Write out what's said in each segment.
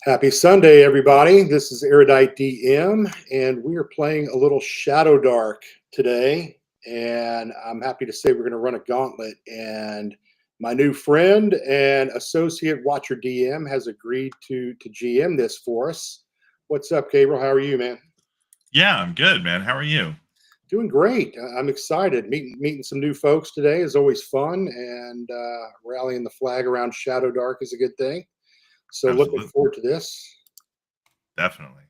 Happy Sunday, everybody. This is Erudite DM, and we are playing a little Shadowdark today. And I'm happy to say we're going to run a gauntlet. And my new friend and associate Watcher DM has agreed to GM this for us. What's up, Gabriel? How are you, man? Yeah, I'm good, man. How are you? Doing great. I'm excited. Meeting some new folks today is always fun, and rallying the flag around Shadowdark is a good thing. So Absolutely. looking forward to this. Definitely.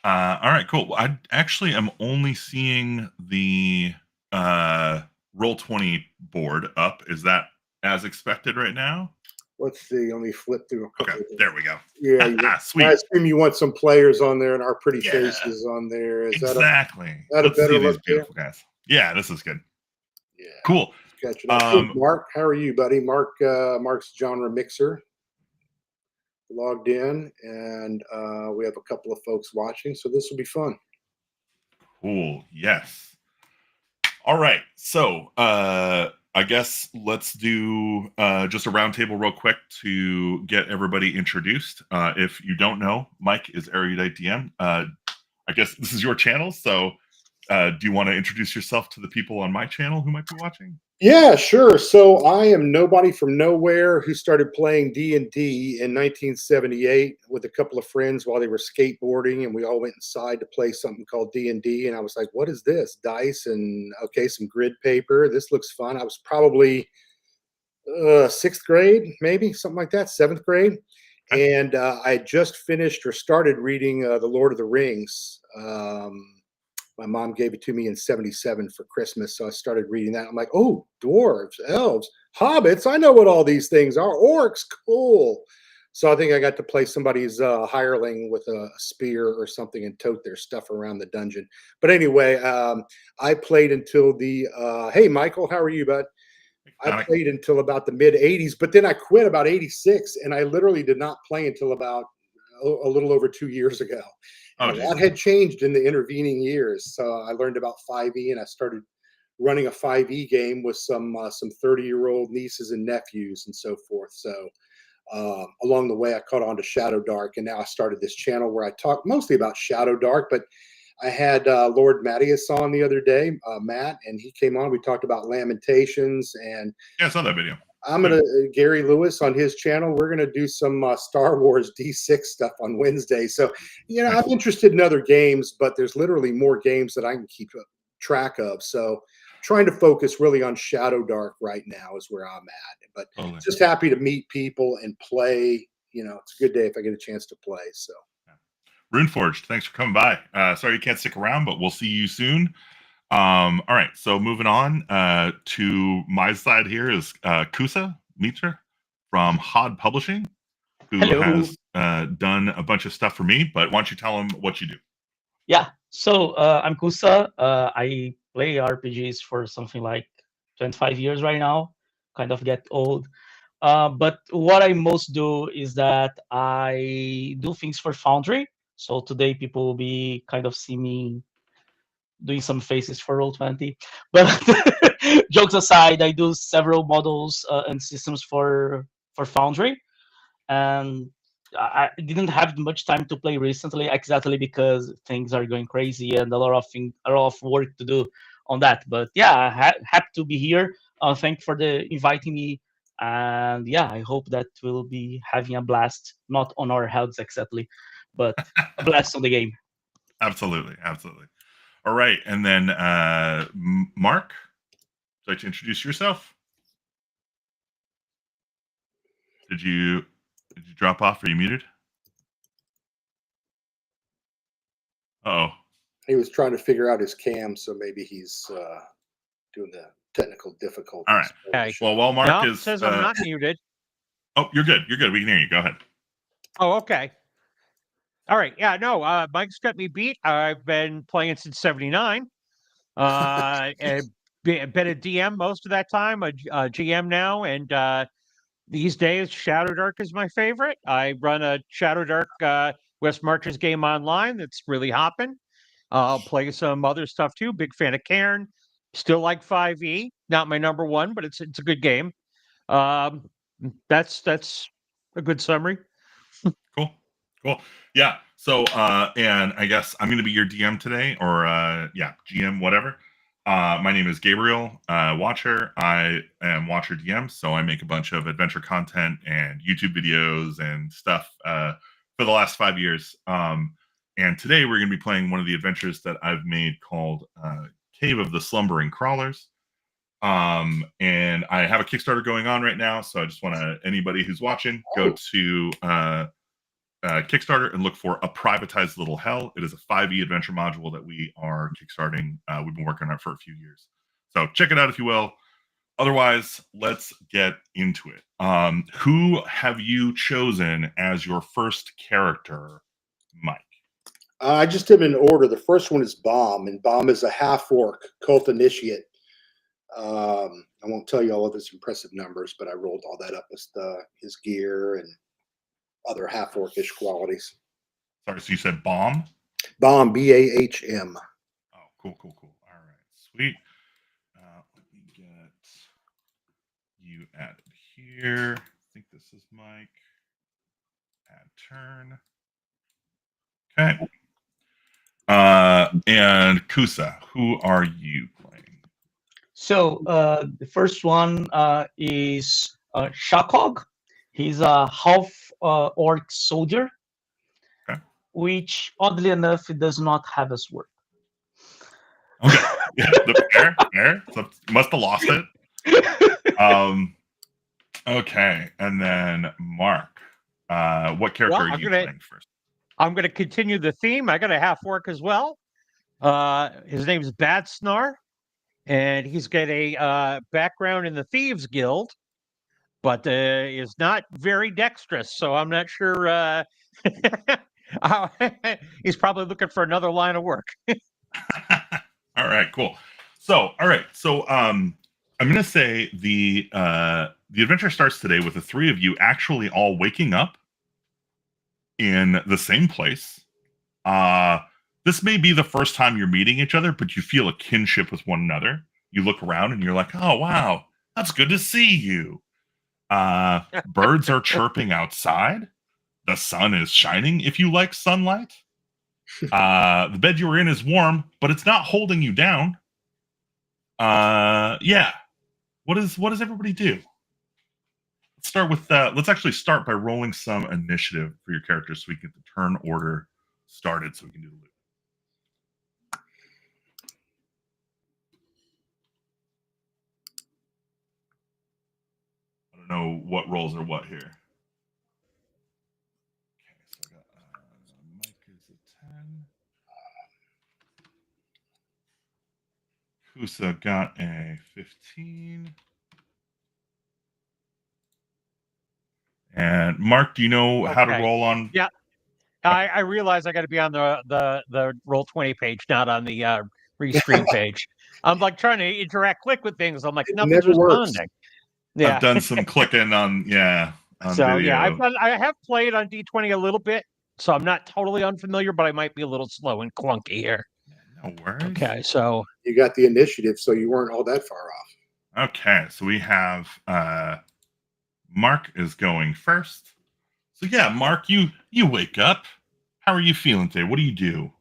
All right, cool. I actually am only seeing the Roll20 board up. Is that as expected right now? Let's see. Let me flip through a couple. Okay, there we go. Yeah, Sweet. I assume you want some players on there and our pretty faces on there. Is exactly. that a better see these look? beautiful guys. Yeah, this is good. Yeah, cool. Catching up. Hey, Mark, how are you, buddy? Mark's genre mixer logged in, and we have a couple of folks watching, so this will be fun. Cool. Yes. All right. So I guess let's do just a roundtable real quick to get everybody introduced. If you don't know, Mike is Erudite DM. I guess this is your channel, so do you want to introduce yourself to the people on my channel who might be watching? Yeah, sure. So I am nobody from nowhere who started playing D&D in 1978 with a couple of friends while they were skateboarding, and we all went inside to play something called D&D, and I was like, what is this? Dice and, okay, some grid paper. This looks fun. I was probably sixth grade, maybe, something like that, seventh grade. Okay. And I had just finished or started reading The Lord of the Rings. My mom gave it to me in 77 for Christmas. So I started reading that. I'm like, oh, dwarves, elves, hobbits. I know what all these things are. Orcs, cool. So I think I got to play somebody's hireling with a spear or something and tote their stuff around the dungeon. But anyway, I played until hey, Michael, how are you, bud? I played until about the mid 80s, but then I quit about 86, and I literally did not play until about a little over 2 years ago. And a lot had changed in the intervening years. So I learned about 5e, and I started running a 5e game with some 30-year-old nieces and nephews and so forth. So along the way, I caught on to Shadowdark, and now I started this channel where I talk mostly about Shadowdark, but I had Lord Mattias on the other day, Matt, and he came on. We talked about Lamentations, and yeah, I saw that video. I'm gonna Gary Lewis on his channel. We're gonna do some Star Wars D6 stuff on Wednesday. So, you know, I'm interested in other games, but there's literally more games that I can keep track of. So, trying to focus really on Shadowdark right now is where I'm at. But just happy to meet people and play. You know, it's a good day if I get a chance to play. So. Runeforged, thanks for coming by. Sorry you can't stick around, but we'll see you soon. All right, so moving on to my side here is Kusa Mitra from Hod Publishing, who has done a bunch of stuff for me, but why don't you tell him what you do? Yeah, so I'm Kusa. I play RPGs for something like 25 years right now, kind of get old. But what I most do is that I do things for Foundry. So today people will be kind of see me doing some faces for Roll20. But jokes aside, I do several models and systems for Foundry. And I didn't have much time to play recently, exactly because things are going crazy and a lot of work to do on that. But yeah, happy to be here. Thank you for inviting me. And yeah, I hope that we'll be having a blast, not on our heads exactly, but a blast on the game. Absolutely, absolutely. All right, and then Mark, would you like to introduce yourself? Did you drop off? Are you muted? Uh-oh. He was trying to figure out his cam, so maybe he's doing the technical difficulties. All right. Okay. Well, while Mark says I'm not muted. Oh, you're good. You're good. We can hear you. Go ahead. Oh, okay. All right. Yeah, no, Mike's got me beat. I've been playing since 79. And been a DM most of that time, a GM now, and these days, Shadowdark is my favorite. I run a Shadowdark West Marches game online that's really hopping. I'll play some other stuff too. Big fan of Cairn. Still like 5e. Not my number one, but it's a good game. That's a good summary. Cool. Cool. Yeah. So, and I guess I'm going to be your DM today, or GM, whatever. My name is Gabriel Watcher. I am Watcher DM, so I make a bunch of adventure content and YouTube videos and stuff for the last 5 years. And today we're going to be playing one of the adventures that I've made called Cave of the Slumbering Crawlers. And I have a Kickstarter going on right now, so I just want to anybody who's watching go to Kickstarter and look for A Privatized Little Hell. It is a 5e adventure module that we are kickstarting. We've been working on it for a few years, so check it out if you will. Otherwise, let's get into it. Who have you chosen as your first character, Mike? I just did them in order. The first one is Bomb, and Bomb is a half-orc cult initiate. I won't tell you all of his impressive numbers, but I rolled all that up with his gear and other half-orcish qualities. Sorry, so you said Bomb? Bomb, B-A-H-M. Oh, cool. All right, sweet. Let me get you added here. I think this is Mike. Add turn. Okay. And Kusa, who are you playing? So the first one is Shakog. He's a half orc soldier, Okay. which oddly enough he does not have a sword. Okay. Yeah, fair. So you must have lost it. Okay, and then Mark. What character are you playing first? I'm going to continue the theme. I got a half orc as well. His name is Bad Snar, and he's got a background in the Thieves Guild, but is not very dexterous. So I'm not sure. He's probably looking for another line of work. All right, cool. So, I'm going to say the adventure starts today with the three of you actually all waking up in the same place. This may be the first time you're meeting each other, but you feel a kinship with one another. You look around and you're like, oh, wow, that's good to see you. Birds are chirping outside. The sun is shining if you like sunlight. The bed you were in is warm, but it's not holding you down. Yeah. What does everybody do? Let's start with let's actually start by rolling some initiative for your characters so we can get the turn order started so we can do the loop. I don't know what rolls are what here. Okay, so I got Mike is a 10. Kusa got a 15. And Mark, do you know how to roll on? Yeah, I realize I got to be on the Roll20 page, not on the restream page. I'm like trying to interact, click with things. I'm like, nothing's responding. Yeah, I've done some clicking on so video. yeah, I have played on D20 a little bit, so I'm not totally unfamiliar, but I might be a little slow and clunky here. No worries. Okay, so you got the initiative, so you weren't all that far off. Okay, so we have Mark is going first. So yeah, Mark, you wake up. How are you feeling today? What do you do?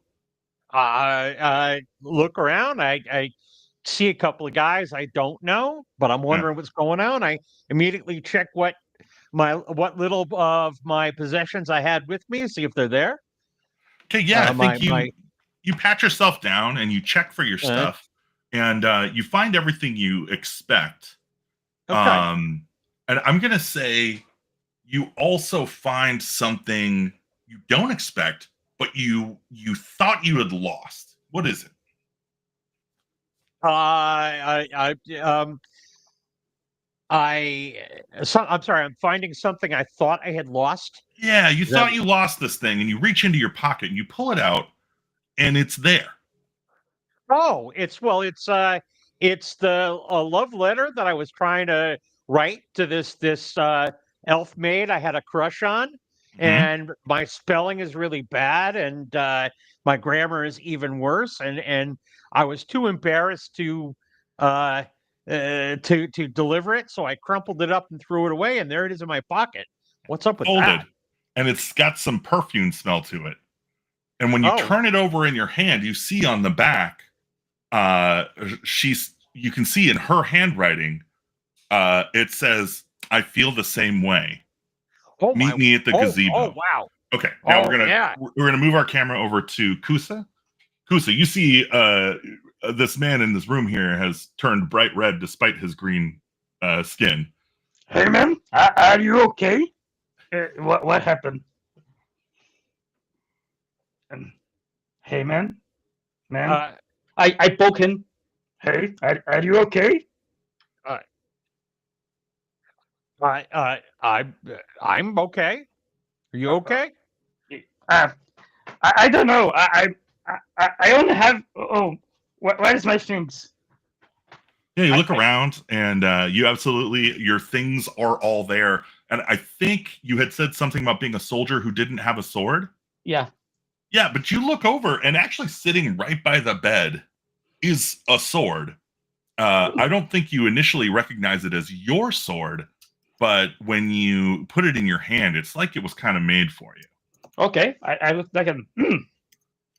I look around. I see a couple of guys I don't know, but I'm wondering what's going on. I immediately check what little of my possessions I had with me, see if they're there. Okay, yeah, I think you pat yourself down and you check for your stuff, and you find everything you expect. Okay. And I'm gonna say you also find something you don't expect, but you thought you had lost. What is it? I'm sorry. I'm finding something I thought I had lost. Yeah, you thought you lost this thing, and you reach into your pocket and you pull it out, and it's there. Oh, it's the love letter that I was trying to write to this elf maid I had a crush on, and my spelling is really bad, and my grammar is even worse, and I was too embarrassed to deliver it, so I crumpled it up and threw it away, and there it is in my pocket. What's up with that? and it's got some perfume smell to it. And when you turn it over in your hand, you see on the back, you can see in her handwriting, it says, "I feel the same way. Meet me at the gazebo." Oh, wow. Okay, now yeah. we're gonna move our camera over to Kusa. Kusa, you see this man in this room here has turned bright red despite his green skin. Hey man, are you okay? What happened? Hey man, I poke him. Hey, are you okay? I'm okay. Are you okay? I don't know. I only have. Oh, where's my things? Yeah, you look around and your things are all there. And I think you had said something about being a soldier who didn't have a sword. Yeah. Yeah, but you look over and actually sitting right by the bed is a sword. I don't think you initially recognize it as your sword, but when you put it in your hand, it's like it was kind of made for you. Okay, I look like him.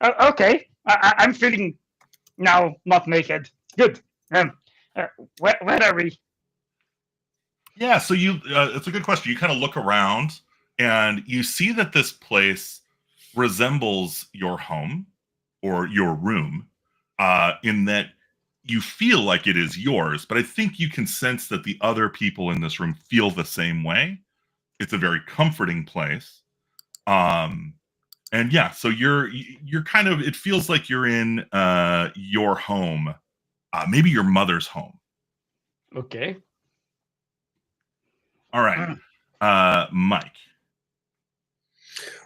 Okay, I'm feeling now not naked. Good. Where are we? Yeah, so it's a good question. You kind of look around and you see that this place resembles your home or your room, in that you feel like it is yours, but I think you can sense that the other people in this room feel the same way. It's a very comforting place. And yeah, so you're kind of, it feels like you're in your home, maybe your mother's home. Okay. All right. Mike.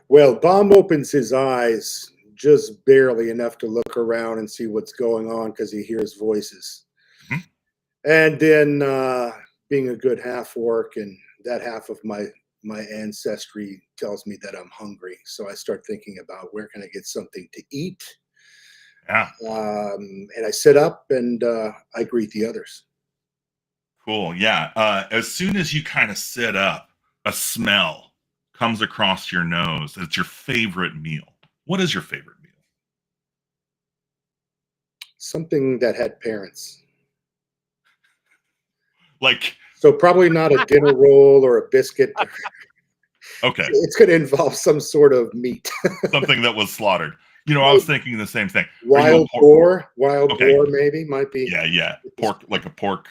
Well, Baum opens his eyes just barely enough to look around and see what's going on because he hears voices. Mhm. And then, being a good half orc, and that half of my ancestry tells me that I'm hungry. So I start thinking about where can I get something to eat. Yeah. And I sit up and I greet the others. Cool. Yeah. As soon as you kind of sit up, a smell comes across your nose. It's your favorite meal. What is your favorite meal? Something that had parents. Like, So probably not a dinner roll or a biscuit. okay, It's going to involve some sort of meat. something that was slaughtered. I was thinking the same thing. Wild boar, Okay. boar maybe might be. Yeah. Pork, like a pork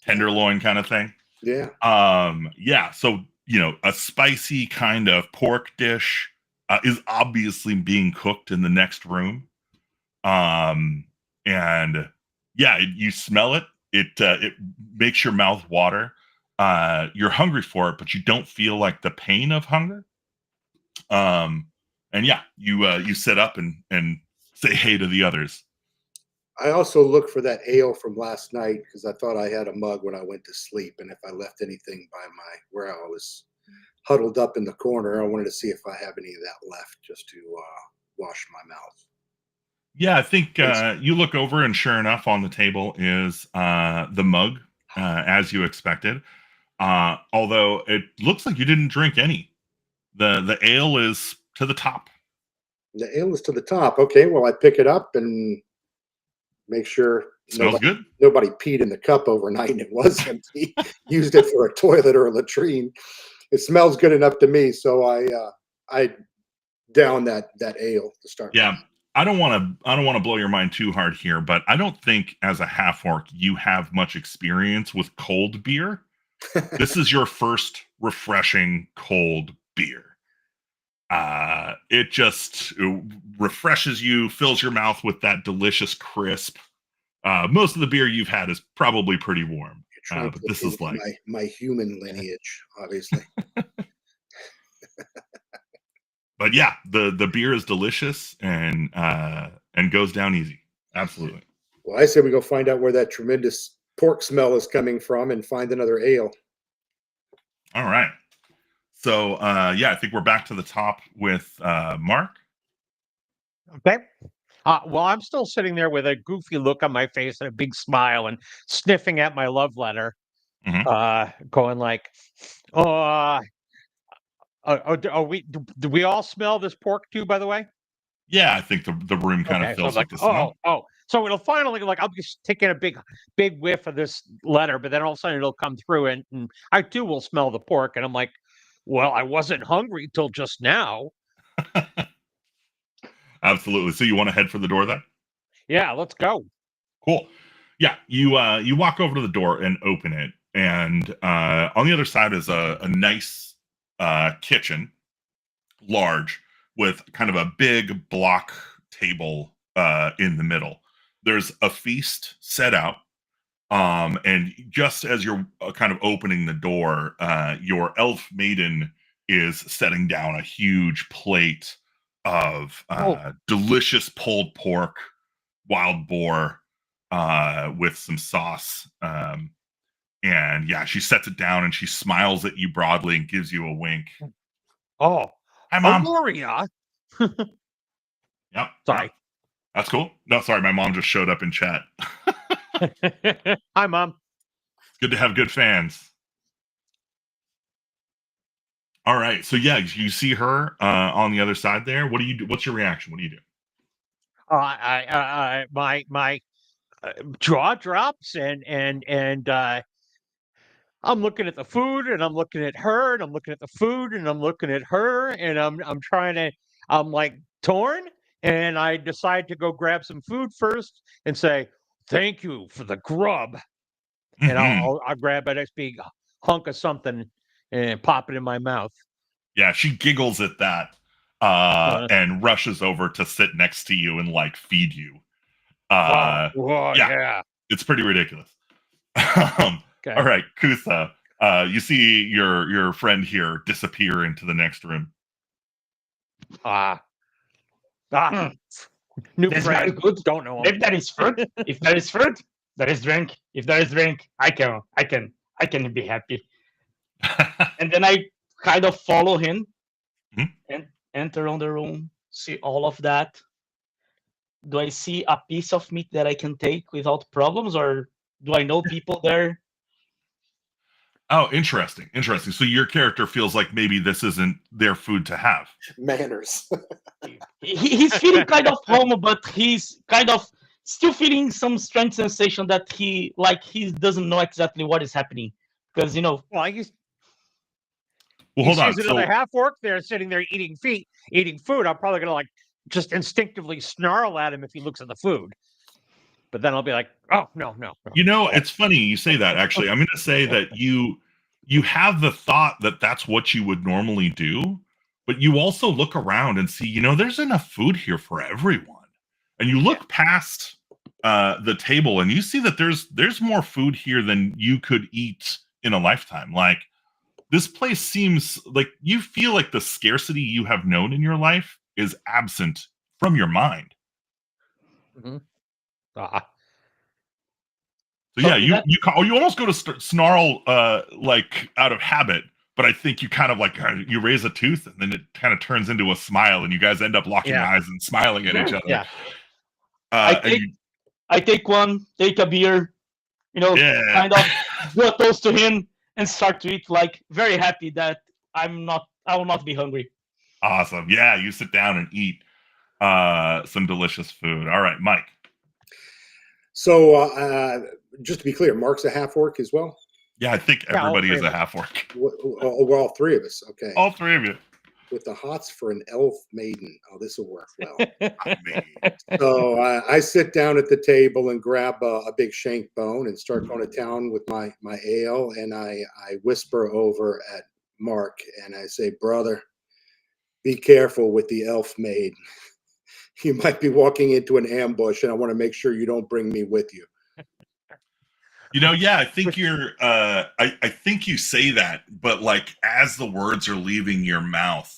tenderloin kind of thing. Yeah. Yeah. So, a spicy kind of pork dish is obviously being cooked in the next room. And yeah, you smell it. It makes your mouth water. You're hungry for it, but you don't feel like the pain of hunger. And yeah, you sit up and say hey to the others. I also look for that ale from last night because I thought I had a mug when I went to sleep, and if I left anything by where I was huddled up in the corner, I wanted to see if I have any of that left just to wash my mouth. Yeah, I think you look over, and sure enough, on the table is the mug, as you expected. Although it looks like you didn't drink any. The ale is to the top. The ale is to the top. Okay, well, I pick it up and make sure Smells good. Nobody peed in the cup overnight and it was empty. Used it for a toilet or a latrine. It smells good enough to me, so I down that ale to start. Yeah. I don't want to blow your mind too hard here, but I don't think as a half orc you have much experience with cold beer. This is your first refreshing cold beer. It just refreshes you, fills your mouth with that delicious crisp. Most of the beer you've had is probably pretty warm, but this is like my human lineage, obviously. But yeah, the beer is delicious and goes down easy. Absolutely. Well, I say we go find out where that tremendous pork smell is coming from and find another ale. All right. So yeah, I think we're back to the top with Mark. Okay. Well, I'm still sitting there with a goofy look on my face and a big smile and sniffing at my love letter, going like, "Oh, Do we all smell this pork too? By the way. Yeah, I think the room kind of Okay, so I'm fills like, with the smell. so it'll finally like I'll just take in a big whiff of this letter, but then all of a sudden it'll come through, and I too will smell the pork, and I'm like, well, I wasn't hungry till just now. Absolutely. So you want to head for the door then? Yeah, let's go. Cool. Yeah, you walk over to the door and open it, and on the other side is a nice kitchen, large, with kind of a big block table in the middle. There's a feast set out, and just as you're kind of opening the door, your elf maiden is setting down a huge plate of delicious pulled pork, wild boar, with some sauce. And yeah, she sets it down and she smiles at you broadly and gives you a wink. Oh, Hi, Mom. Aurora. Yep. Sorry. Yep. That's cool. No, sorry. My mom just showed up in chat. Hi, Mom. It's good to have good fans. All right. So yeah, you see her on the other side there. What do you do? What's your reaction? What do you do? My jaw drops, and I'm looking at the food, and I'm looking at her, and I'm looking at the food, and I'm looking at her, and I'm like torn, and I decide to go grab some food first and say thank you for the grub, and Mhm. I'll grab a nice big hunk of something and pop it in my mouth. Yeah, she giggles at that and rushes over to sit next to you and like feed you. Whoa, Yeah, yeah. it's pretty ridiculous. Okay. All right, Kusa, you see your friend here disappear into the next room. Hmm. New That's friend. very good. Don't know him. If there is fruit, if there is fruit, there is drink. If there is drink, I can be happy. And then I kind of follow him Mhm. and enter on the room, see all of that. Do I see a piece of meat that I can take without problems, or do I know people there? Oh, interesting. Interesting. So your character feels like maybe this isn't their food to have. Manners. He's feeling kind of home, but he's kind of still feeling some strange sensation that he doesn't know exactly what is happening, because Well, he Well, hold on. sees another So half orc there sitting there eating food. I'm probably gonna like just instinctively snarl at him if he looks at the food. But then I'll be like, oh no. it's funny you say that. Actually, I'm going to say that you have the thought that that's what you would normally do, but you also look around and see, there's enough food here for everyone. And you look past the table and you see that there's more food here than you could eat in a lifetime. Like this place seems like you feel like the scarcity you have known in your life is absent from your mind. Mhm. So So yeah, is you that- you almost go to snarl like out of habit, but I think you kind of like you raise a tooth and then it kind of turns into a smile, and you guys end up locking Yeah. eyes and smiling at each other. Yeah. I take one, take a beer, Yeah, kind of do a toast to him and start to eat, like very happy that I will not be hungry. awesome. Yeah, you sit down and eat some delicious food. All right, Mike. So, just to be clear, Mark's a half orc as well. Yeah, I think Yeah, all everybody three is of a us. half orc. We're all three of us. Okay. All three of you. With the hots for an elf maiden. Oh, this will work well. I mean, So I sit down at the table and grab a big shank bone and start going to town with my ale. And I whisper over at Mark and I say, brother, be careful with the elf maid. You might be walking into an ambush and I want to make sure you don't bring me with you. yeah, I think you're I think you say that, but like as the words are leaving your mouth,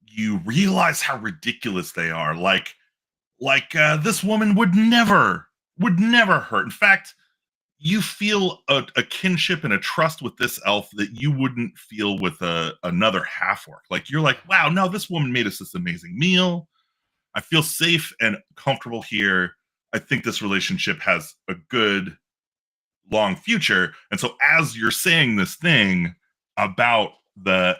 you realize how ridiculous they are. Like this woman would never hurt. In fact, you feel a kinship and a trust with this elf that you wouldn't feel with another half orc. Like you're like, wow, no, this woman made us this amazing meal. I feel safe and comfortable here. I think this relationship has a good long future. And so as you're saying this thing about the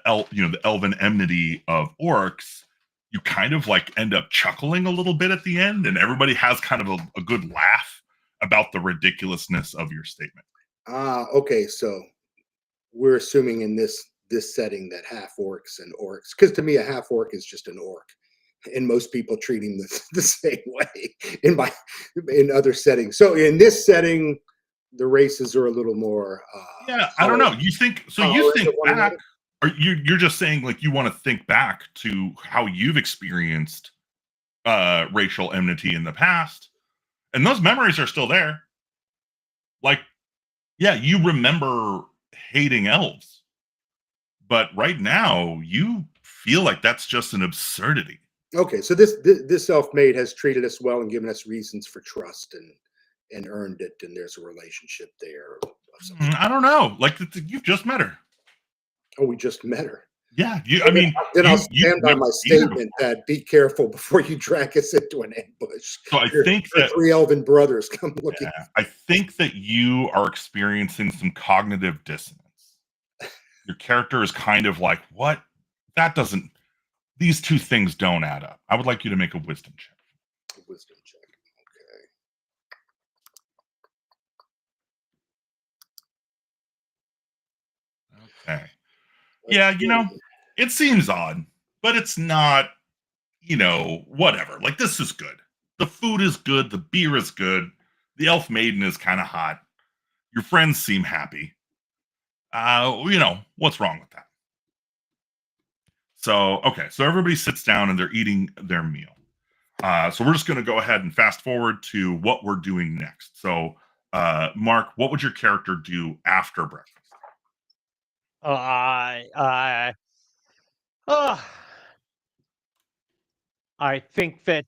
elven enmity of orcs, you kind of like end up chuckling a little bit at the end, and everybody has kind of a good laugh about the ridiculousness of your statement. Okay, so we're assuming in this setting that half orcs and orcs, because to me a half orc is just an orc, and most people treat him the same way in other settings. So in this setting, the races are a little more. I don't know. You think back, or you're just saying like you want to think back to how you've experienced racial enmity in the past, and those memories are still there. Like, yeah, you remember hating elves, but right now you feel like that's just an absurdity. Okay, so this self-made has treated us well and given us reasons for trust and earned it, and there's a relationship there. I don't know. Like you've just met her. Oh, we just met her. Yeah, then I'll stand by my statement that be careful before you drag us into an ambush. So I think that 3 elven brothers come looking. Yeah, I think that you are experiencing some cognitive dissonance. Your character is kind of like, what? That doesn't. These two things don't add up. I would like you to make a wisdom check. Wisdom check. Okay. Okay. Yeah, it seems odd, but it's not, whatever. Like, this is good. The food is good. The beer is good. The elf maiden is kind of hot. Your friends seem happy. What's wrong with that? So, okay. So everybody sits down and they're eating their meal. So we're just going to go ahead and fast forward to what we're doing next. So, Mark, what would your character do after breakfast? I think that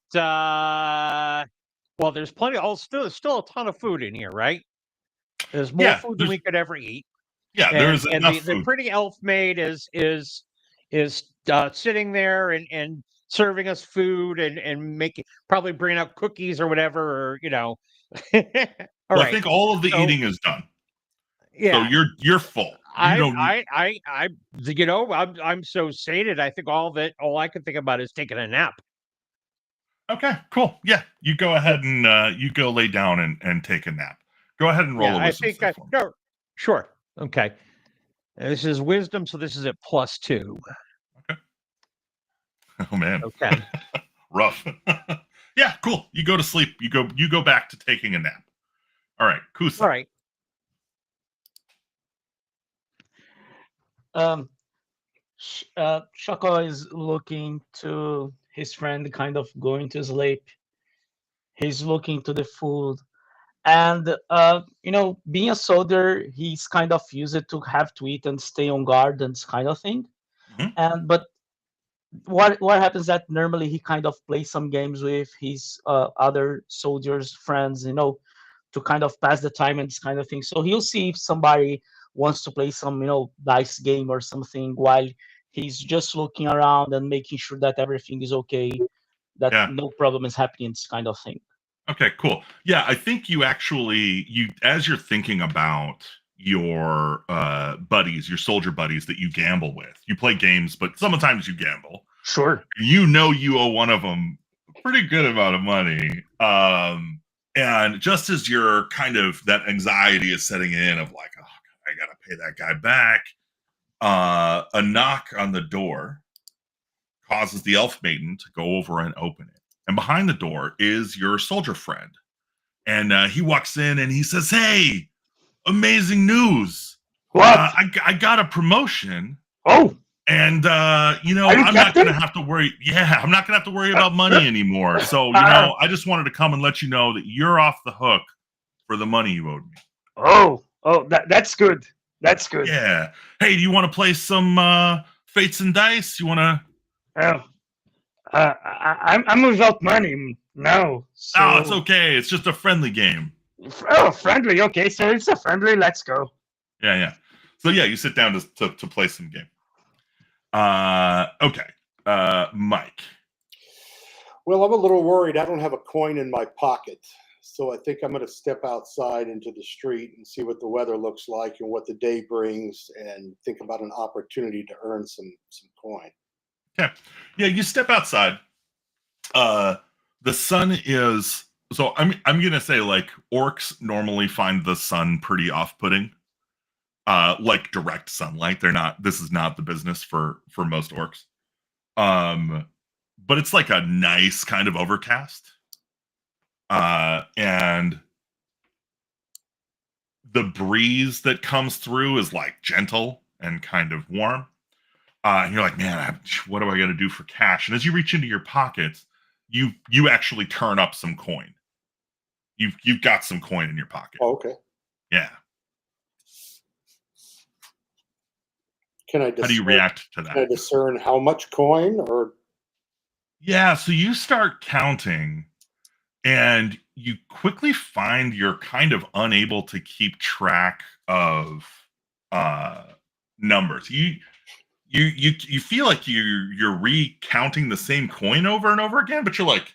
there's plenty. Still a ton of food in here, right? There's more food than we could ever eat. Yeah, there's enough food. The pretty elf maid is sitting there and serving us food and making, probably bringing out cookies or whatever, or I think all of the eating is done. Yeah. So you're full. I'm so sated. I think all I can think about is taking a nap. Okay, cool. Yeah, you go ahead and you go lay down and take a nap. Go ahead and roll a wisdom save for me. No, sure. Okay. This is wisdom, so this is at +2. Okay. Oh man. Okay. Rough. Yeah, cool. You go to sleep. You go back to taking a nap. All right, Kusa. All right. Shoko is looking to his friend, kind of going to sleep. He's looking to the food, and being a soldier, he's kind of used to have to eat and stay on guard and this kind of thing. Mm-hmm. But what happens that normally he kind of plays some games with his other soldiers friends, to kind of pass the time and this kind of thing. So he'll see if somebody wants to play some dice game or something while he's just looking around and making sure that everything is okay, that no problem is happening, this kind of thing. Okay, cool. Yeah, I think you as you're thinking about your buddies, your soldier buddies that you gamble with, you play games, but sometimes you gamble. Sure. You owe one of them a pretty good amount of money. And just as you're kind of, that anxiety is setting in of like, oh, I got to pay that guy back. A knock on the door causes the elf maiden to go over and open it. And behind the door is your soldier friend. And he walks in and he says, "Hey, amazing news. What? I got a promotion. Oh. And, I'm not going to have to worry. Yeah, I'm not going to have to worry about money anymore. So, I just wanted to come and let you know that you're off the hook for the money you owed me." Oh, that's good. That's good. Yeah. Hey, do you want to play some Fates and Dice? You want to? I'm without money now. So... Oh, it's okay. It's just a friendly game. Oh, friendly. Okay, so it's a friendly. Let's go. Yeah. So yeah, you sit down to play some game. Okay. Mike. Well, I'm a little worried. I don't have a coin in my pocket, So I think I'm going to step outside into the street and see what the weather looks like and what the day brings, and think about an opportunity to earn some coin. Okay. Yeah, you step outside. The sun is so I'm gonna say like orcs normally find the sun pretty off-putting. Like direct sunlight. This is not the business for most orcs. But it's like a nice kind of overcast. And the breeze that comes through is like gentle and kind of warm. And you're like, man, what do I got to do for cash? And as you reach into your pockets, you actually turn up some coin. You've got some coin in your pocket. Oh, okay. Yeah. How do you react to that? Can I discern how much coin, or? Yeah, so you start counting, and you quickly find you're kind of unable to keep track of numbers. You feel like you're recounting the same coin over and over again, but you're like,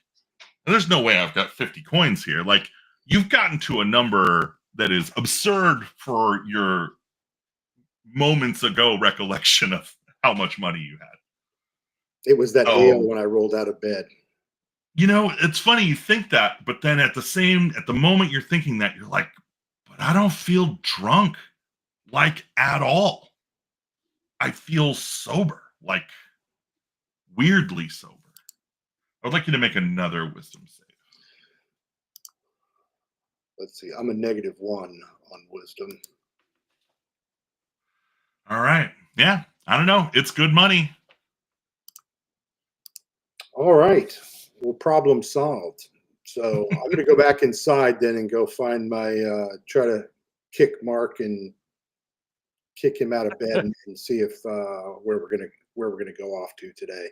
there's no way I've got 50 coins here. Like, you've gotten to a number that is absurd for your moments ago recollection of how much money you had. It was that ale when I rolled out of bed. You know, it's funny you think that, but then at the moment you're thinking that, you're like, but I don't feel drunk, like, at all. I feel sober, like weirdly sober. I would like you to make another wisdom save. Let's see. I'm a -1 on wisdom. All right. Yeah. I don't know. It's good money. All right. Well, problem solved. So I'm going to go back inside then and go find my, try to kick Mark and kick him out of bed and see if where we're gonna go off to today,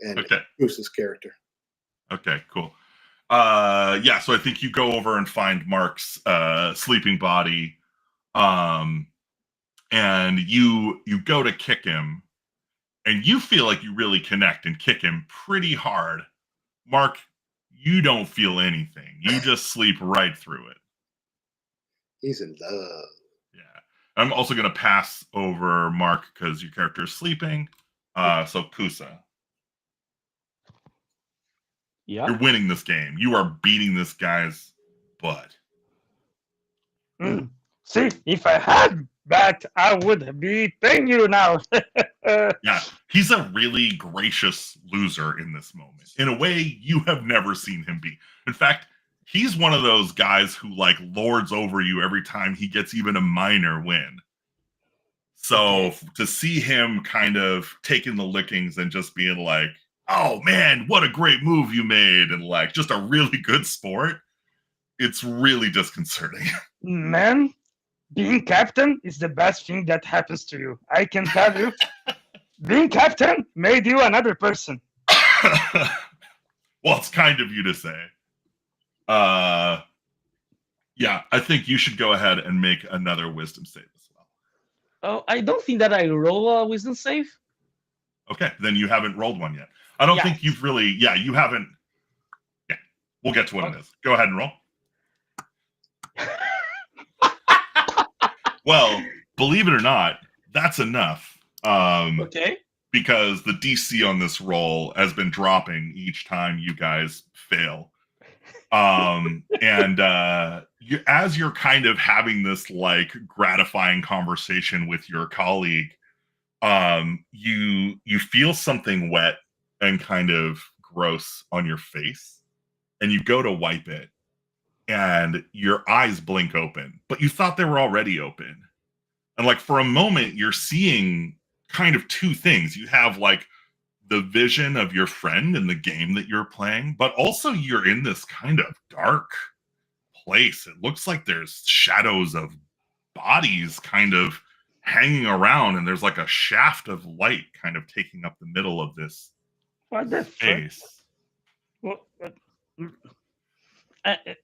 and Okay. Goose's character. Okay, cool. Yeah, so I think you go over and find Mark's sleeping body, and you go to kick him, and you feel like you really connect and kick him pretty hard. Mark, you don't feel anything. You just sleep right through it. He's in love. Yeah. I'm also going to pass over Mark because your character is sleeping. So Kusa. Yeah. You're winning this game. You are beating this guy's butt. See, if I had that, I would be paying you now. Yeah, he's a really gracious loser in this moment, in a way you have never seen him be. In fact, he's one of those guys who like lords over you every time he gets even a minor win. So to see him kind of taking the lickings and just being like, oh man, what a great move you made, and like just a really good sport, it's really disconcerting. Man, being captain is the best thing that happens to you. I can tell you, being captain made you another person. Well, it's kind of you to say. Yeah, I think you should go ahead and make another wisdom save as well. Oh, I don't think that I roll a wisdom save. Okay, then you haven't rolled one yet. I don't think you've really, you haven't. Yeah, we'll get to what it is. Go ahead and roll. Well, believe it or not, that's enough. Okay. Because the DC on this roll has been dropping each time you guys fail. And as you're kind of having this like gratifying conversation with your colleague, you feel something wet and kind of gross on your face, and you go to wipe it, and your eyes blink open, but you thought they were already open. And like for a moment, you're seeing kind of two things. You have like the vision of your friend in the game that you're playing, but also you're in this kind of dark place. It looks like there's shadows of bodies kind of hanging around, and there's like a shaft of light kind of taking up the middle of this What the space.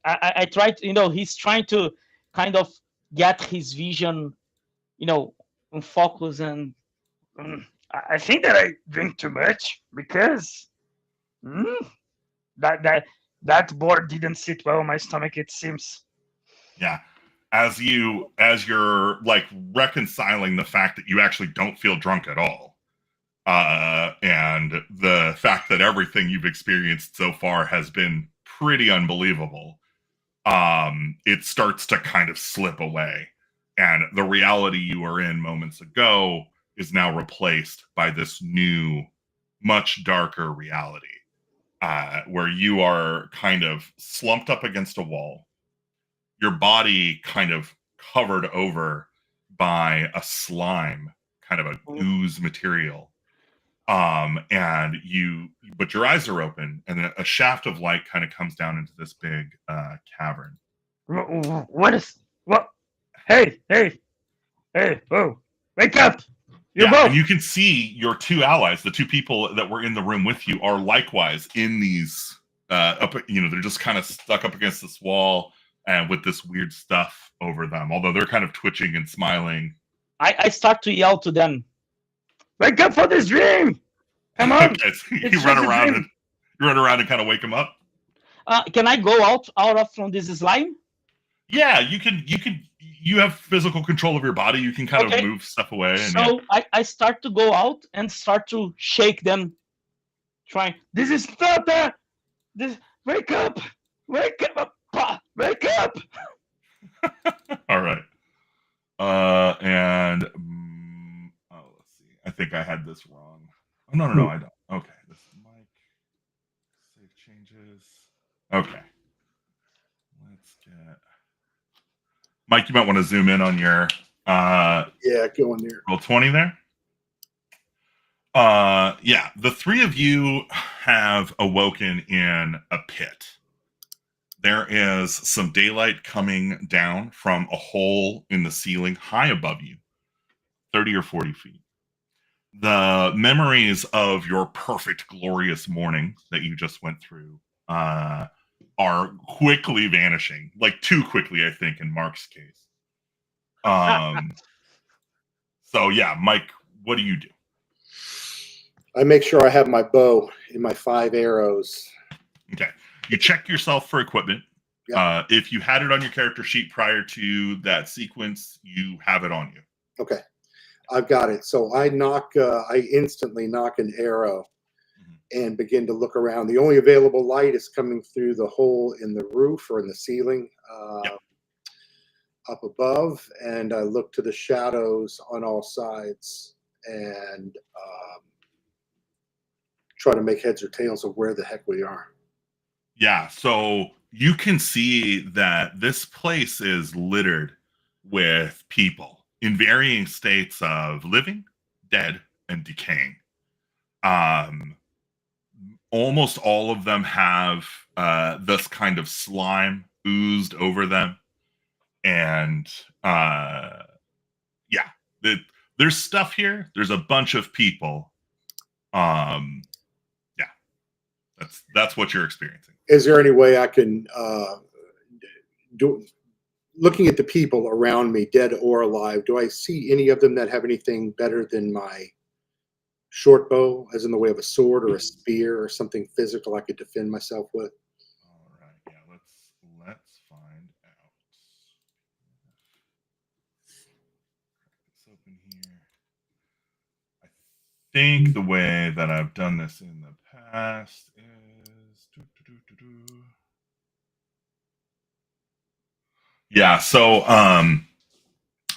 I tried, he's trying to kind of get his vision, on focus, and I think that I drink too much because that That board didn't sit well on my stomach, it seems. Yeah. As you're like reconciling the fact that you actually don't feel drunk at all, and the fact that everything you've experienced so far has been pretty unbelievable, it starts to kind of slip away, and the reality you were in moments ago is now replaced by this new, much darker reality, where you are kind of slumped up against a wall, your body kind of covered over by a slime, kind of a ooze material. But your eyes are open, and then a shaft of light kind of comes down into this big cavern. What is what? Hey, oh, wake up! You Yeah, both. and you can see your two allies, the two people that were in the room with you, are likewise in these they're just kind of stuck up against this wall and with this weird stuff over them, although they're kind of twitching and smiling. I start to yell to them, wake up for this dream! Come on! Okay, so you It's run just a around dream. and kind of wake them up. Can I go out of from this slime? Yeah, you have physical control of your body. You can kind of move stuff away. And So I start to go out and start to shake them, trying. This is Sparta! Wake up! Wake up! Wake up! All right. Let's see. I think I had this wrong. Oh, no, I don't. Okay. This is Mike. Save changes. Okay. Let's get Mike, you might want to zoom in on your go in there. Roll20 there. Yeah, the three of you have awoken in a pit. There is some daylight coming down from a hole in the ceiling high above you, 30 or 40 feet. The memories of your perfect, glorious morning that you just went through are quickly vanishing, like too quickly, I think, in Mark's case. So yeah, Mike, what do you do? I make sure I have my bow and my 5 arrows. Okay. You check yourself for equipment. Yep. If you had it on your character sheet prior to that sequence, you have it on you. Okay. I've got it. So I instantly knock an arrow and begin to look around. The only available light is coming through the hole in the roof or in the ceiling up above. And I look to the shadows on all sides and try to make heads or tails of where the heck we are. Yeah, so you can see that this place is littered with people in varying states of living, dead, and decaying. Almost all of them have this kind of slime oozed over them. And there's stuff here. There's a bunch of people. That's what you're experiencing. Is there any way I can looking at the people around me, dead or alive, do I see any of them that have anything better than my short bow, as in the way of a sword or a spear or something physical I could defend myself with? All right, yeah, let's find out. Let's open here. I think the way that I've done this in the past is yeah, so I'm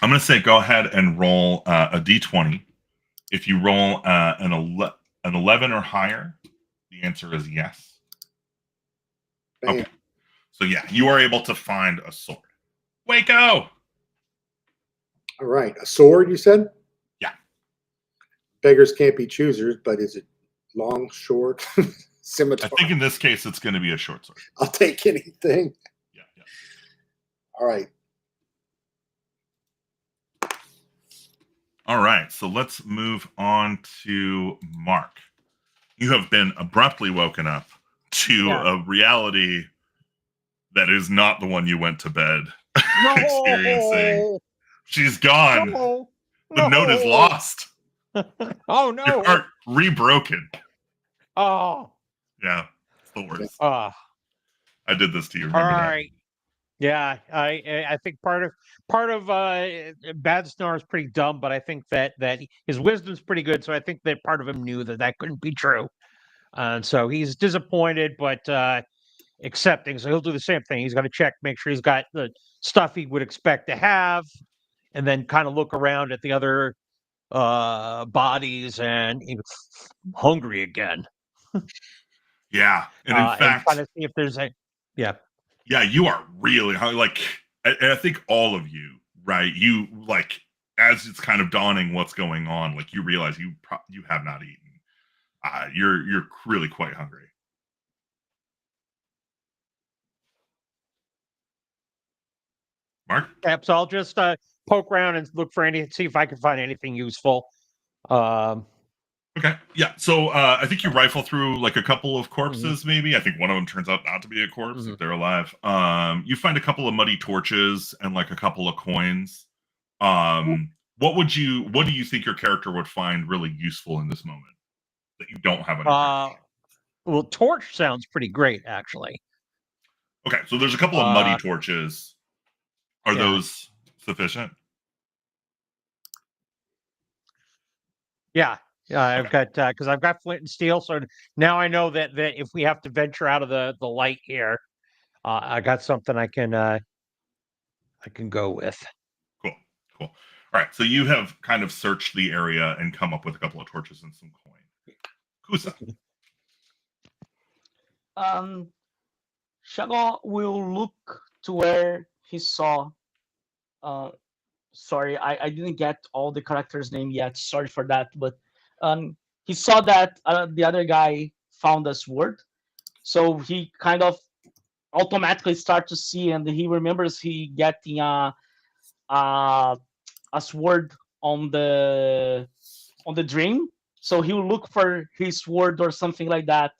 going to say go ahead and roll a d20. If you roll an 11 or higher, the answer is yes. Bam. Okay. So yeah, you are able to find a sword. Waco! All right. A sword, you said? Yeah. Beggars can't be choosers, but is it long, short, scimitar? I think in this case, it's going to be a short sword. I'll take anything. Yeah. All right. All right. So let's move on to Mark. You have been abruptly woken up to a reality that is not the one you went to bed experiencing. She's gone. No. The note is lost. Oh no! Your heart rebroken. Oh. Yeah, it's the worst. I did this to you. All Remember that? right. Yeah, I think part of Bad Snore is pretty dumb, but I think that his wisdom's pretty good. So I think that part of him knew that couldn't be true, and so he's disappointed, but accepting. So he'll do the same thing. He's going to check, make sure he's got the stuff he would expect to have, and then kind of look around at the other bodies, and he's hungry again. Yeah, and in And fact, kind of see if there's a yeah, you are really like, and I think all of you, right? You like, as it's kind of dawning what's going on, like you realize you have not eaten. You're really quite hungry. Mark? perhaps I'll just poke around and look for see if I can find anything useful. Okay. Yeah. So I think you rifle through like a couple of corpses, maybe. I think one of them turns out not to be a corpse if they're alive. You find a couple of muddy torches and like a couple of coins. What do you think your character would find really useful in this moment that you don't have on your well, torch sounds pretty great, actually. Okay, so there's a couple of muddy torches. Are those sufficient? Yeah. I've got because I've got flint and steel, so now I know that if we have to venture out of the light here, I got something I can go with. Cool. All right, so you have kind of searched the area and come up with a couple of torches and some coin. Kusa. Shago will look to where he saw. Sorry, I didn't get all the characters' name yet. Sorry for that, but he saw that the other guy found a sword, so he kind of automatically start to see, and he remembers he getting a sword on the dream. So he'll look for his sword or something like that.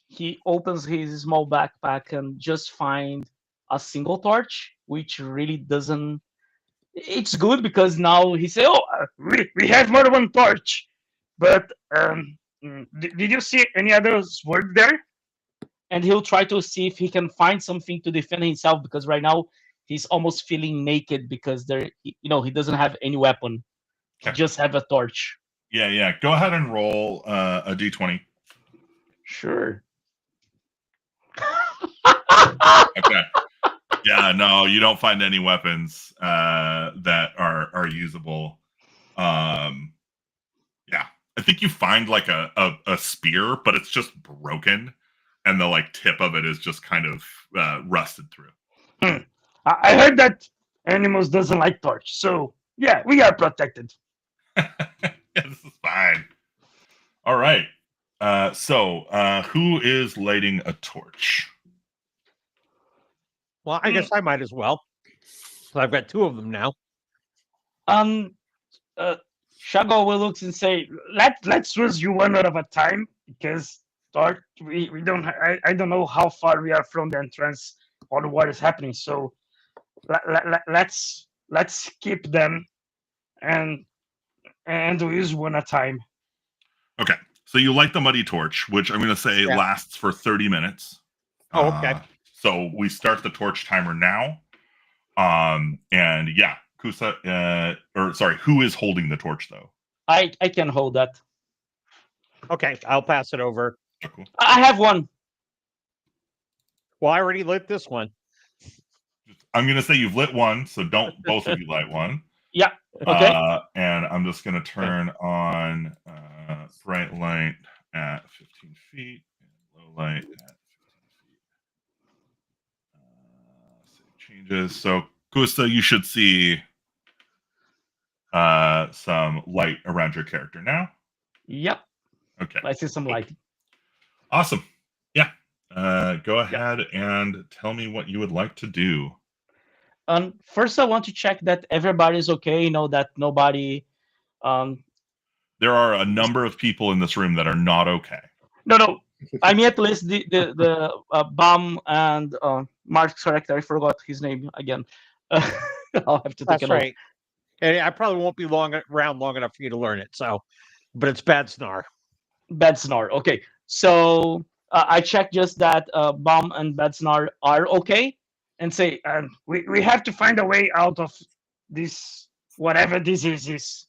He opens his small backpack and just find a single torch, which really doesn't. It's good because now he say, "Oh, we have more than one torch," but did you see any other sword there? And he'll try to see if he can find something to defend himself, because right now he's almost feeling naked because he doesn't have any weapon. He just have a torch. Yeah. Go ahead and roll a d20. Sure. Okay. Yeah, no, you don't find any weapons that are usable. Yeah, I think you find like a spear, but it's just broken, and the like tip of it is just kind of rusted through. I heard that animals doesn't like torch, so yeah, we are protected. Yeah, this is fine. All right. So who is lighting a torch? Well, I guess I might as well. So I've got two of them now. Shago will look and say, "Let's use you one at a time, because we don't. I don't know how far we are from the entrance or what is happening. So let's keep them and use one at a time." Okay. So you light the muddy torch, which I'm going to say lasts for 30 minutes. Oh, okay. So we start the torch timer now. And yeah, Kusa, who is holding the torch though? I can hold that. Okay, I'll pass it over. Oh, cool. I have one. Well, I already lit this one. I'm going to say you've lit one, so don't both of you light one. Yeah. Okay. And I'm just going to turn on bright light at 15 feet and low light at 15 feet. Save changes. So, Kusa, you should see some light around your character now. Yep. Okay. I see some light. Awesome. Yeah. Go ahead and tell me what you would like to do. First, I want to check that everybody's okay. That nobody. There are a number of people in this room that are not okay. No. I mean, at least the Bam and Mark's character. I forgot his name again. I'll have to take That's it right. And I probably won't be around long enough for you to learn it. So, but it's Bad Snore. Bad Snore. Okay, so I check just that Bomb and Bedsnar are okay, and say, we have to find a way out of this, whatever this is.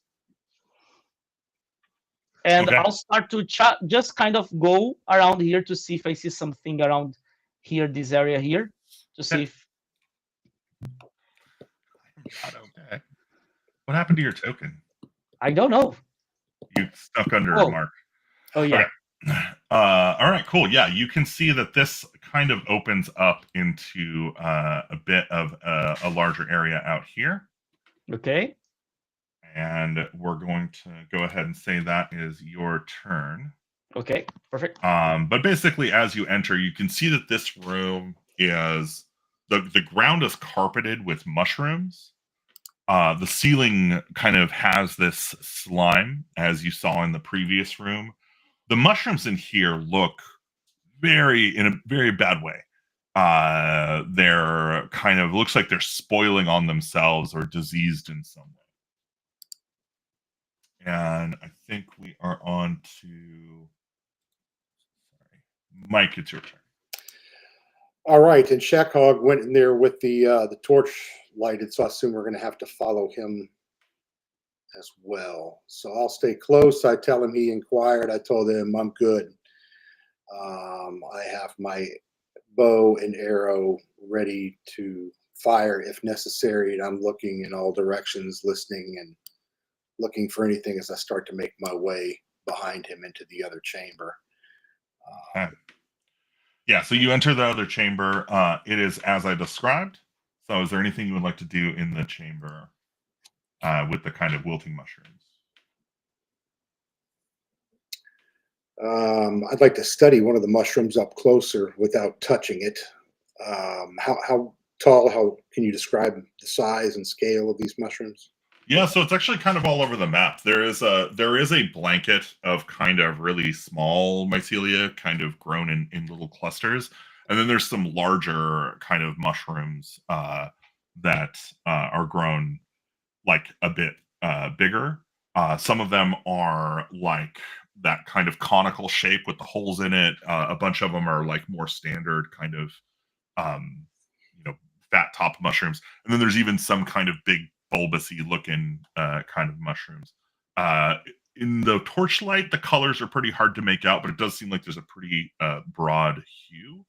And Okay. I'll start to just kind of go around here to see if I see something around here, this area here, to see if. Not okay. What happened to your token? I don't know. You stuck under it, Oh, Mark. oh yeah. Okay. All right, cool. Yeah, you can see that this kind of opens up into a bit of a larger area out here. Okay. And we're going to go ahead and say that is your turn. Okay. Perfect. But basically, as you enter, you can see that this room is the ground is carpeted with mushrooms. The ceiling kind of has this slime, as you saw in the previous room. The mushrooms in here look in a very bad way. They're kind of looks like they're spoiling on themselves or diseased in some way. And I think we are on to Mike. It's your turn. All right, and Shackhog went in there with the torch lighted, so I assume we're going to have to follow him as well. So I'll stay close. I tell him he inquired. I told him I'm good. I have my bow and arrow ready to fire if necessary, and I'm looking in all directions, listening and looking for anything as I start to make my way behind him into the other chamber. Okay. Yeah, so you enter the other chamber. It is as I described. So is there anything you would like to do in the chamber with the kind of wilting mushrooms? I'd like to study one of the mushrooms up closer without touching it. How tall, how can you describe the size and scale of these mushrooms? Yeah, so it's actually kind of all over the map. There is a blanket of kind of really small mycelia, kind of grown in little clusters, and then there's some larger kind of mushrooms that are grown like a bit bigger. Some of them are like that kind of conical shape with the holes in it. A bunch of them are like more standard kind of fat top mushrooms, and then there's even some kind of big bulbousy looking kind of mushrooms. In the torchlight, the colors are pretty hard to make out, but it does seem like there's a pretty broad hue.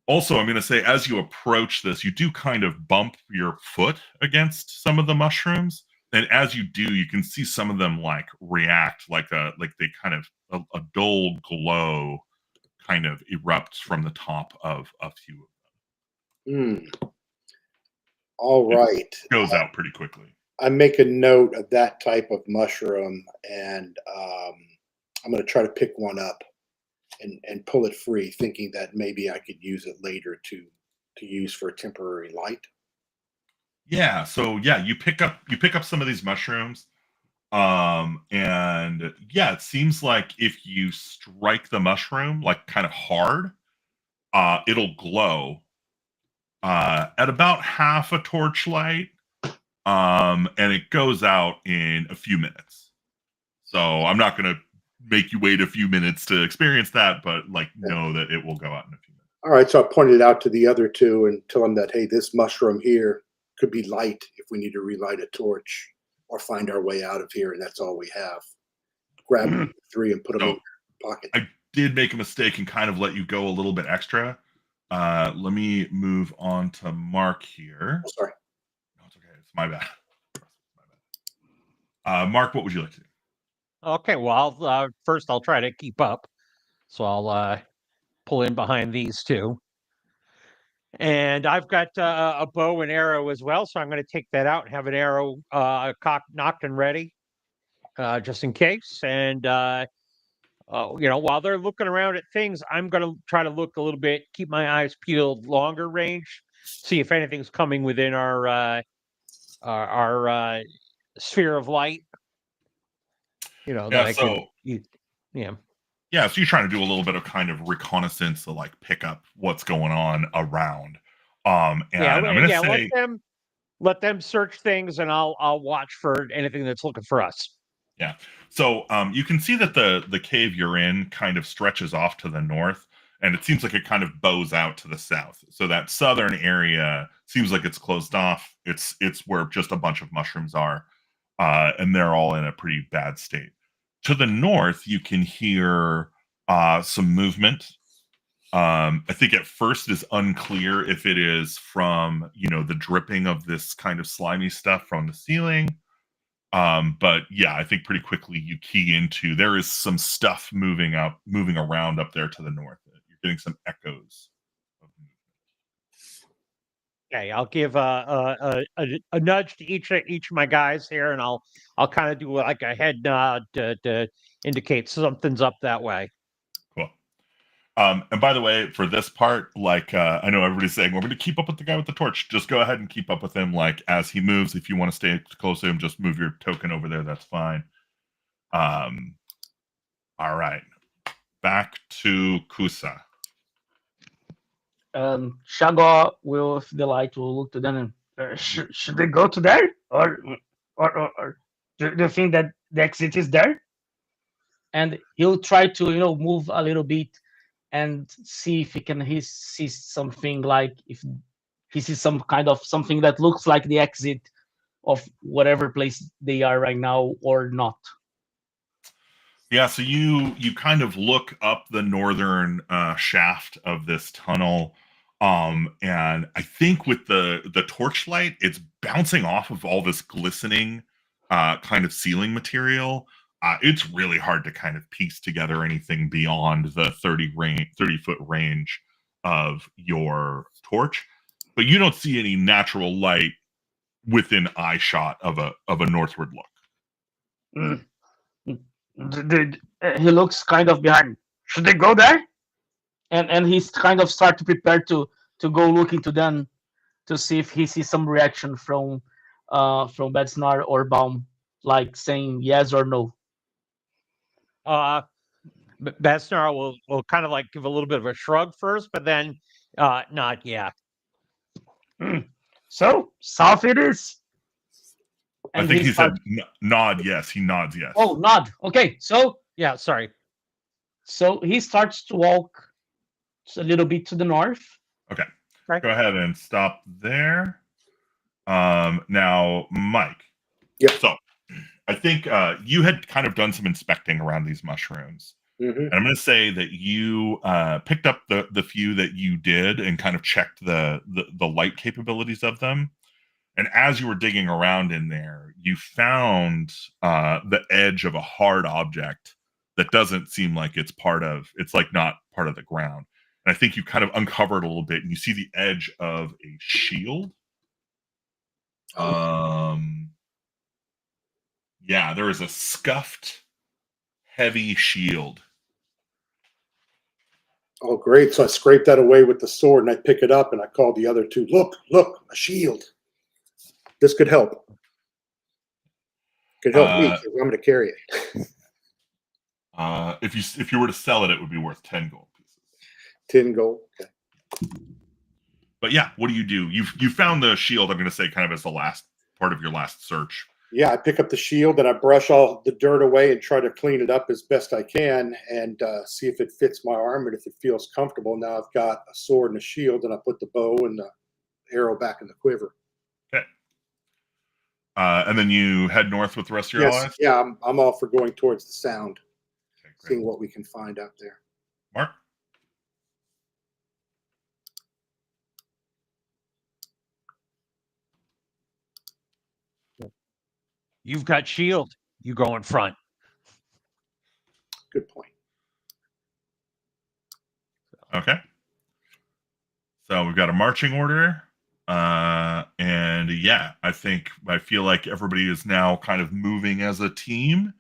Also, I'm going to say, as you approach this, you do kind of bump your foot against some of the mushrooms, and as you do, you can see some of them like react, like they kind of a dull glow kind of erupts from the top of a few of them. All right. It goes out pretty quickly. I make a note of that type of mushroom, and I'm going to try to pick one up and pull it free, thinking that maybe I could use it later to use for a temporary light. Yeah. So yeah, you pick up some of these mushrooms, and yeah, it seems like if you strike the mushroom like kind of hard, it'll glow at about half a torchlight, and it goes out in a few minutes. So I'm not going to make you wait a few minutes to experience that, but like know that it will go out in a few minutes. All right, so I pointed it out to the other two and tell them that, hey, this mushroom here could be light if we need to relight a torch or find our way out of here, and that's all we have. Grab 3 and put them in your pocket. I did make a mistake and kind of let you go a little bit extra. Let me move on to Mark here. Oh, sorry. No, it's okay. It's my bad. Mark, what would you like to do? Okay, well, first I'll try to keep up. So I'll pull in behind these two. And I've got a bow and arrow as well, so I'm going to take that out and have an arrow knocked and ready, just in case. And while they're looking around at things, I'm going to try to look a little bit, keep my eyes peeled, longer range, see if anything's coming within our sphere of light. Yeah. So yeah. So you're trying to do a little bit of kind of reconnaissance to like pick up what's going on around. And I'm going to say, let them search things, and I'll watch for anything that's looking for us. Yeah. So you can see that the cave you're in kind of stretches off to the north. and it seems like it kind of bows out to the south. So that southern area seems like it's closed off. It's where just a bunch of mushrooms are, and they're all in a pretty bad state. To the north, you can hear some movement. I think at first it's unclear if it is from, the dripping of this kind of slimy stuff from the ceiling. But yeah, I think pretty quickly you key into there is some stuff moving around up there to the north. You're getting some echoes. Okay, I'll give a nudge to each of my guys here, and I'll kind of do like a head nod to indicate something's up that way. Cool. And by the way, for this part, I know everybody's saying we're going to keep up with the guy with the torch. Just go ahead and keep up with him. As he moves, if you want to stay close to him, just move your token over there. That's fine. All right. Back to Kusa. Shago will, with the light, will look to them and should they go to there, or do you think that the exit is there? And he'll try to move a little bit and see if he sees something, like if he sees some kind of something that looks like the exit of whatever place they are right now or not. Yeah, so you kind of look up the northern shaft of this tunnel, and I think with the torchlight, it's bouncing off of all this glistening kind of ceiling material. It's really hard to kind of piece together anything beyond the 30-foot range of your torch, but you don't see any natural light within eye shot of a northward look. He looks kind of behind. Should they go there? And he's kind of start to prepare to go look into them to see if he sees some reaction from Bedsnar or Baum, like saying yes or no. Bedsnar will kind of like give a little bit of a shrug first, but then not yet. So south it is. I think he said nod yes. He nods yes. Oh, nod. Okay, so yeah, sorry. So he starts to walk a little bit to the north. Okay. Right. Go ahead and stop there. Now, Mike. Yeah. So I think you had kind of done some inspecting around these mushrooms. Mm-hmm. And I'm going to say that you picked up the few that you did and kind of checked the light capabilities of them. And as you were digging around in there, you found the edge of a hard object that doesn't seem like it's like not part of the ground. And I think you kind of uncovered a little bit, and you see the edge of a shield. Yeah, there is a scuffed, heavy shield. Oh, great. So I scrape that away with the sword, and I pick it up, and I call the other two. Look, a shield. This could help. Could help me, because I'm going to carry it. If you were to sell it, it would be worth 10 gold pieces. 10 gold. Okay. But yeah, what do? You found the shield. I'm going to say kind of as the last part of your last search. Yeah, I pick up the shield and I brush all the dirt away and try to clean it up as best I can and see if it fits my arm and if it feels comfortable. Now I've got a sword and a shield, and I put the bow and the arrow back in the quiver. Okay. And then you head north with the rest of your allies? Yeah, I'm all for going towards the sound, okay, seeing what we can find out there. Mark? You've got shield. You go in front. Good point. Okay. So we've got a marching order. And yeah, I feel like everybody is now kind of moving as a team.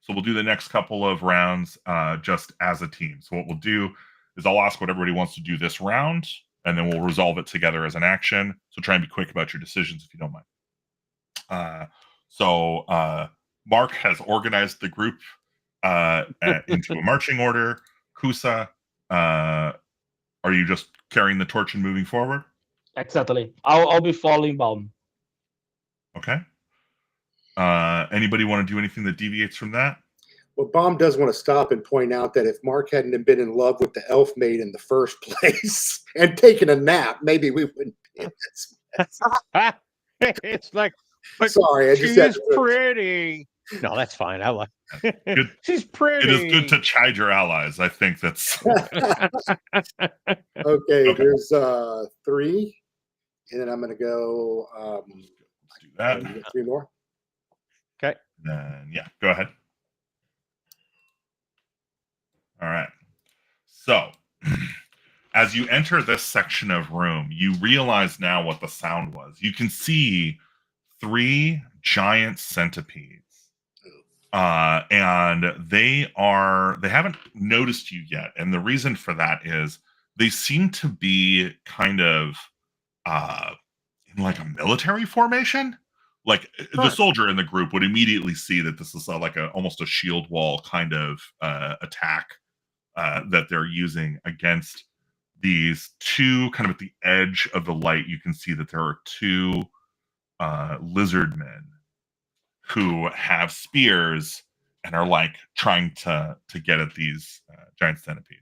So we'll do the next couple of rounds just as a team. So what we'll do is I'll ask what everybody wants to do this round, and then we'll resolve it together as an action. So try and be quick about your decisions if you don't mind. So Mark has organized the group into a marching order. Kusa, are you just carrying the torch and moving forward? Exactly. I'll be following Baum. Okay. Anybody want to do anything that deviates from that? Well, Bomb does want to stop and point out that if Mark hadn't been in love with the elf maid in the first place and taken a nap, maybe we wouldn't be in this mess. It's like, but Sorry, I just had she's to. pretty. No, that's fine. I like. Good. She's It pretty. is good to chide your allies. I think that's Okay, there's 3, and then I'm going to go. let's do that. You got 3 more. Okay. Then yeah, go ahead. All right. So, as you enter this section of room, you realize now what the sound was. You can see 3 giant centipedes. And they haven't noticed you yet. And the reason for that is they seem to be kind of in like a military formation. Like the soldier in the group would immediately see that this is like almost a shield wall kind of attack that they're using against these 2 kind of at the edge of the light. You can see that there are 2 lizard men who have spears and are like trying to get at these giant centipedes.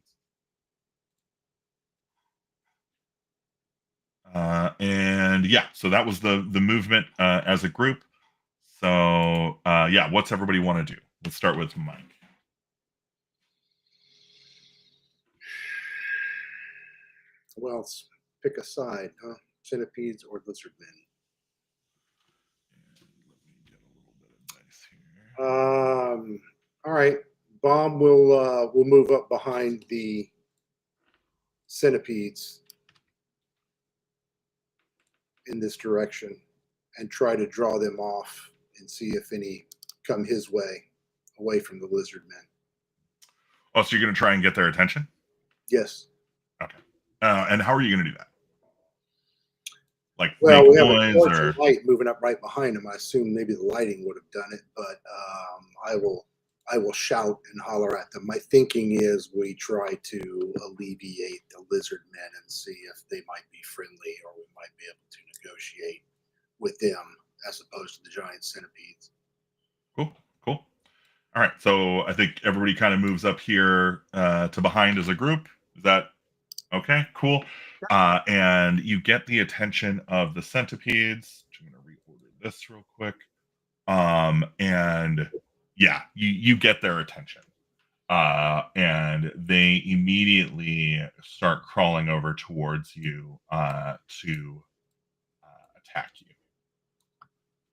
And yeah, so that was the movement as a group. So yeah, what's everybody want to do? Let's start with Mike. Well, let's pick a side, huh? Centipedes or lizard men. All right. Bomb will move up behind the centipedes in this direction and try to draw them off and see if any come his way, away from the lizard men. Oh, so you're going to try and get their attention? Yes. Okay. And how are you going to do that? Like, well, make we have noise a torch or and light moving up right behind him. I assume maybe the lighting would have done it, but I will shout and holler at them. My thinking is we try to alleviate the lizard men and see if they might be friendly, or we might be able to negotiate with them as opposed to the giant centipedes. Cool. All right, so I think everybody kind of moves up here to behind as a group. Is that okay? Cool. And you get the attention of the centipedes. I'm going to reorder this real quick. And yeah, you get their attention. And they immediately start crawling over towards you to attack you.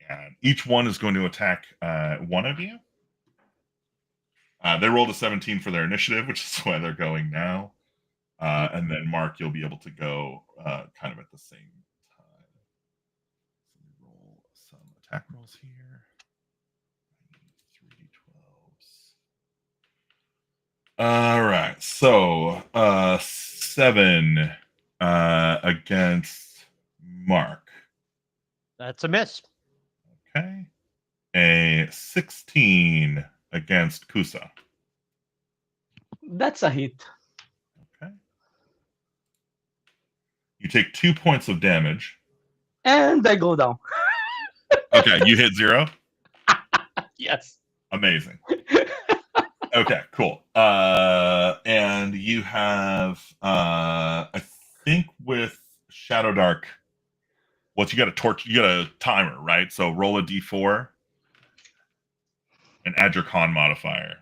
And each one is going to attack one of you. They rolled a 17 for their initiative, which is why they're going now. And then Mark, you'll be able to go kind of at the same time. Let me roll some attack rolls here. 3d12s. All right, so 7 against Mark. That's a miss. Okay. A 16 against Kusa. That's a hit. Okay. You take 2 points of damage. And I go down. Okay, you hit 0? Yes. Amazing. Okay, cool. And you have, I think with Shadowdark, you got a torch, you got a timer, right? So roll a d4 and add your con modifier.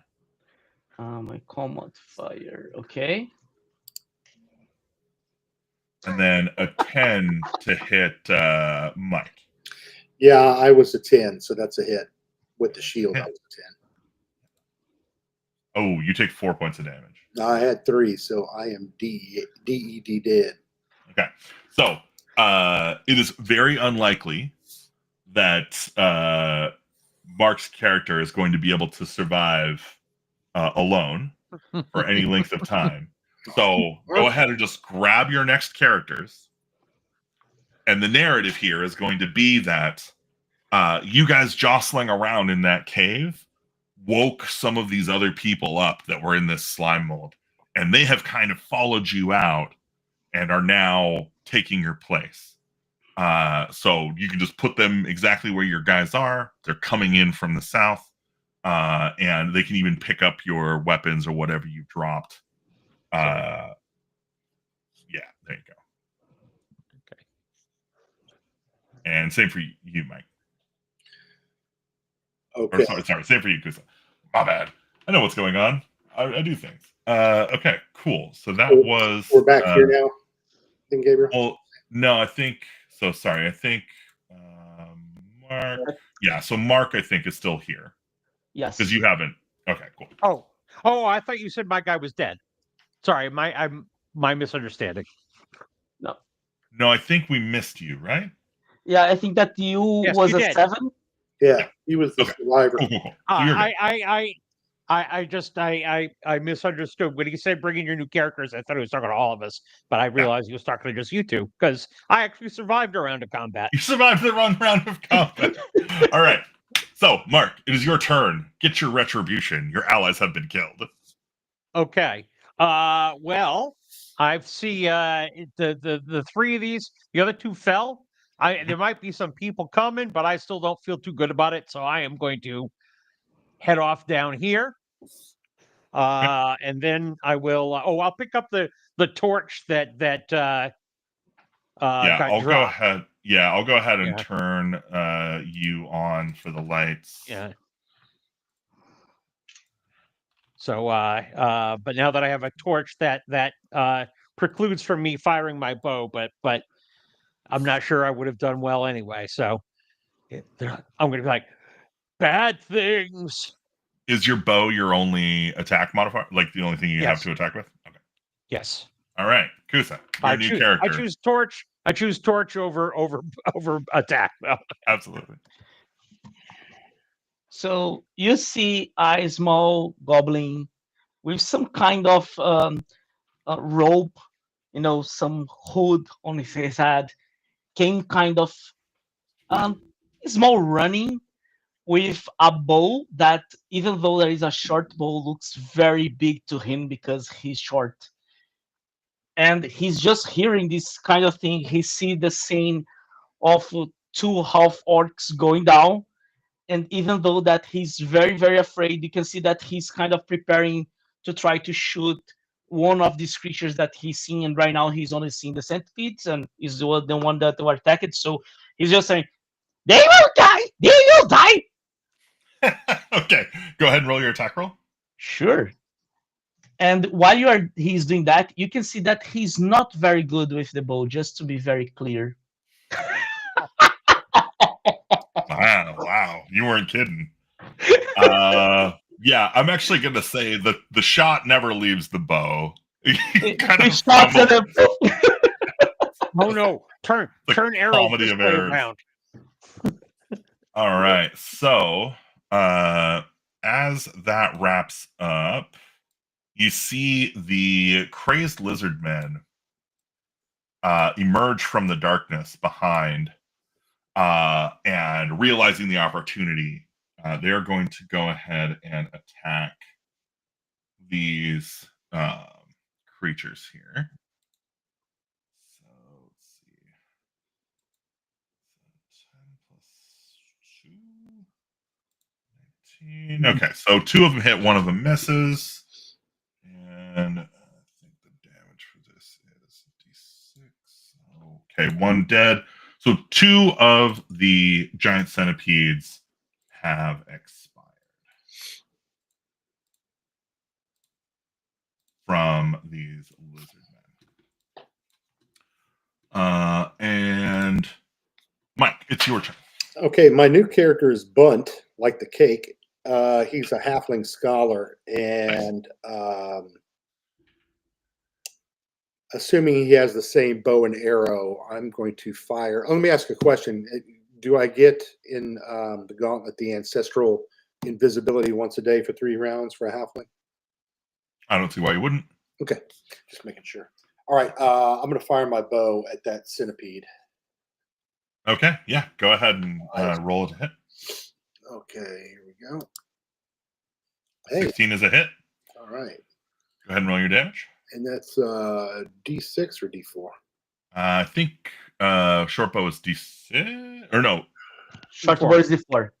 My con modifier, okay. And then a 10 to hit Mike. Yeah, I was a 10, so that's a hit. With the shield, I was a 10. Oh, you take 4 points of damage. I had 3, so I am DED dead. Okay, so it is very unlikely that Mark's character is going to be able to survive alone for any length of time. So go ahead and just grab your next characters. And the narrative here is going to be that you guys jostling around in that cave woke some of these other people up that were in this slime mold. And they have kind of followed you out and are now taking your place. So you can just put them exactly where your guys are. They're coming in from the south. and they can even pick up your weapons or whatever you dropped. Yeah, there you go. Okay. And same for you, Mike. Okay. Or sorry, same for you, Kusa. My bad. I know what's going on. I do things. Okay, cool. So that was. We're back here now. I think, Gabriel. Well, no, I think so. Sorry, I think Mark. Yeah, so Mark, I think, is still here Yes. because you haven't. Okay, cool. Oh, I thought you said my guy was dead. Sorry, my misunderstanding. No, I think we missed you, right? Yeah, I think that you Yes, was you a did. 7. Yeah, he was the Okay. survivor. Cool. So you're good. I misunderstood when he said bringing your new characters. I thought he was talking to all of us, but I realized he was talking to just you two because I actually survived a round of combat. You survived the wrong round of combat. All right. So, Mark, it is your turn. Get your retribution. Your allies have been killed. Okay. Well, I see the three of these. The other two fell. There might be some people coming, but I still don't feel too good about it. So I am going to head off down here. And then I will. I'll pick up the torch that Yeah, got I'll dropped. go ahead. Yeah, I'll go ahead and Yeah. turn you on for the lights. Yeah. So, but now that I have a torch, that precludes from me firing my bow. But I'm not sure I would have done well anyway. So I'm going to be like, bad things. Is your bow your only attack modifier? Like the only thing you have Yes. to attack with? Okay. Yes. All right, Kusa, your new character. I choose torch. I choose torch over attack. Absolutely. So you see a small goblin with some kind of rope, some hood on his head, came kind of small running with a bow that, even though there is a short bow, looks very big to him because he's short. And he's just hearing this kind of thing. He see the scene of two half orcs going down, and even though that he's very very afraid, you can see that he's kind of preparing to try to shoot one of these creatures that he's seeing, and right now he's only seeing the centipedes and is the one that were attacked. So he's just saying, they will die, they will die. Okay, go ahead and roll your attack roll. Sure. And while he's doing that, you can see that he's not very good with the bow, just to be very clear. Wow, you weren't kidding. Yeah, I'm actually gonna say that the shot never leaves the bow. Kind of shots at him. Oh no! Turn arrows comedy this of way errors. around. All right, so as that wraps up, you see the crazed lizard men emerge from the darkness behind, and realizing the opportunity, they're going to go ahead and attack these creatures here. So let's see. 10 plus 2, 19. Okay, so 2 of them hit, 1 of them misses. And I think the damage for this is D6. Okay, 1 dead. So 2 of the giant centipedes have expired from these lizard men. And Mike, it's your turn. Okay, my new character is Bunt, like the cake. He's a halfling scholar, and assuming he has the same bow and arrow, I'm going to fire. Let me ask a question. Do I get in the Gauntlet the ancestral invisibility once a day for 3 rounds for a halfling? I don't see why you wouldn't. Okay, just making sure. All right, I'm going to fire my bow at that centipede. Okay, yeah, go ahead and roll it to hit. Okay, here we go. Hey. 16 is a hit. All right. Go ahead and roll your damage. And that's D6 or D4? I think short bow is D6, or no. Short bow is D4. D4,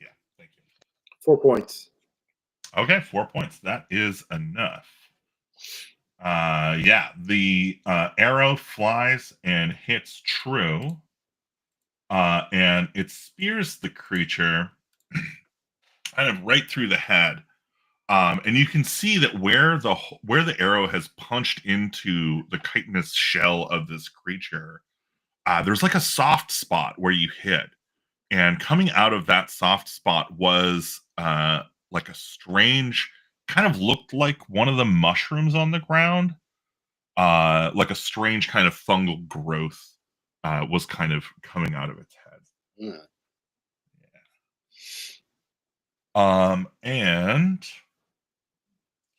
yeah. Thank you. 4 points. Okay, 4 points. That is enough. Yeah, the arrow flies and hits True, and it spears the creature kind of right through the head. And you can see that where the arrow has punched into the chitinous shell of this creature, there's like a soft spot where you hit, and coming out of that soft spot was like a strange, kind of looked like one of the mushrooms on the ground, like a strange kind of fungal growth was kind of coming out of its head. Yeah. And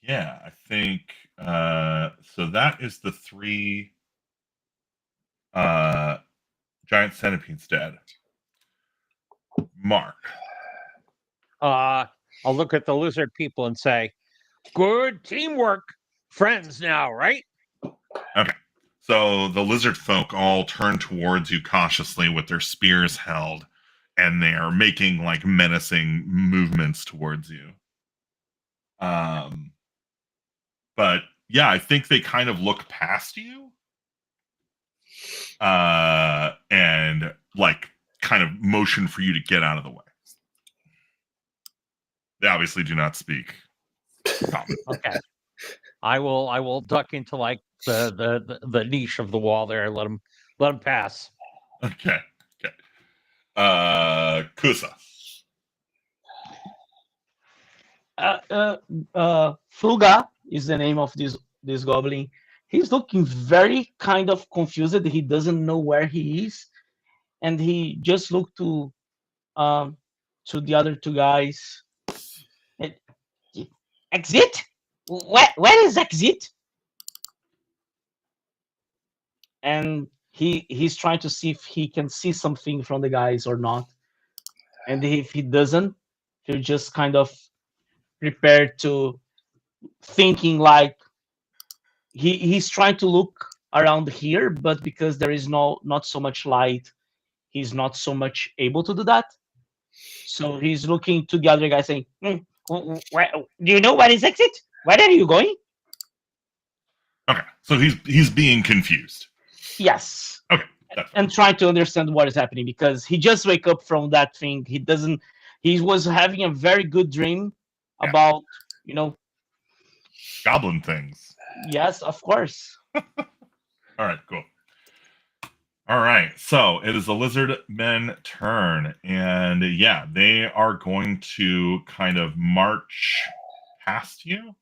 yeah, I think so. That is the 3 giant centipedes dead. Mark. I'll look at the lizard people and say, "Good teamwork, friends now, right?" Okay. So the lizard folk all turn towards you cautiously with their spears held, and they are making like menacing movements towards you. But yeah, I think they kind of look past you, and like kind of motion for you to get out of the way. They obviously do not speak common. Okay. I will duck into like the niche of the wall there. Let them pass. Okay. Kusa. Fruga is the name of this goblin. He's looking very kind of confused. He doesn't know where he is, and he just looked to the other 2 guys. Exit? Where is exit? And he's trying to see if he can see something from the guys or not. And if he doesn't, he'll just kind of prepare to thinking like he's trying to look around here, but because there is not so much light, he's not so much able to do that. So he's looking to the other guy saying, do you know where is exit? Where are you going? Okay, so he's being confused. Yes. Okay, that's fine. And trying to understand what is happening because he just wake up from that thing. He was having a very good dream about, goblin things. Yes, of course. All right, cool. All right, so it is the lizard men turn, and yeah, they are going to kind of march past you.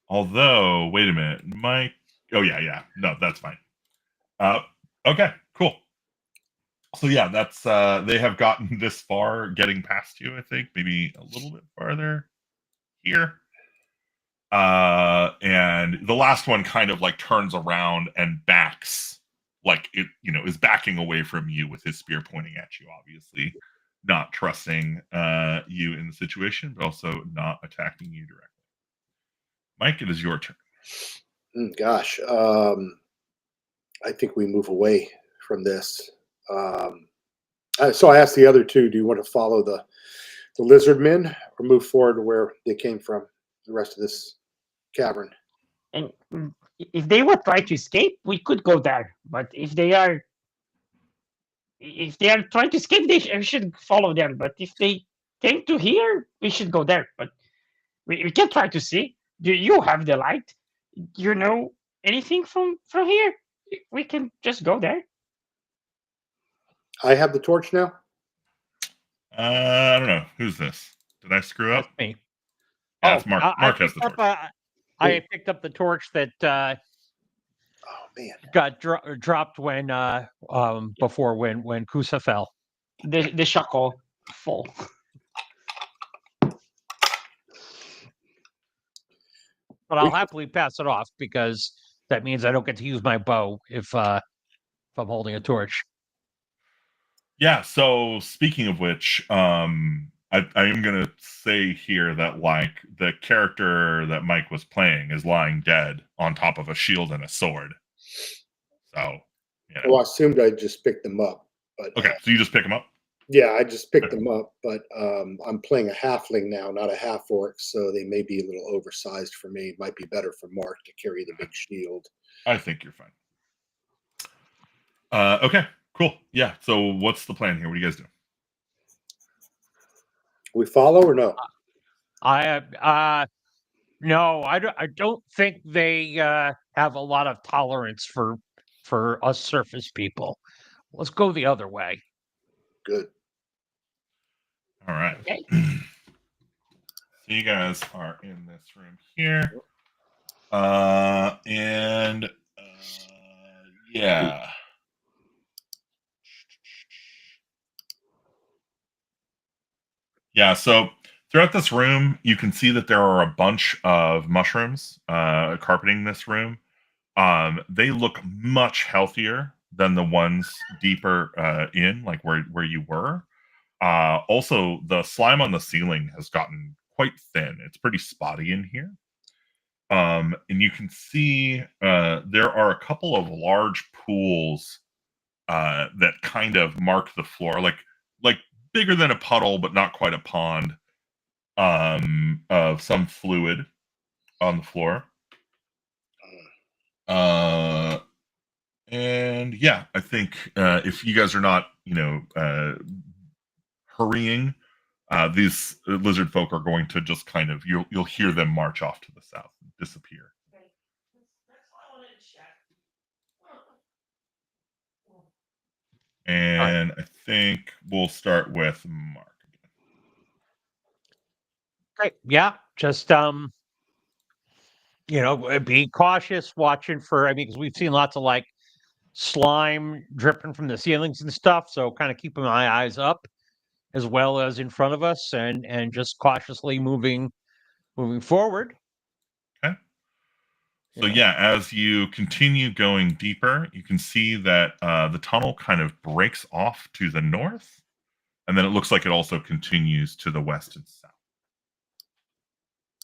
Although, wait a minute, Mike. Oh yeah, no, that's fine. Okay, cool. So yeah, that's they have gotten this far, getting past you. I think maybe a little bit farther here. And the last one kind of like turns around and backs, like it, is backing away from you with his spear pointing at you, obviously not trusting you in the situation, but also not attacking you directly. Mike, it is your turn. Gosh, I think we move away from this. So I asked the other 2, do you want to follow the lizard men or move forward to where they came from, the rest of this cavern? And if they were trying to escape, we could go there. But if they are trying to escape, we should follow them. But if they came to here, we should go there. But we can try to see. Do you have the light? Do you know anything from here? We can just go there. I have the torch now. I don't know. Who's this? Did I screw up? That's me. Yeah, it's Mark. Mark has the picked torch. I picked up the torch that Oh man, got dropped when before when Kusa fell. The shackle fall. But I'll happily pass it off because that means I don't get to use my bow if I'm holding a torch. Yeah. So speaking of which, I am gonna say here that like the character that Mike was playing is lying dead on top of a shield and a sword. So, well, I assumed I just picked them up. But okay, so you just pick him up. Yeah, I just picked them up, but I'm playing a halfling now, not a half orc, so they may be a little oversized for me. Might be better for Mark to carry the big shield. I think you're fine. Okay, cool. Yeah. So what's the plan here? What do you guys do? We follow or no? No, I don't think they have a lot of tolerance for us surface people. Let's go the other way. Good. All right. Okay. So you guys are in this room here. And yeah. Yeah, so throughout this room, you can see that there are a bunch of mushrooms carpeting this room. They look much healthier than the ones deeper in, like where you were. Also, the slime on the ceiling has gotten quite thin. It's pretty spotty in here. And you can see there are a couple of large pools that kind of mark the floor, like bigger than a puddle, but not quite a pond, of some fluid on the floor. And yeah, I think if you guys are not, hurrying, these lizard folk are going to just kind of you'll hear them march off to the south and disappear. And I think we'll start with Mark. Great. Yeah, just be cautious, watching for. Because we've seen lots of like slime dripping from the ceilings and stuff. So kind of keeping my eyes up as well as in front of us, and just cautiously moving forward. Okay. So yeah, as you continue going deeper, you can see that the tunnel kind of breaks off to the north, and then it looks like it also continues to the west and south.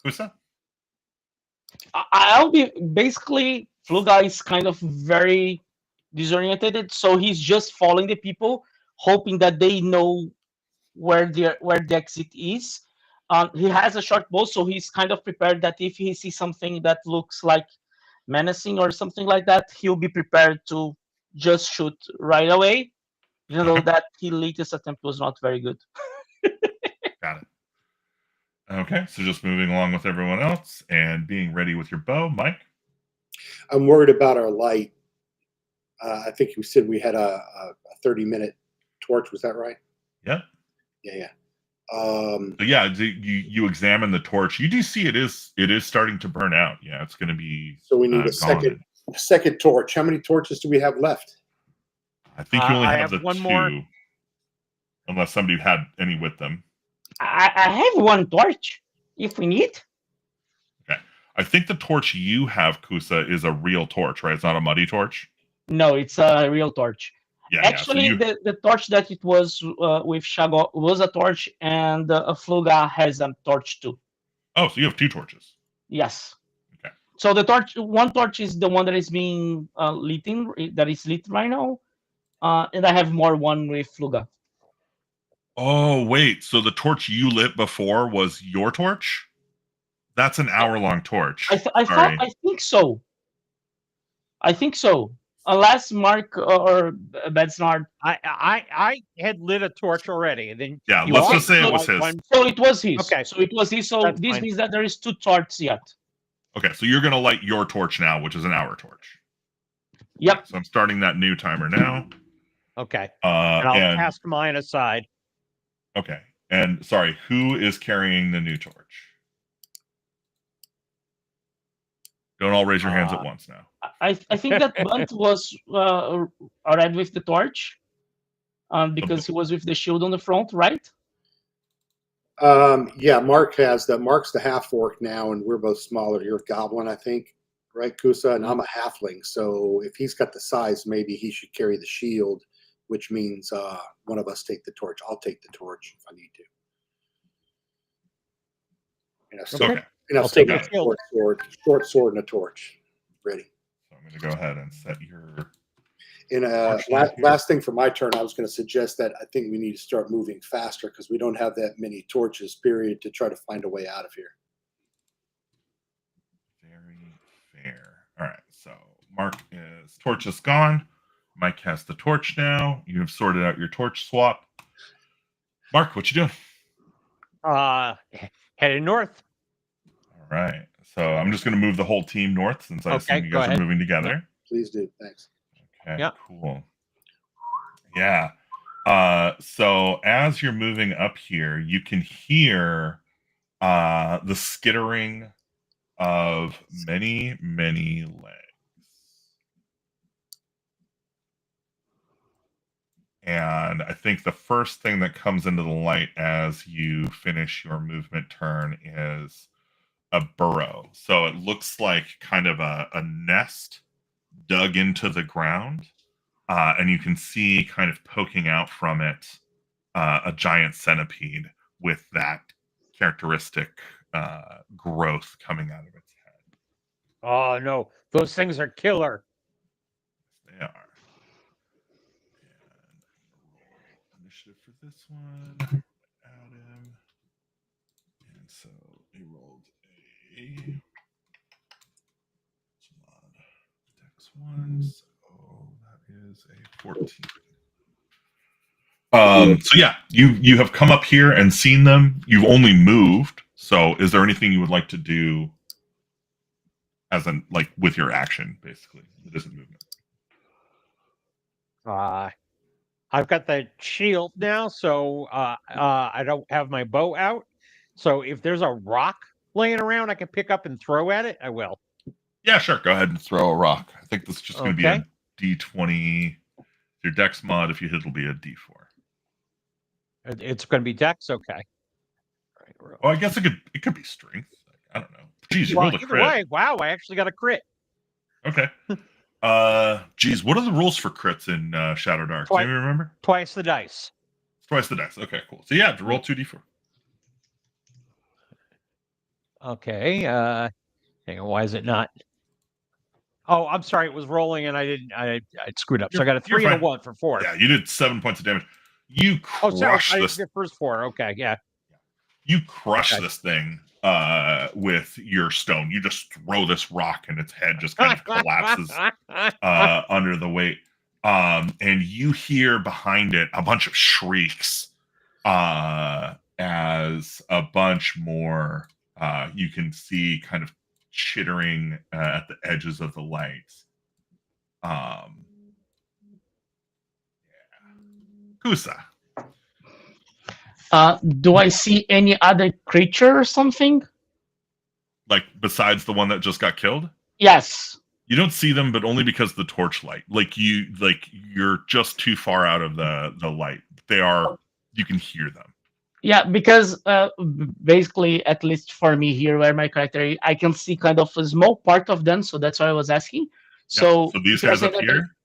Who's that? I'll be basically Fluga is kind of very disoriented, so he's just following the people, hoping that they know where the exit is. He has a short bow, so he's kind of prepared that if he sees something that looks like menacing or something like that, he'll be prepared to just shoot right away. Even though that his latest attempt was not very good. Got it. Okay, so just moving along with everyone else and being ready with your bow, Mike. I'm worried about our light. I think you said we had a 30-minute torch. Was that right? Yeah. Yeah. So yeah, you examine the torch. You do see it is starting to burn out. Yeah, it's going to be. So we need a second torch. How many torches do we have left? I think you only have the one two, more. Unless somebody had any with them. I have one torch if we need. Okay, I think the torch you have, Kusa, is a real torch, right? It's not a muddy torch. No, it's a real torch. Yeah. Actually, Yeah, the torch that it was with Shago was a torch, and a Fluga has a torch too. Oh, so you have two torches. Yes. Okay. So one torch is the one that is being lit right now, and I have one with Fluga. Oh wait, so the torch you lit before was your torch? That's an hour-long torch. I think so. Unless Mark or Bedsnard. I had lit a torch already, and then let's just say it was his. So it was his. Okay. So it was his. So That's this fine. means that there is two torches yet. Okay, so you're gonna light your torch now, which is an hour torch. Yep. Okay, so I'm starting that new timer now. Okay. And I'll cast mine aside. Okay. And sorry, who is carrying the new torch? Don't all raise your hands at once now. I think that Bunt was already with the torch, because he was with the shield on the front, right? Yeah, Mark has that. Mark's the half orc now, and we're both smaller. You're a goblin, I think, right, Kusa? And I'm a halfling. So if he's got the size, maybe he should carry the shield, which means one of us take the torch. I'll take the torch if I need to. And I'll take a short sword and a torch. Ready. So I'm going to go ahead and set your. And last thing for my turn, I was going to suggest that I think we need to start moving faster because we don't have that many torches, period, to try to find a way out of here. Very fair. All right, so Mark is torch is gone. Mike has the torch now. You have sorted out your torch swap. Mark, what you doing? Headed north. All right. So I'm just going to move the whole team north since I Okay, assume you go guys ahead. are moving together. Yeah. Please do. Thanks. Okay, Yeah. cool. Yeah. So as you're moving up here, you can hear the skittering of many, many legs. And I think the first thing that comes into the light as you finish your movement turn is a burrow. So it looks like kind of a nest dug into the ground. And you can see kind of poking out from it a giant centipede with that characteristic growth coming out of its head. Oh no, those things are killer. They are. And initiative for this one. Add him. And so he rolled a Dex 1. So that is a 14. So yeah, you have come up here and seen them. You've only moved. So is there anything you would like to do as an like with your action, basically? It isn't movement. I've got the shield now, so I don't have my bow out. So if there's a rock laying around I can pick up and throw at it, I will. Yeah, sure. Go ahead and throw a rock. I think this is just going to be Okay. a D20. Your Dex mod, if you hit, it'll be a D4. It's going to be Dex, okay. Well, I guess it could be strength. I don't know. Jeez, you Well, rolled a either crit. way, wow, I actually got a crit. Okay. Geez, what are the rules for crits in Shadowdark? Do you remember? Twice the dice. Twice the dice. Okay, cool. So yeah, roll 2d4. Okay. Hang on, why is it not? Oh, I'm sorry. It was rolling and I screwed up. So I got a 3 and a 1 for 4. Yeah, you did 7 points of damage. You crush this. The first 4. Okay, yeah. You crush this thing with your stone. You just throw this rock and its head just kind of collapses under the weight. And you hear behind it a bunch of shrieks as a bunch more you can see kind of chittering at the edges of the light. Kusa. Do I see any other creature or something? Like besides the one that just got killed? Yes. You don't see them, but only because of the torchlight. You're just too far out of the light. You can hear them. Yeah, because basically, at least for me here, where my character, I can see kind of a small part of them, so that's why I was asking. So, so these guys up here,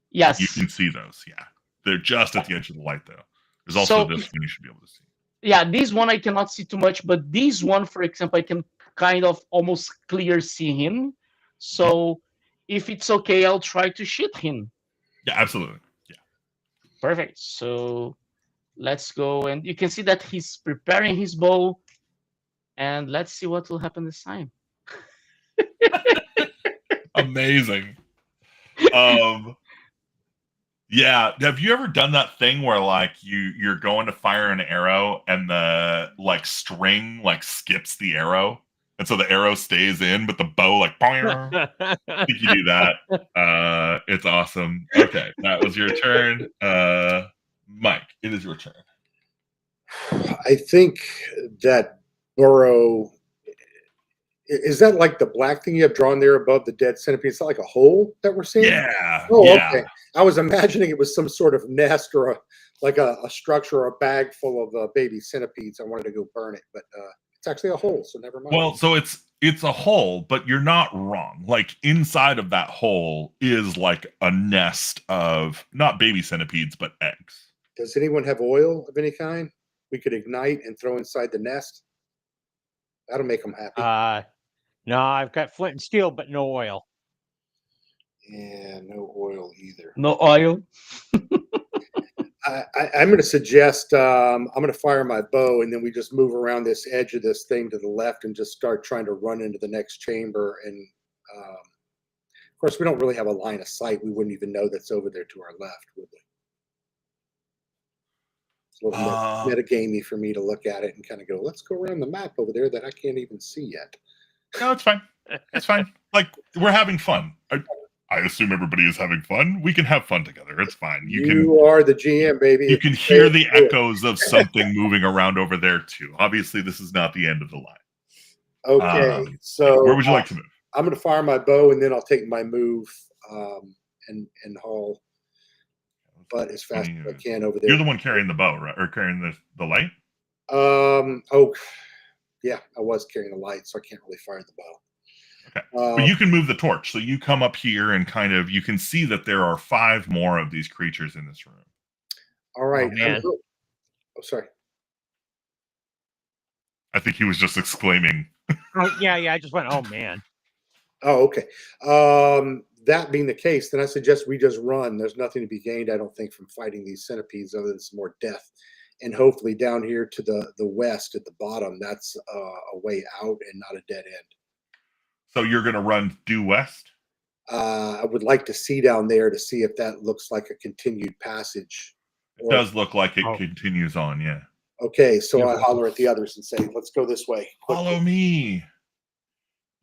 yes, you can see those. Yeah, they're just at the edge of the light, though. There's also this one you should be able to see. Yeah, this one I cannot see too much, but this one, for example, I can kind of almost clear see him. So, if it's okay, I'll try to shoot him. Yeah, absolutely. Yeah. Perfect. So let's go, and you can see that he's preparing his bow, and let's see what will happen this time. Amazing. Yeah, have you ever done that thing where like you're going to fire an arrow and the like string like skips the arrow, and so the arrow stays in, but the bow like I think you do that. It's awesome. Okay, that was your turn. Mike, it is your turn. I think that burrow, is that like the black thing you have drawn there above the dead centipede? Is that like a hole that we're seeing? Yeah. Oh, yeah. Okay. I was imagining it was some sort of nest or a structure or a bag full of baby centipedes. I wanted to go burn it, but it's actually a hole, so never mind. Well, so it's a hole, but you're not wrong. Like inside of that hole is like a nest of not baby centipedes, but eggs. Does anyone have oil of any kind we could ignite and throw inside the nest? That'll make them happy. No, I've got flint and steel, but no oil. And no oil either. No oil. I'm going to suggest I'm going to fire my bow, and then we just move around this edge of this thing to the left and just start trying to run into the next chamber. And of course, we don't really have a line of sight. We wouldn't even know that's over there to our left, would we? It's a little metagamey for me to look at it and kind of go, let's go around the map over there that I can't even see yet. No, it's fine. It's fine. Like, we're having fun. I assume everybody is having fun. We can have fun together. It's fine. You are the GM, baby. You can hear the echoes of something moving around over there too. Obviously, this is not the end of the line. Okay, so where would you like to move? I'm going to fire my bow, and then I'll take my move and haul butt as fast as I can over there. You're the one carrying the bow, right? Or carrying the light? Oh, yeah, I was carrying the light, so I can't really fire the bow. Okay, but you can move the torch. So you come up here and kind of, you can see that there are 5 more of these creatures in this room. All right. Oh, man. Oh, sorry. I think he was just exclaiming. Oh, yeah, I just went, oh, man. Oh, okay. That being the case, then I suggest we just run. There's nothing to be gained, I don't think, from fighting these centipedes other than some more death. And hopefully down here to the west at the bottom, that's a way out and not a dead end. So you're going to run due west? I would like to see down there to see if that looks like a continued passage. It does look like it continues on, yeah. Okay, so I holler at the others and say, let's go this way. Quickly. Follow me.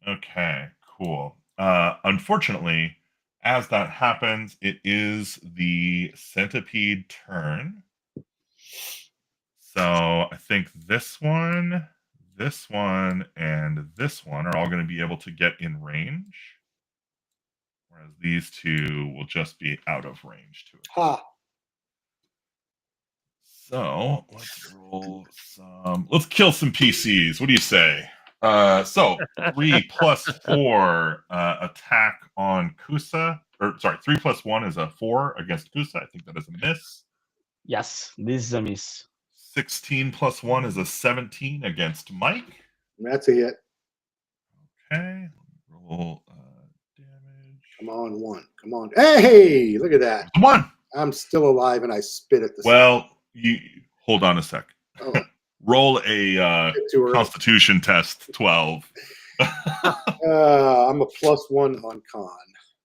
Okay, cool. Unfortunately, as that happens, it is the centipede turn. So I think this one, and this one are all going to be able to get in range. Whereas these 2 will just be out of range to it. Ha! So let's roll some. Let's kill some PCs. What do you say? So 3 plus 4 attack on Kusa. Or sorry, 3 plus 1 is a 4 against Kusa. I think that is a miss. Yes, this is a miss. 16 plus 1 is a 17 against Mike. That's a hit. Okay. Roll damage. Come on, 1. Come on. Hey, look at that. Come on. I'm still alive and I spit at the Well, you hold on a sec. Oh. Roll a Constitution test 12. I'm a +1 on con.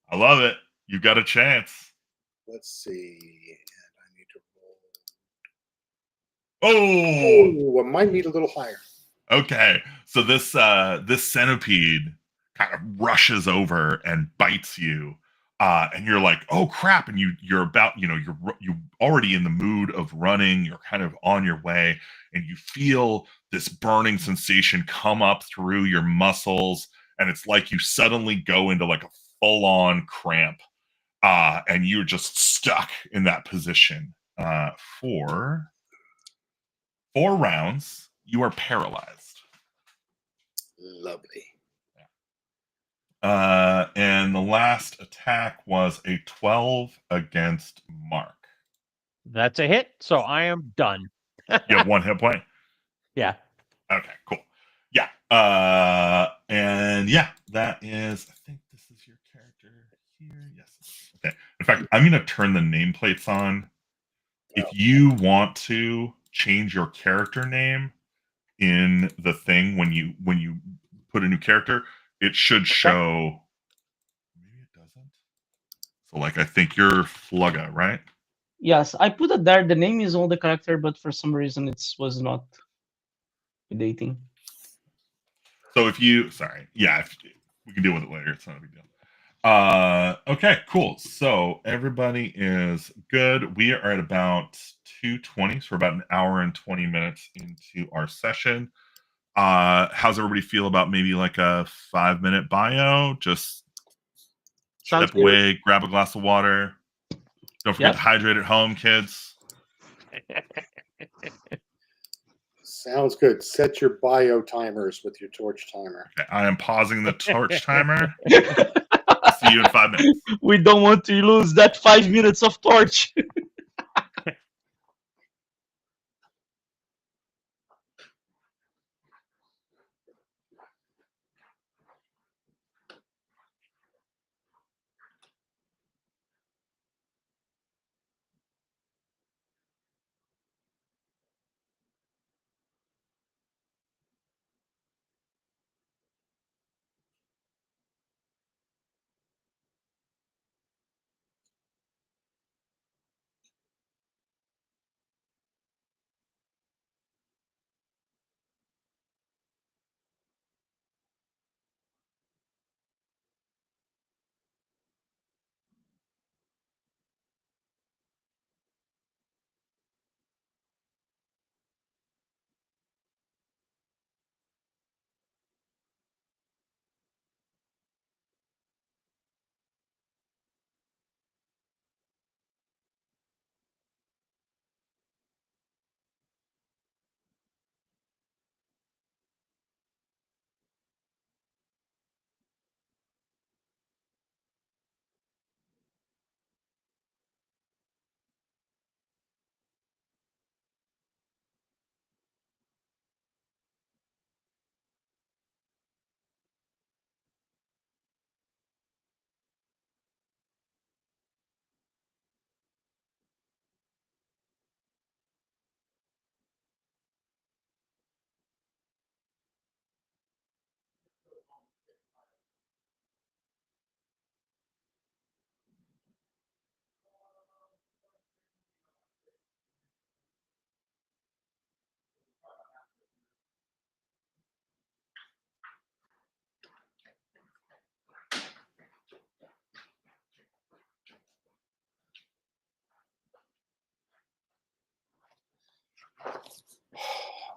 I love it. You've got a chance. Let's see. And I need to roll. Oh, I might need a little higher. Okay. So this centipede kind of rushes over and bites you. And you're like, oh crap, and you're about, you're already in the mood of running, you're kind of on your way, and you feel this burning sensation come up through your muscles, and it's like you suddenly go into like a full-on cramp, and you're just stuck in that position for 4 rounds. You are paralyzed. Lovely. And the last attack was a 12 against Mark. That's a hit, so I am done. You have 1 hit point? Yeah. Okay, cool. Yeah. And yeah, that is, I think this is your character here. Yes. Okay. In fact, I'm going to turn the nameplates on. If you want to change your character name in the thing when you put a new character, it should show. Maybe it doesn't. So, like, I think you're Flugga, right? Yes, I put it there. The name is on the character, but for some reason it was not updating. So if you, we can deal with it later. It's not a big deal. Okay, cool. So everybody is good. We are at about 2:20, so we're about an hour and 20 minutes into our session. How's everybody feel about maybe like a 5-minute bio? Just step away, grab a glass of water. Don't forget to hydrate at home, kids. Sounds good. Set your bio timers with your torch timer. Okay, I am pausing the torch timer. See you in 5 minutes. We don't want to lose that 5 minutes of torch.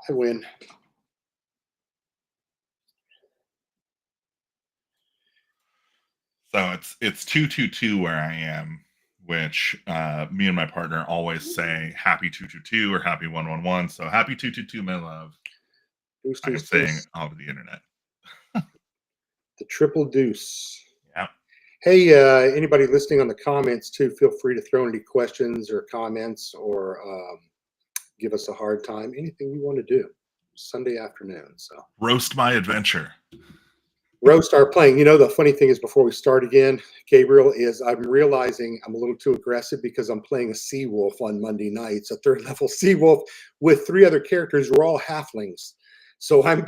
I win. So it's 222 where I am, which me and my partner always say happy 222 or happy 111. So happy 222, my love. Deuce, I am deuce, saying deuce. over the internet. The triple deuce. Yeah. Hey, anybody listening on the comments too, feel free to throw any questions or comments or give us a hard time. Anything you want to do. Sunday afternoon. So Roast my adventure. roast our playing. You know, the funny thing is before we start again, Gabriel, is I'm realizing I'm a little too aggressive because I'm playing a sea wolf on Monday nights, a 3rd level sea wolf with 3 other characters. We're all halflings. So I'm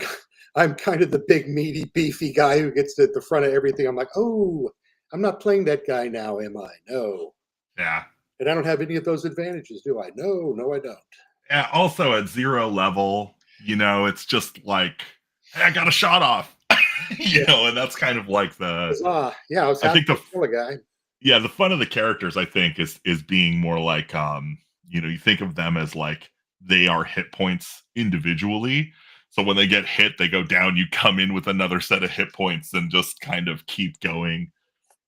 kind of the big, meaty, beefy guy who gets at the front of everything. I'm like, oh, I'm not playing that guy now, am I? No. Yeah. And I don't have any of those advantages, do I? No, I don't. Yeah. Also at 0 level, you know, it's just like, hey, I got a shot off. you know, and that's kind of like the Yeah, I was I happy think to kill a guy. yeah, the fun of the characters I think is being more like you know, you think of them as like they are hit points individually. So when they get hit, they go down, you come in with another set of hit points and just kind of keep going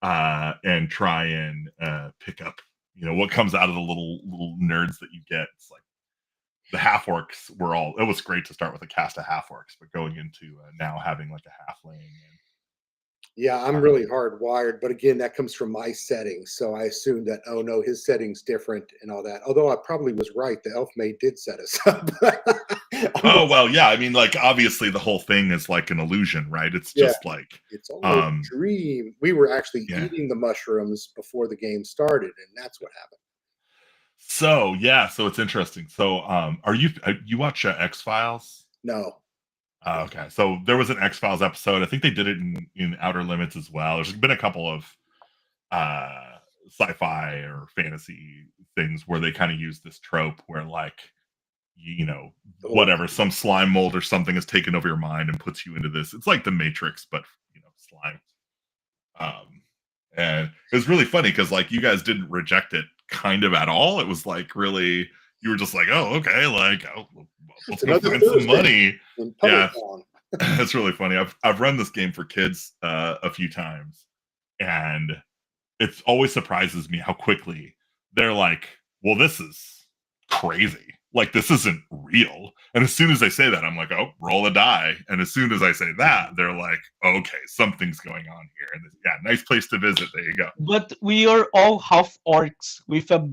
and try and pick up, you know, what comes out of the little nerds that you get. It's like the half orcs were all, it was great to start with a cast of half orcs, but going into now having like a halfling. And, Yeah, I'm really hardwired, but again, that comes from my settings. So I assume that, oh no, his setting's different and all that. Although I probably was right. The elf maid did set us up. oh, well, yeah. I mean, like, obviously the whole thing is like an illusion, right? It's Yeah. just like, It's all a dream. We were actually Yeah. eating the mushrooms before the game started, and that's what happened. so yeah, so it's interesting. So are you watch X-Files? No. Okay, so there was an X-Files episode. I think they did it in Outer Limits as well. There's been a couple of sci-fi or fantasy things where they kind of use this trope where, like, you know, whatever, some slime mold or something has taken over your mind and puts you into this. It's like the Matrix, but, you know, slime. And it was really funny because, like, you guys didn't reject it kind of at all. It was like really, you were just like, oh, okay, like, let's go find some money. Yeah, it's really funny. I've run this game for kids a few times, and it always surprises me how quickly they're like, well, this is crazy. Like, this isn't real. And as soon as they say that, I'm like, oh, roll a die. And as soon as I say that, they're like, okay, something's going on here. And yeah, nice place to visit. There you go. But we are all half orcs with a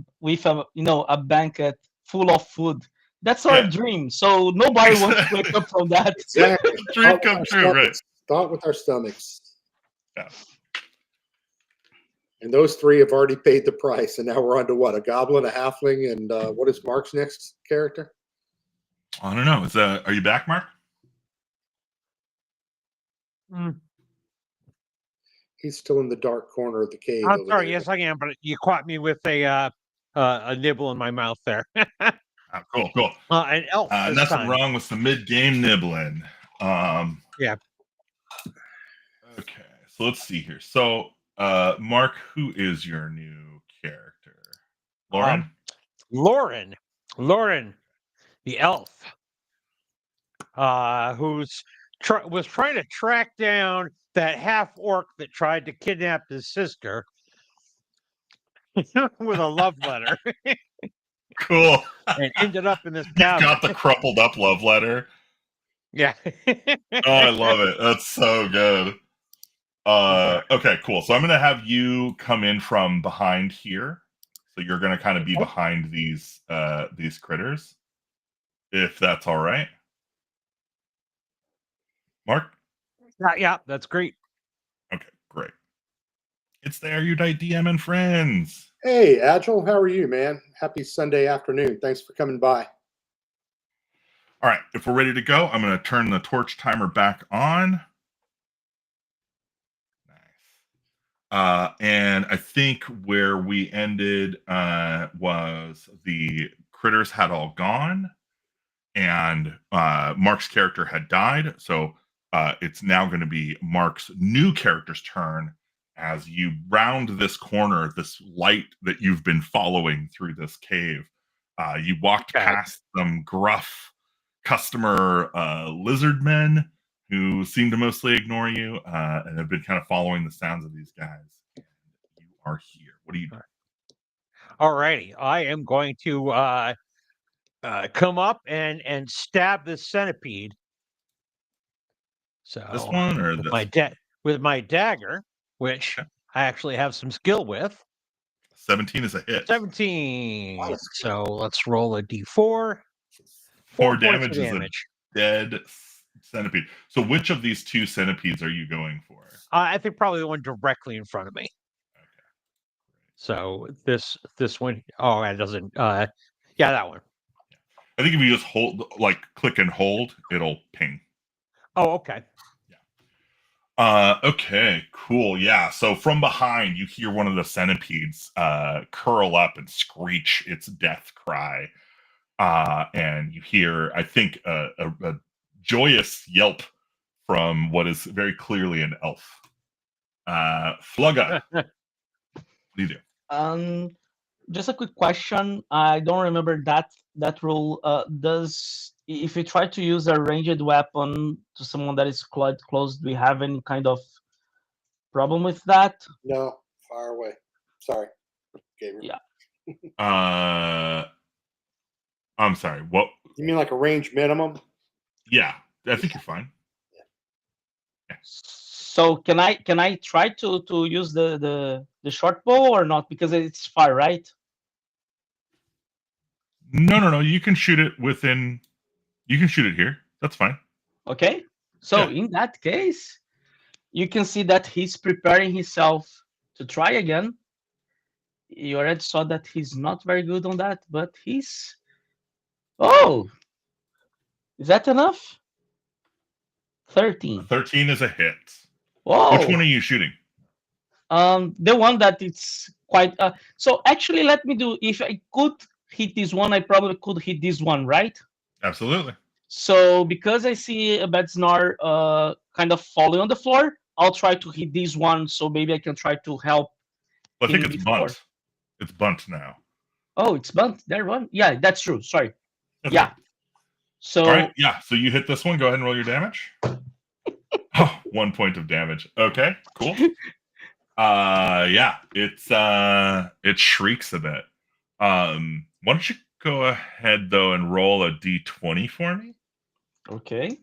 you know, a banquet full of food. That's our dream. So nobody wants to wake up from that. Exactly. Dream come true, right? Start with our stomachs. Yeah. And those 3 have already paid the price, and now we're on to what? A goblin, a halfling, and what is Mark's next character? I don't know. Are you back, Mark? He's still in the dark corner of the cave. I'm sorry. Yes, I am. But you caught me with a nibble in my mouth there. Oh, cool. An elf. Nothing wrong with the mid-game nibbling. Yeah. Okay, so let's see here. So, Mark, who is your new character? Lauren? Lauren, the elf, who's was trying to track down that half orc that tried to kidnap his sister with a love letter. Cool. And ended up in this cabin. Got the crumpled up love letter. Yeah. Oh, I love it. That's so good. Okay, cool. So I'm going to have you come in from behind here. So you're going to kind of be behind these critters, if that's all right. Mark? Yeah, that's great. Okay, great. It's there, you DM and friends. Hey, Agile, how are you, man? Happy Sunday afternoon. Thanks for coming by. All right, if we're ready to go, I'm going to turn the torch timer back on. Nice. And I think where we ended was the critters had all gone, and Mark's character had died. So it's now going to be Mark's new character's turn as you round this corner, this light that you've been following through this cave. You walked past some gruff customer lizard men who seem to mostly ignore you and have been kind of following the sounds of these guys. And you are here. What do you do? Alrighty, I am going to come up and stab this centipede. So This one or with this? with my dagger, which Okay. I actually have some skill with. 17 is a hit. 17. Nice. So let's roll a d4. 4 points damage of is a dead centipede. So which of these 2 centipedes are you going for? I think probably the one directly in front of me. Okay. So this one, oh, it doesn't. Yeah, that one. I think if you just hold, like click and hold, it'll ping. Oh, okay. Okay, cool. Yeah. So from behind, you hear one of the centipedes curl up and screech its death cry. And you hear, I think, a joyous yelp from what is very clearly an elf. Flugga, what do you do? Just a quick question. I don't remember that rule. Does if you try to use a ranged weapon to someone that is quite close, do we have any kind of problem with that? No, fire away. Sorry, Gabriel. Yeah. I'm sorry. What? You mean like a range minimum? Yeah, I think you're fine. So can I try to use the short bow or not, because it's far, right? No. You can shoot it within. You can shoot it here. That's fine. Okay. So Yeah. in that case, you can see that he's preparing himself to try again. You already saw that he's not very good on that, but he's. Oh, is that enough? 13. 13 is a hit. Whoa. Which one are you shooting? The one that it's quite. So actually, let me do. If I could hit this one, I probably could hit this one, right? Absolutely. So because I see a bad snarl kind of falling on the floor, I'll try to hit this one. So maybe I can try to help. Well, I think him it's before. bunt. It's bunt now. Oh, it's bunt. There one. Yeah, that's true. Sorry. That's Yeah. right. So All right. Yeah. So you hit this one. Go ahead and roll your damage. Oh, 1 point of damage. Okay. Cool. Yeah. It shrieks a bit. Why don't you go ahead though and roll a d20 for me? Okay.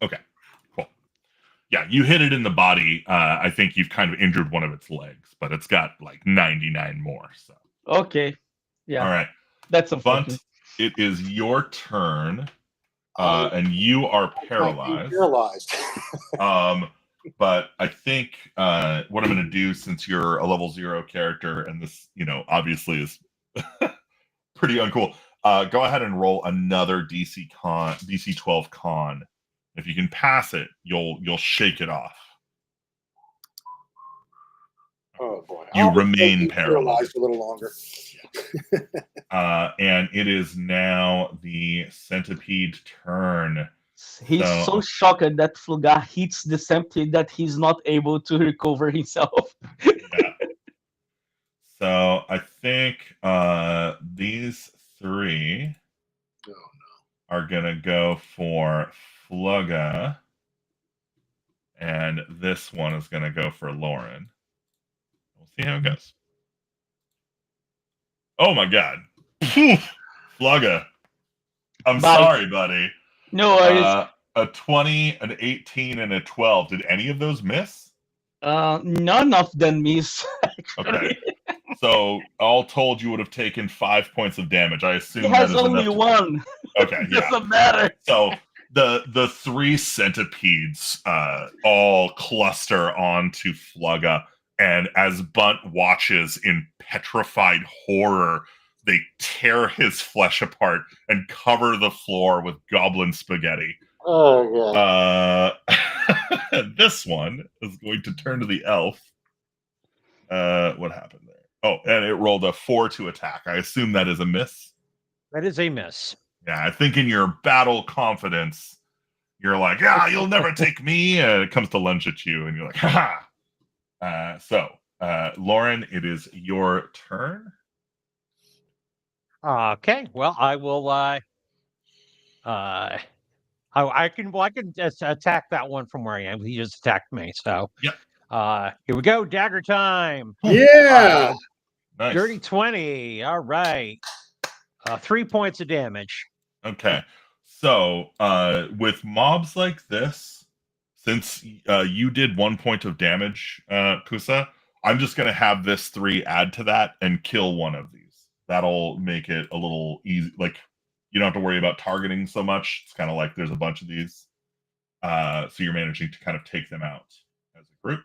Okay, cool. Yeah, you hit it in the body. I think you've kind of injured one of its legs, but it's got like 99 more. So Okay. Yeah. all right, That's unfortunate. Bunt, it is your turn, and you are paralyzed. Paralyzed. But I think what I'm going to do, since you're a level 0 character, and this, obviously is pretty uncool. Go ahead and roll another DC 12 con. If you can pass it, you'll shake it off. Oh boy! You remain paralyzed a little longer. And it is now the centipede turn. He's so shocked that Flugga hits the centipede that he's not able to recover himself. Yeah. So I think these 3 are gonna go for Flugga, and this one is gonna go for Lauren. We'll see how it goes. Oh my god. Flugga. I'm sorry, buddy. No worries. A 20, an 18, and a 12. Did any of those miss? None of them miss. Okay. So all told, you would have taken 5 points of damage. I assume He that has is only enough. one. Okay, yeah. Doesn't matter. So the 3 centipedes all cluster onto Flugga, and as Bunt watches in petrified horror, they tear his flesh apart and cover the floor with goblin spaghetti. Oh yeah. This one is going to turn to the elf. What happened there? Oh, and it rolled a 4 to attack. I assume that is a miss. That is a miss. Yeah, I think in your battle confidence, you're like, yeah, you'll never take me. And it comes to lunge at you, and you're like, haha. So Lauren, it is your turn. Okay. Well, I will. I can just attack that one from where I am. He just attacked me. So. Yep. Here we go. Dagger time. Yeah. Nice. Dirty 20. All right. 3 points of damage. Okay. So with mobs like this, since you did 1 point of damage, Kusa, I'm just going to have this 3 add to that and kill one of these. That'll make it a little easy. Like, you don't have to worry about targeting so much. It's kind of like there's a bunch of these. So you're managing to kind of take them out as a group.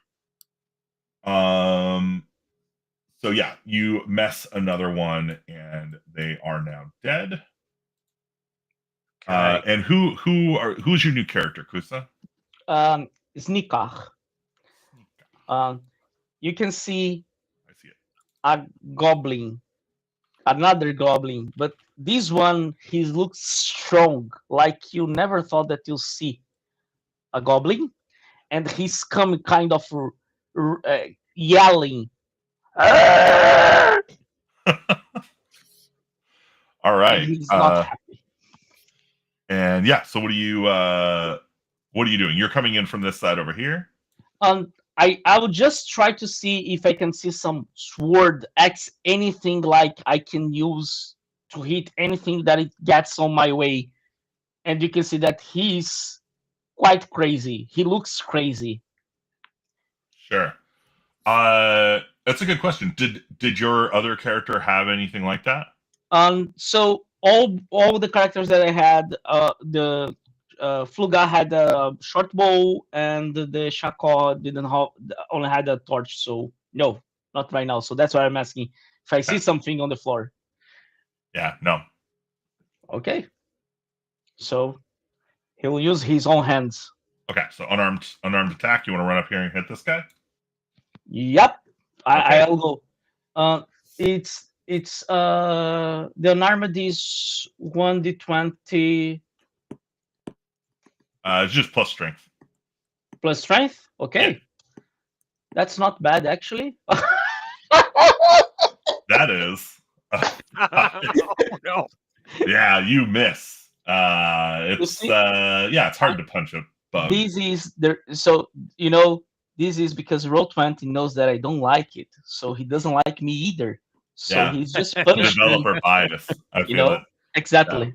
So yeah, you mess another one and they are now dead. Okay. And who's your new character, Kusa? Snikach. You can see I see it. a goblin, another goblin, but this one he looks strong, like you never thought that you'll see a goblin, and he's coming kind of yelling. "Arr!" All right. And he's not happy. And yeah, so what are you doing? You're coming in from this side over here. I will just try to see if I can see some sword X, anything like I can use to hit anything that it gets on my way. And you can see that he's quite crazy. He looks crazy. Sure. That's a good question. Did your other character have anything like that? So all the characters that I had, the Fluga had a short bow, and the Shako didn't have, only had a torch. So no, not right now. So that's why I'm asking if I see something on the floor. Yeah, no. Okay. So he'll use his own hands. Okay, so unarmed attack. You want to run up here and hit this guy? Yep. Okay. I'll go. It's the unarmed is 1d20 It's just plus strength. plus strength. Okay. Yeah. That's not bad actually. That is. Oh, no. Yeah, you miss. It's it's hard to punch a bug. This is this is because Roll20 knows that I don't like it, so he doesn't like me either. So Yeah. he's just punishing me. Developer bias. I feel it. Exactly.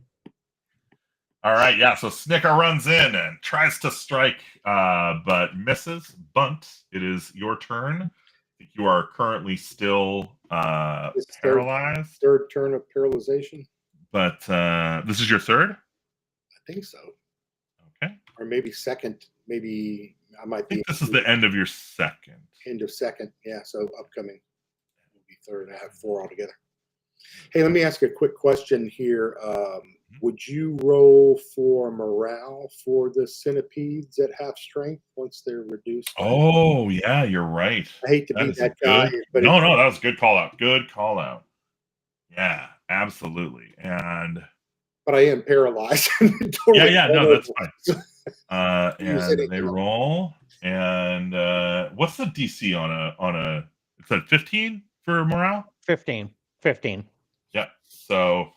All right, yeah. So Snicker runs in and tries to strike, but misses. Bunt, it is your turn. I think you are currently still paralyzed. Third turn of paralyzation. But this is your third? I think so. Okay. Or maybe second. Maybe I might I be. think this is the end of your second. End of second. Yeah. So upcoming will be third. I have 4 altogether. Hey, let me ask you a quick question here. Would you roll for morale for the centipedes at half strength once they're reduced? Oh, yeah, you're right. I hate to be is that guy, good. but No, that was a good call out. Good call out. Yeah, absolutely. And but I am paralyzed. yeah, no, that's fine. Use And anything they else. roll. And what's the DC on a? It's at 15 for morale. 15. Yeah. So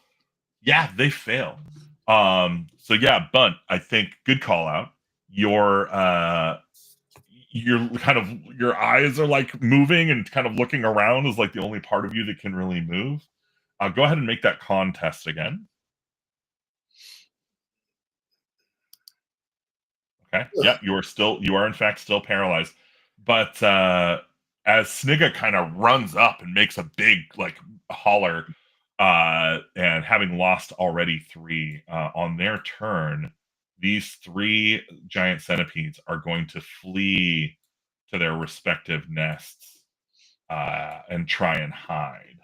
yeah, they fail. So yeah, Bunt, I think good call out. You're kind of, your eyes are like moving and kind of looking around is like the only part of you that can really move. Go ahead and make that con test again. Okay. Yep. You are in fact still paralyzed. But as Snigga kind of runs up and makes a big like holler, and having lost already 3 on their turn, these 3 giant centipedes are going to flee to their respective nests and try and hide.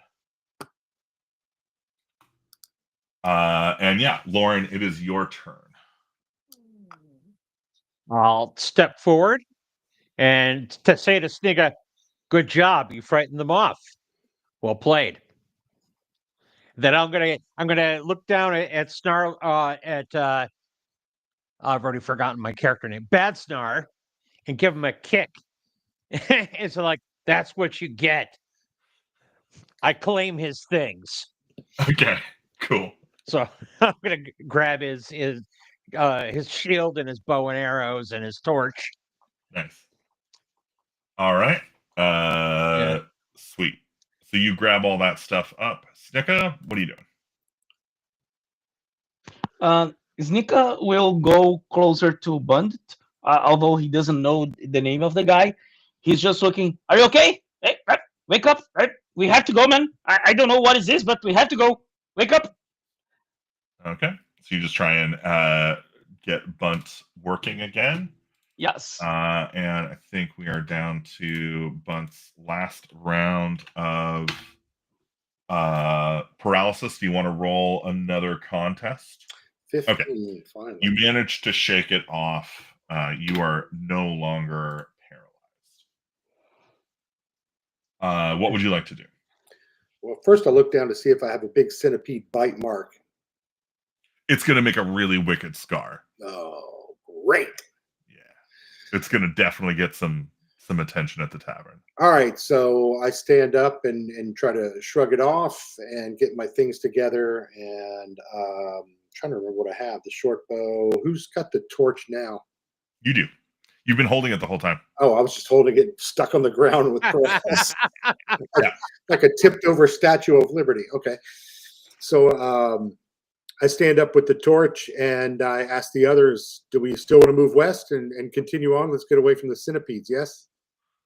And yeah, Lauren, it is your turn. I'll step forward and to say to Snigga, "Good job, you frightened them off. Well played." Then I'm gonna look down at Snarl at I've already forgotten my character name, Bad Snar, and give him a kick. And so like, That's what you get. I claim his things. Okay, cool. So I'm gonna grab his shield and his bow and arrows and his torch. Nice. All right. Sweet. So you grab all that stuff up. Snicka, what are you doing? Snika will go closer to Bund, although he doesn't know the name of the guy. He's just looking. Are you okay? Hey, wake up! We have to go, man. I don't know what is this, but we have to go. Wake up! Okay. So you just try and get Bunt working again. Yes. And I think we are down to Bunt's last round of paralysis. Do you want to roll another contest? 15, Okay. finally. You managed to shake it off. You are no longer paralyzed. What would you like to do? Well, first I look down to see if I have a big centipede bite mark. It's going to make a really wicked scar. Oh, great. Yeah. It's going to definitely get some attention at the tavern. All right, so I stand up and try to shrug it off and get my things together. And trying to remember what I have. The short bow. Who's got the torch now? You do. You've been holding it the whole time. Oh, I was just holding it stuck on the ground with pearls. like a tipped over Statue of Liberty. Okay. So I stand up with the torch and I ask the others, do we still want to move west and continue on? Let's get away from the centipedes, yes?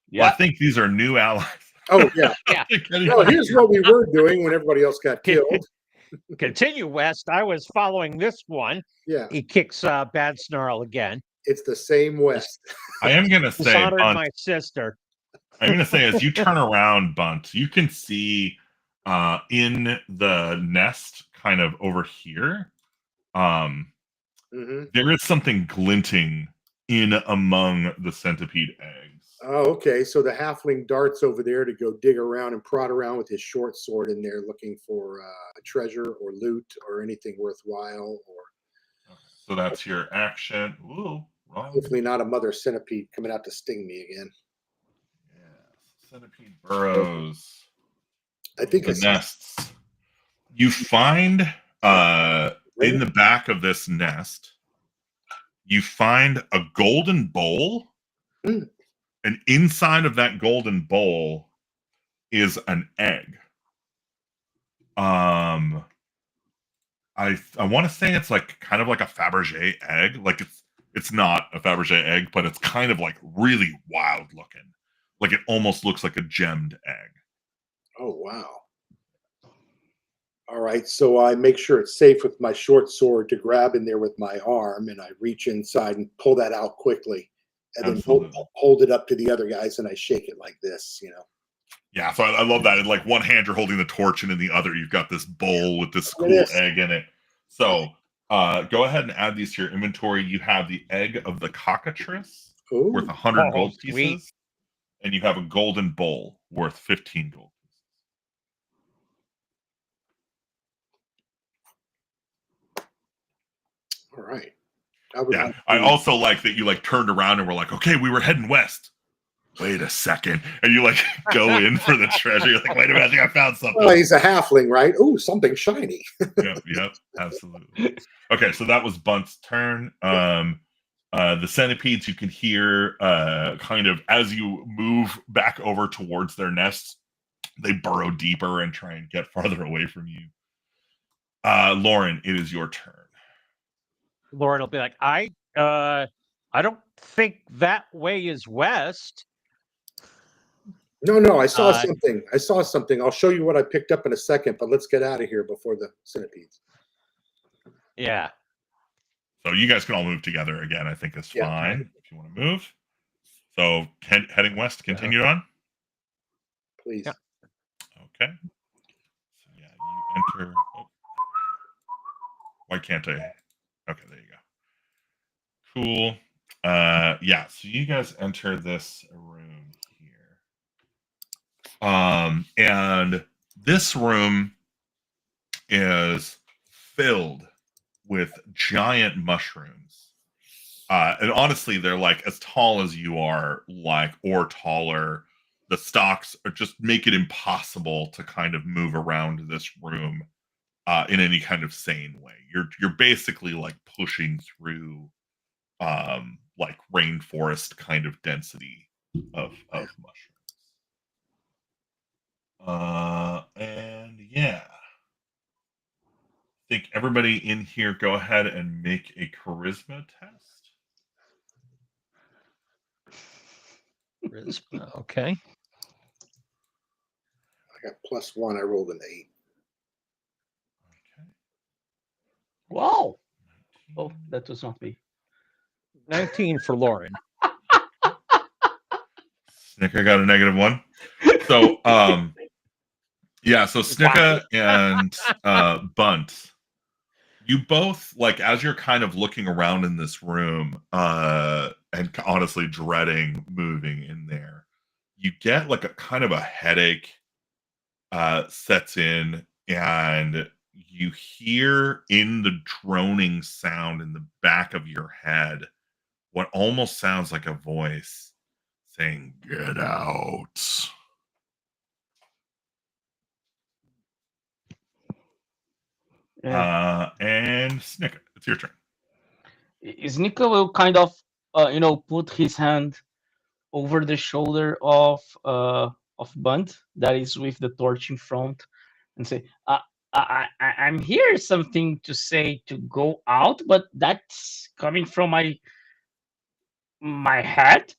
Yeah. Well, I think these are new allies. Oh, yeah. Yeah. Well, here's what we were doing when everybody else got killed. Continue west. I was following this one. Yeah. He kicks Bad Snarl again. It's the same west. I am going to say, Dishonored Bunt, my sister. I'm going to say, as you turn around, Bunt, you can see in the nest kind of over here, there is something glinting in among the centipede eggs. Oh, okay. So the halfling darts over there to go dig around and prod around with his short sword in there looking for a treasure or loot or anything worthwhile. Or so that's your action. Ooh, wrong. Hopefully not a mother centipede coming out to sting me again. Yeah, centipede burrows. I think the it's nests. You find in the back of this nest, you find a golden bowl. And inside of that golden bowl is an egg. I want to say it's like kind of like a Fabergé egg. Like it's not a Fabergé egg, but it's kind of like really wild looking. Like it almost looks like a gemmed egg. Oh, wow. All right. So I make sure it's safe with my short sword to grab in there with my arm, and I reach inside and pull that out quickly. And then hold it up to the other guys, and I shake it like this, you know. Yeah, so I love that. In like one hand, you're holding the torch, and in the other, you've got this bowl with this cool egg in it. So go ahead and add these to your inventory. You have the egg of the cockatrice worth 100 gold pieces, and you have a golden bowl worth 15 gold pieces. All right. Yeah, I also like that you like turned around and were like, okay, we were heading west. Wait a second. And you like go in for the treasure. You're like, wait a minute, I think I found something. Well, he's a halfling, right? Ooh, something shiny. Yep, absolutely. Okay, so that was Bunt's turn. The centipedes, you can hear kind of as you move back over towards their nests, they burrow deeper and try and get farther away from you. Lauren, it is your turn. Lauren will be like, I don't think that way is west. No, I saw something. I saw something. I'll show you what I picked up in a second, but let's get out of here before the centipedes. Yeah. So you guys can all move together again. I think is fine if you want to move. So heading west, continue on. Please. Yeah. Okay. So yeah, you enter. Oh. Why can't I? Okay, there you go. Cool. Yeah, so you guys enter this room here. And this room is filled with giant mushrooms. And honestly, they're like as tall as you are, like, or taller. stalks are just make it impossible to kind of move around this room in any kind of sane way. You're basically like pushing through like rainforest kind of density of mushrooms. And yeah, I think everybody in here go ahead and make a charisma test. Okay. I got +1. I rolled an 8. Okay. Wow. Oh, that was not me. 19 for Lauren. Snicker got a -1. So yeah, so Snicker and Bunt, you both, like, as you're kind of looking around in this room and honestly dreading moving in there, you get like a kind of a headache sets in, and you hear in the droning sound in the back of your head what almost sounds like a voice saying, "Get out." And Snicker, it's your turn. Snicker will kind of, put his hand over the shoulder of Bunt that is with the torch in front, and say, I'm here something to say to go out, but that's coming from my head.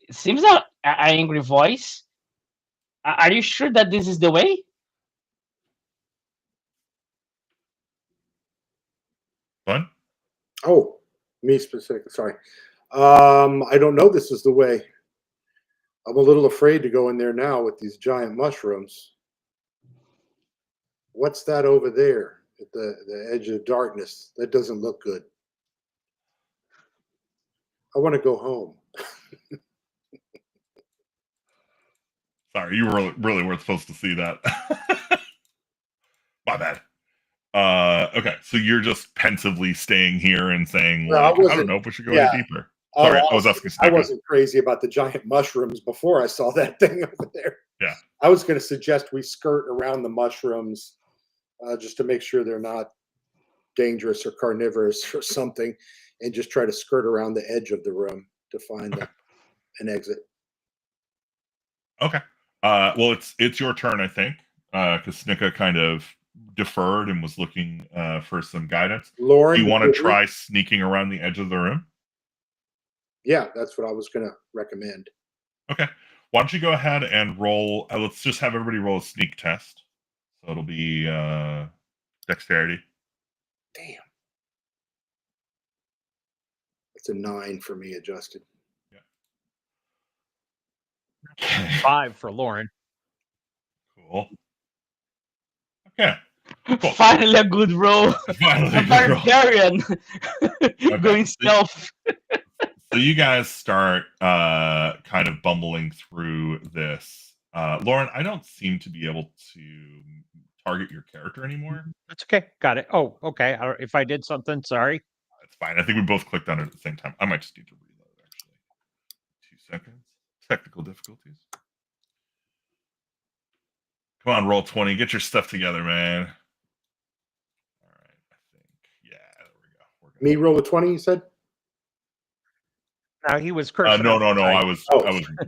It seems an angry voice. Are you sure that this is the way? Bunt? Oh, me specific. Sorry. I don't know. This is the way. I'm a little afraid to go in there now with these giant mushrooms. What's that over there at the edge of darkness? That doesn't look good. I want to go home. Sorry, you really weren't supposed to see that. My bad. Okay, so you're just pensively staying here and saying, No, like, I don't know if we should go any deeper. Sorry, I was asking I Snicker. wasn't crazy about the giant mushrooms before I saw that thing over there. Yeah. I was going to suggest we skirt around the mushrooms just to make sure they're not dangerous or carnivorous or something, and just try to skirt around the edge of the room to find an exit. Okay. Well, it's your turn, I think, because Snicker kind of deferred and was looking for some guidance. Lauren, Do you want to try sneaking around the edge of the room? Yeah, that's what I was going to recommend. Okay. Why don't you go ahead and roll? Let's just have everybody roll a sneak test. So it'll be dexterity. Damn. It's a 9 for me adjusted. Yeah. 5 for Lauren. Cool. Okay. Cool. Finally a good roll. Finally A barbarian going stealth. So you guys start kind of bumbling through this. Lauren, I don't seem to be able to target your character anymore. That's okay. Got it. Oh, okay. If I did something, sorry. It's fine. I think we both clicked on it at the same time. I might just need to reload, actually. 2 seconds. Technical difficulties. Come on, roll 20. Get your stuff together, man. All right. I think. Yeah, there we go. Me roll a 20, you said? No, he was cursing. No. I was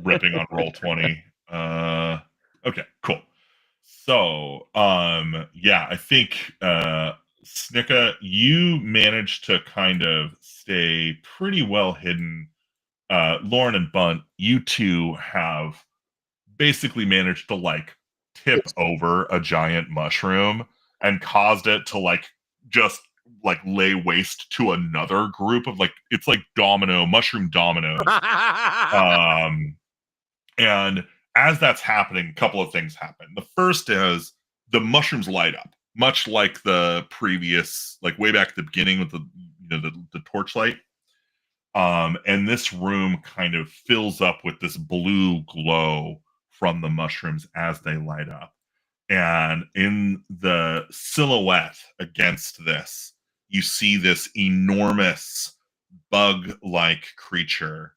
ripping on roll 20. Okay, cool. So, yeah, I think Snicka, you managed to kind of stay pretty well hidden. Lauren and Bunt, you two have basically managed to like tip over a giant mushroom and caused it to like just like lay waste to another group of like, it's like mushroom dominoes. And as that's happening, a couple of things happen. The first is the mushrooms light up, much like the previous, like way back at the beginning with the torchlight. And this room kind of fills up with this blue glow from the mushrooms as they light up. And in the silhouette against this, you see this enormous bug-like creature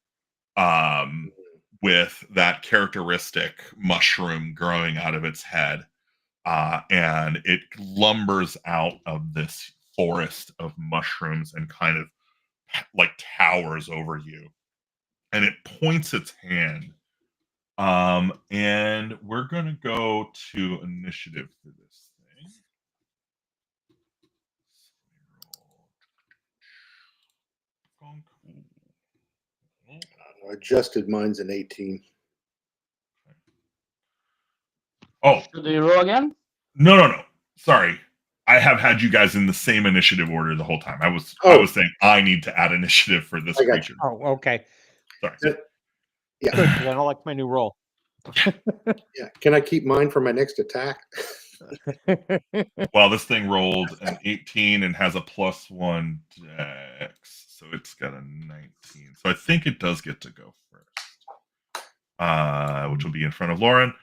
with that characteristic mushroom growing out of its head. And it lumbers out of this forest of mushrooms and kind of like towers over you. And it points its hand. And we're going to go to initiative for this thing. I adjusted mine's an 18. Oh, Should we roll again? no. Sorry. I have had you guys in the same initiative order the whole time. I was saying I need to add initiative for this I got creature. Oh, okay. Sorry. Yeah. Good, 'cause I don't like my new roll. Yeah. Can I keep mine for my next attack? Well, this thing rolled an 18 and has a +1 dex, so it's got a 19. So I think it does get to go first, which will be in front of Lauren.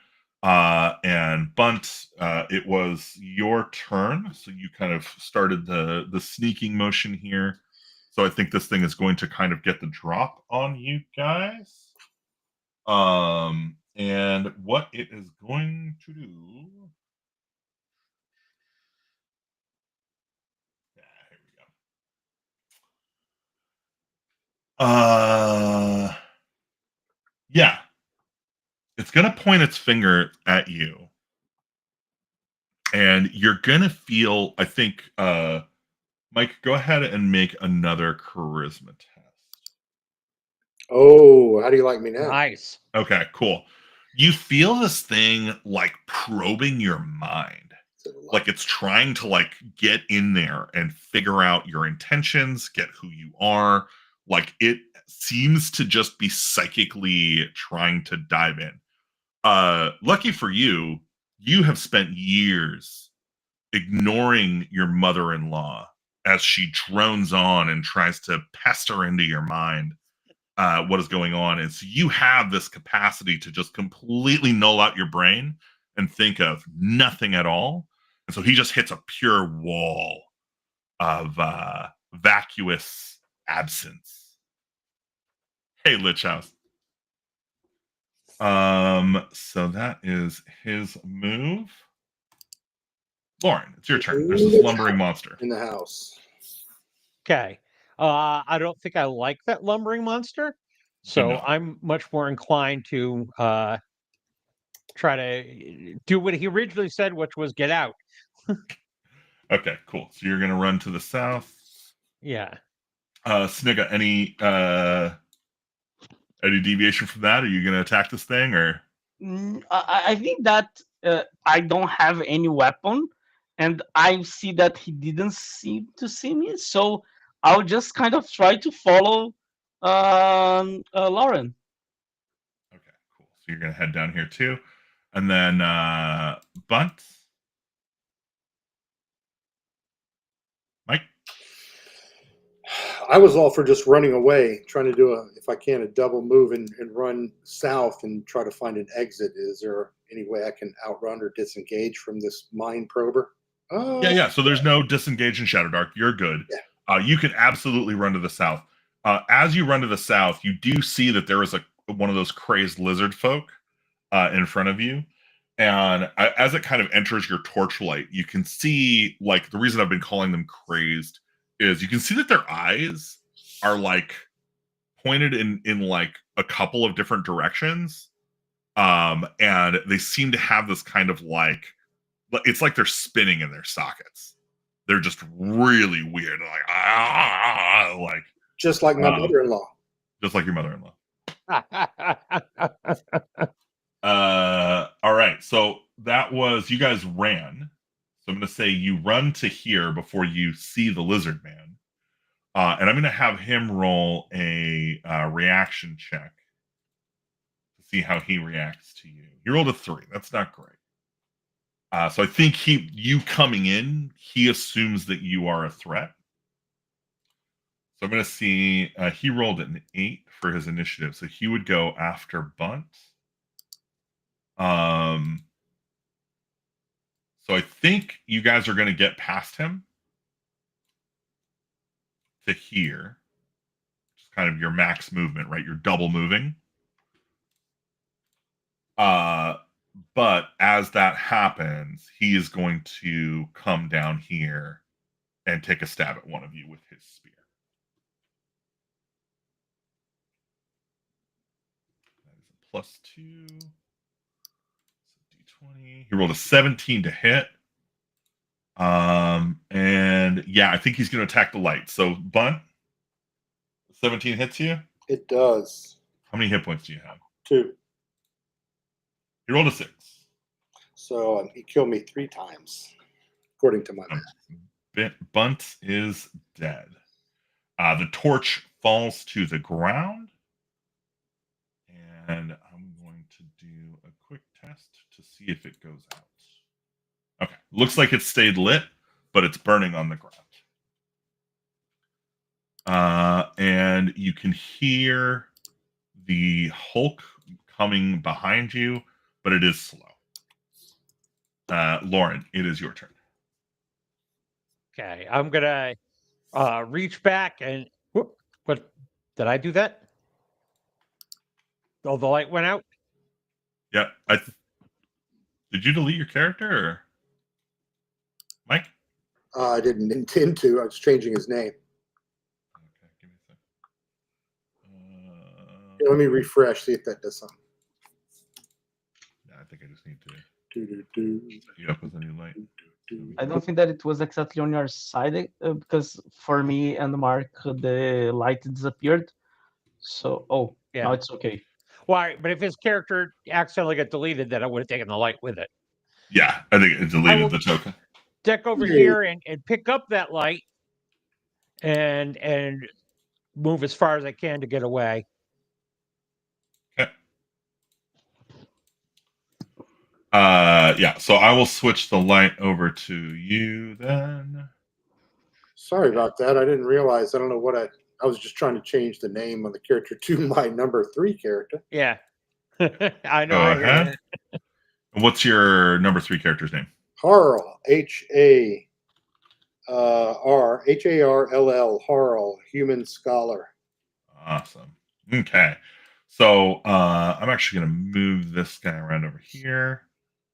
And Bunt, it was your turn, so you kind of started the sneaking motion here. So I think this thing is going to kind of get the drop on you guys. And what it is going to do. Here we go. Yeah. It's going to point its finger at you. And you're going to feel, I think, Mike, go ahead and make another charisma test. Oh, how do you like me now? Nice. Okay, cool. You feel this thing like probing your mind. Like it's trying to like get in there and figure out your intentions, get who you are. Like it seems to just be psychically trying to dive in. Lucky for you, you have spent years ignoring your mother-in-law as she drones on and tries to pester into your mind what is going on. And so you have this capacity to just completely null out your brain and think of nothing at all. And so he just hits a pure wall of vacuous absence. Hey, Lich House. So that is his move. Lauren, it's your turn. There's a slumbering monster in the house. Okay. I don't think I like that lumbering monster, so enough. I'm much more inclined to try to do what he originally said, which was get out. Okay, cool. So you're gonna run to the south. Yeah. Snigga, any deviation from that? Are you gonna attack this thing or? I think that I don't have any weapon, and I see that he didn't seem to see me, so I'll just kind of try to follow Lauren. Okay, cool. So you're gonna head down here too, and then Bunt, Mike. I was all for just running away, trying to do if I can, a double move and run south and try to find an exit. Is there any way I can outrun or disengage from this mind prober? Yeah. So there's no disengage in Shadowdark. You're good. Yeah. You can absolutely run to the south. As you run to the south, you do see that there is one of those crazed lizard folk in front of you. And as it kind of enters your torchlight, you can see, like, the reason I've been calling them crazed is you can see that their eyes are like pointed in like a couple of different directions. And they seem to have this kind of like, it's like they're spinning in their sockets. They're just really weird. Like just like my mother-in-law. Just like your mother-in-law. All right. So that was, you guys ran. So I'm going to say you run to here before you see the lizard man. And I'm going to have him roll a reaction check to see how he reacts to you. He rolled a 3. That's not great. So I think you coming in, he assumes that you are a threat. So I'm going to see, he rolled an 8 for his initiative. So he would go after Bunt. So I think you guys are going to get past him to here. Just kind of your max movement, right? You're double moving. But as that happens, he is going to come down here and take a stab at one of you with his spear. That is a +2. D20. He rolled a 17 to hit. And yeah, I think he's going to attack the light. So, Bunt, 17 hits you. It does. How many hit points do you have? 2. He rolled a 6. So he killed me 3 times, according to my math. Bunt is dead. The torch falls to the ground. And I'm going to do a quick test to see if it goes out. Okay. Looks like it stayed lit, but it's burning on the ground. And you can hear the Hulk coming behind you, but it is slow. Lauren, it is your turn. Okay, I'm gonna reach back and whoop. What did I do that? Oh, the light went out. Yeah. Did you delete your character, or Mike? I didn't intend to. I was changing his name. Okay, give me a second. Let me refresh, see if that does something. Yeah, I think I just need to Do-do-do. set you up with a new light. I don't think that it was exactly on your side because for me and Mark, the light disappeared. So, now Yeah. it's okay. Why? But if his character accidentally got deleted, then I would have taken the light with it. Yeah, I think it I deleted will- the token. Deck over Yeah. here and pick up that light and move as far as I can to get away. Okay. Yeah, so I will switch the light over to you then. Sorry about that. I didn't realize. I don't know what I was just trying to change the name on the character to my number 3 character. Yeah. I know. Go I hear ahead. that. What's your number 3 character's name? Harl, Harll, Harl, human scholar. Awesome. Okay. So I'm actually going to move this guy around over here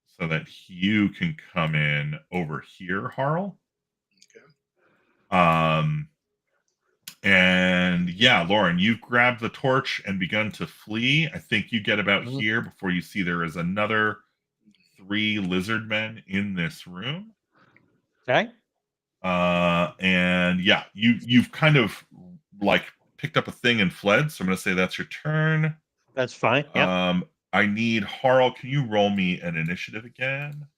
so that you can come in over here, Harl. Okay. And yeah, Lauren, you've grabbed the torch and begun to flee. I think you get about here before you see there is another 3 lizard men in this room. Okay. And yeah, you've kind of like picked up a thing and fled. So I'm going to say that's your turn. That's fine. Yeah. I need Harl. Can you roll me an initiative again?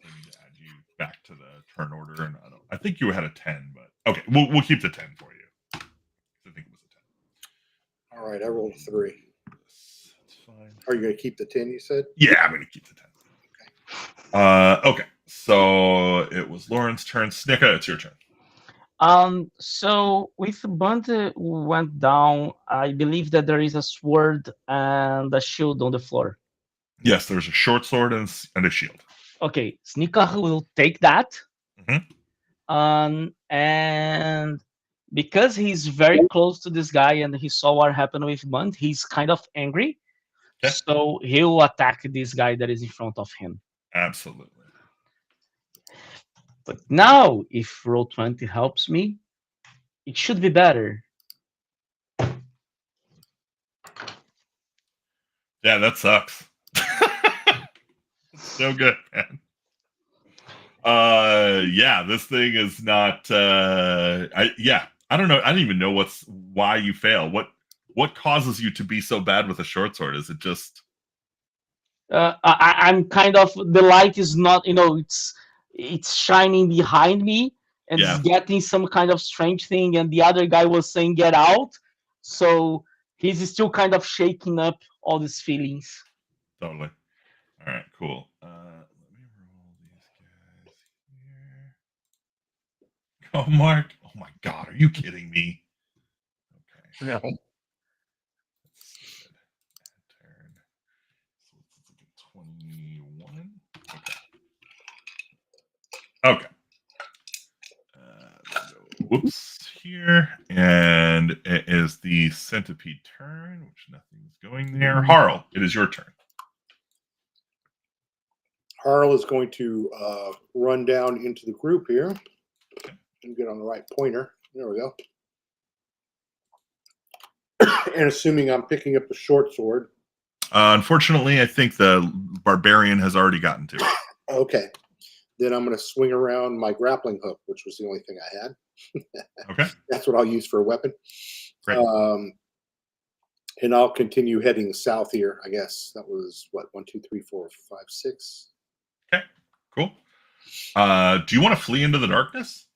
I need to add you back to the turn order, and I think you had a 10, but okay, we'll keep the 10 for you. I think it was a 10. All right, I rolled a 3. That's fine. Are you going to keep the 10, you said? Yeah, I'm going to keep the 10. Okay, so it was Lauren's turn. Snicka, it's your turn. So with Bunt went down, I believe that there is a sword and a shield on the floor. Yes, there's a short sword and a shield. Okay, Sneaker will take that. Mhm. And because he's very close to this guy and he saw what happened with Bunt, he's kind of angry. Okay. So he'll attack this guy that is in front of him. Absolutely. But now, if Roll20 helps me, it should be better. Yeah, that sucks. So good, man. Yeah, this thing is not. I don't know. I don't even know why you fail. What causes you to be so bad with a short sword? Is it just? I'm kind of, the light is not, it's shining behind me and Yeah. it's getting some kind of strange thing, and the other guy was saying get out, so he's still kind of shaking up all these feelings. Totally. All right, cool. Let me roll these guys here. Oh, Mark. Oh my God, are you kidding me? Okay. No. That's good. Turn. So it's like a 21. Okay. Whoops, here. And it is the centipede turn, which nothing's going there. Harl, it is your turn. Harl is going to run down into the group here and get on the right pointer. There we go. And assuming I'm picking up the short sword. Unfortunately, I think the barbarian has already gotten to it. Okay. Then I'm going to swing around my grappling hook, which was the only thing I had. Okay. That's what I'll use for a weapon. Great. And I'll continue heading south here, I guess. That was what, 1, 2, 3, 4, 5, 6. Okay, cool. Do you want to flee into the darkness?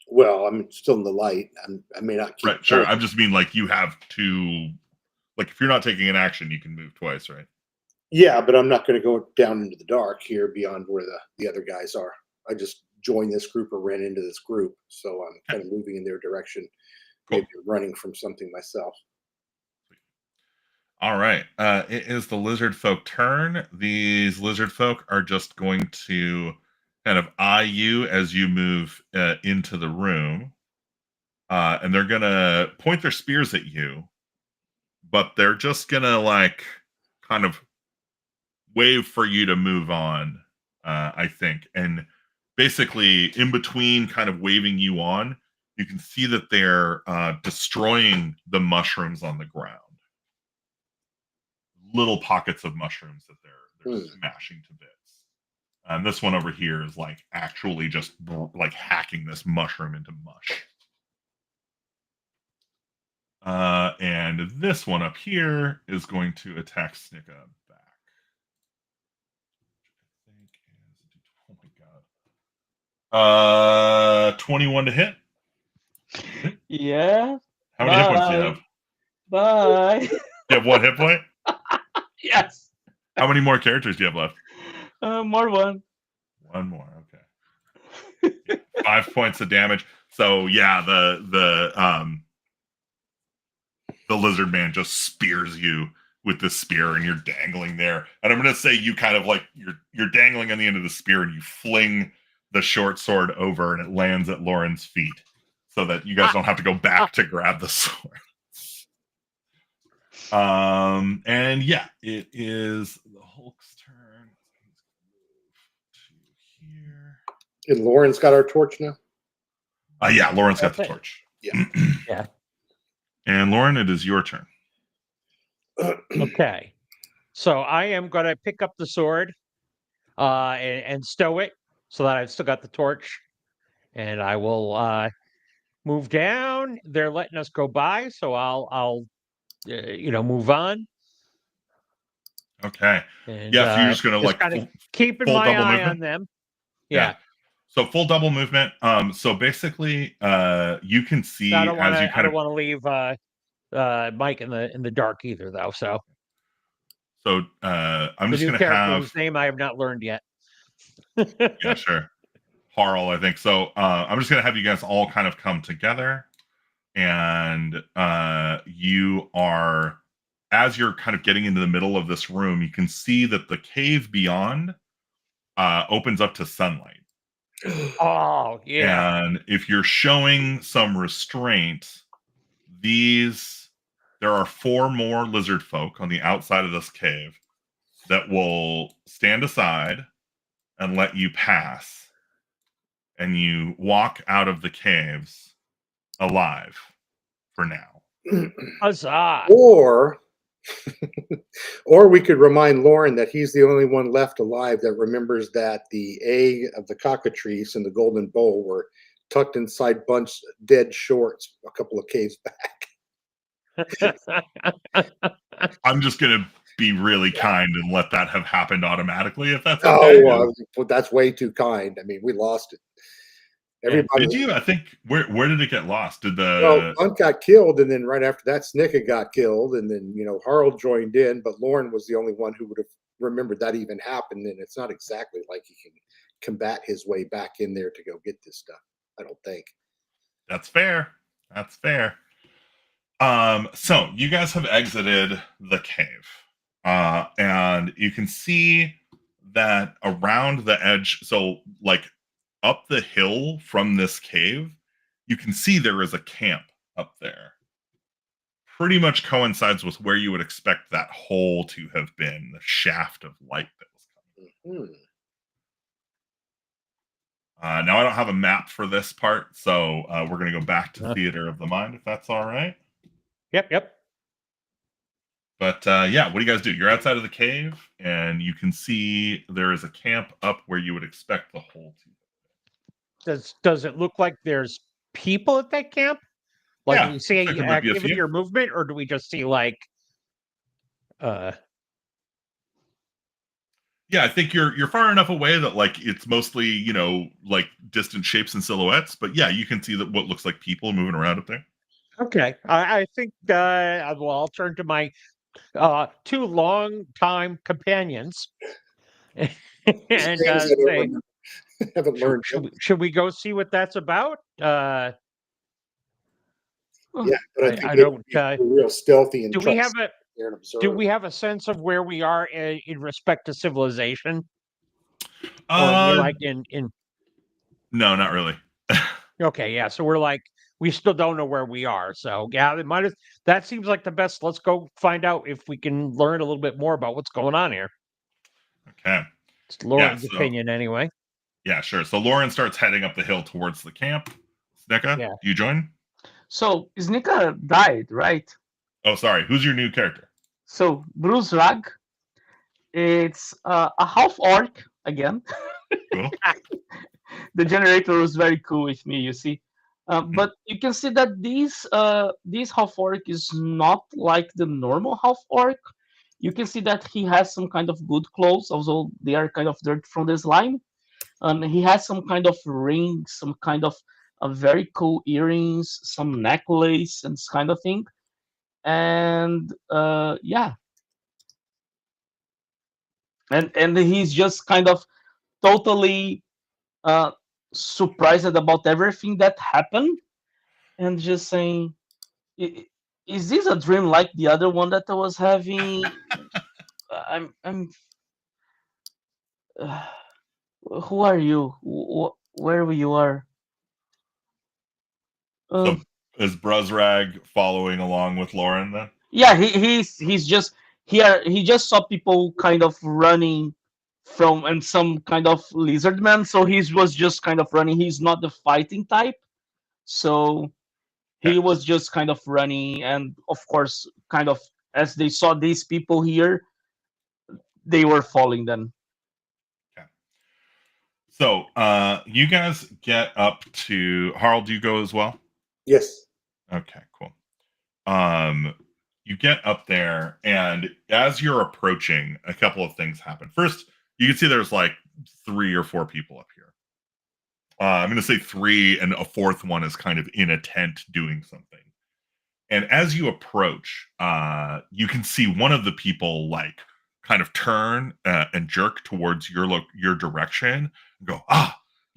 Well, I'm still in the light. I may not keep Right, sure. going. I just mean like you have to, like if you're not taking an action, you can move twice, right? Yeah, but I'm not going to go down into the dark here beyond where the other guys are. I just joined this group or ran into this group, so I'm kind of moving in their direction, Cool. maybe running from something myself. All right. It is the lizard folk turn. These lizard folk are just going to kind of eye you as you move into the room. And they're going to point their spears at you, but they're just going to like kind of wave for you to move on, I think. And basically, in between kind of waving you on, you can see that they're destroying the mushrooms on the ground. Little pockets of mushrooms that they're smashing to bits. And this one over here is like actually just like hacking this mushroom into mush. And this one up here is going to attack Snicka back. I think is, oh my god. 21 to hit. Yeah. How many hit points do you have? Bye. You have 1 hit point? Yes. How many more characters do you have left? More one. 1 more, okay. Yeah, 5 points of damage. So yeah, the lizard man just spears you with the spear, and you're dangling there. And I'm gonna say you kind of like you're dangling on the end of the spear, and you fling the short sword over, and it lands at Lauren's feet, so that you guys don't have to go back to grab the sword. And yeah, it is the Hulk's turn. To here. And Lauren's got our torch now? Yeah, Lauren's got the torch. Yeah. Yeah. And Lauren, it is your turn. Okay. So I am going to pick up the sword and stow it so that I've still got the torch. And I will move down. They're letting us go by, so I'll move on. Okay. And, yeah, so you're just gonna like kind of keeping full my double eye movement? on them. Yeah. So full double movement. So basically, you can see I don't as you kind of want to leave Mike in the dark either, though. So I'm the just new gonna character have whose name I have not learned yet. yeah, sure. Harl, I think. So I'm just gonna have you guys all kind of come together, and you are, as you're kind of getting into the middle of this room, you can see that the cave beyond opens up to sunlight. Oh, yeah. And if you're showing some restraint, there are 4 more lizard folk on the outside of this cave that will stand aside and let you pass. And you walk out of the caves alive for now. Huzzah. Or we could remind Lauren that he's the only one left alive that remembers that the egg of the cockatrice and the golden bowl were tucked inside Bunch's dead shorts a couple of caves back. I'm just going to be really kind and let that have happened automatically, if that's okay. Oh, that's way too kind. I mean, we lost it. Everybody. Did you? I think where did it get lost? Did Bunt got killed, and then right after that, Snicka got killed, and then Harold joined in, but Lauren was the only one who would have remembered that even happened. And it's not exactly like he can combat his way back in there to go get this stuff. I don't think. That's fair. That's fair. So you guys have exited the cave, and you can see that around the edge. So like. Up the hill from this cave, you can see there is a camp up there. Pretty much coincides with where you would expect that hole to have been, the shaft of light that was Now I don't have a map for this part, so we're going to go back to Theater of the Mind, if that's all right. Yep. But yeah, what do you guys do? You're outside of the cave, and you can see there is a camp up where you would expect the hole to. Does it look like there's people at that camp? Like, Yeah, do we see looks like there might be a activity few. or movement, or do we just see like Yeah, I think you're far enough away that like it's mostly like distant shapes and silhouettes. But yeah, you can see that what looks like people moving around up there. Okay, I think well, I'll turn to my two long-time companions and Things I don't say, remember. Haven't learned. should we go see what that's about? Yeah, but I think I it don't. would be real stealthy and Do we have a there and observe. Do we have a sense of where we are in respect to civilization? Or like in No, not really. Okay, yeah. So we're like, we still don't know where we are. So yeah, that seems like the best. Let's go find out if we can learn a little bit more about what's going on here. Okay. It's Lauren's opinion anyway. Yeah, sure. So Lauren starts heading up the hill towards the camp. Snika, do you join? So Snika died, right? Oh, sorry. Who's your new character? So Bruce Rag, it's a half orc again. Cool. The generator was very cool with me, you see. But you can see that this half orc is not like the normal half orc. You can see that he has some kind of good clothes, although they are kind of dirt from the slime. He has some kind of rings, some kind of very cool earrings, some necklace, and this kind of thing. And yeah, and he's just kind of totally surprised about everything that happened, and just saying, "Is this a dream like the other one that I was having?" I'm. Who are you? Where you are? So is Bruzrag following along with Lauren then? Yeah, he's just here. He just saw people kind of running from and some kind of lizard man. So he was just kind of running. He's not the fighting type, so he was just kind of running. And of course, kind of as they saw these people here, they were following them. Okay. So you guys get up to Harl. Do you go as well? Yes. Okay, cool. You get up there, and as you're approaching, a couple of things happen. First, you can see there's like 3 or 4 people up here. I'm going to say 3, and a 4th one is kind of in a tent doing something. And as you approach, you can see one of the people like kind of turn and jerk towards your direction and go,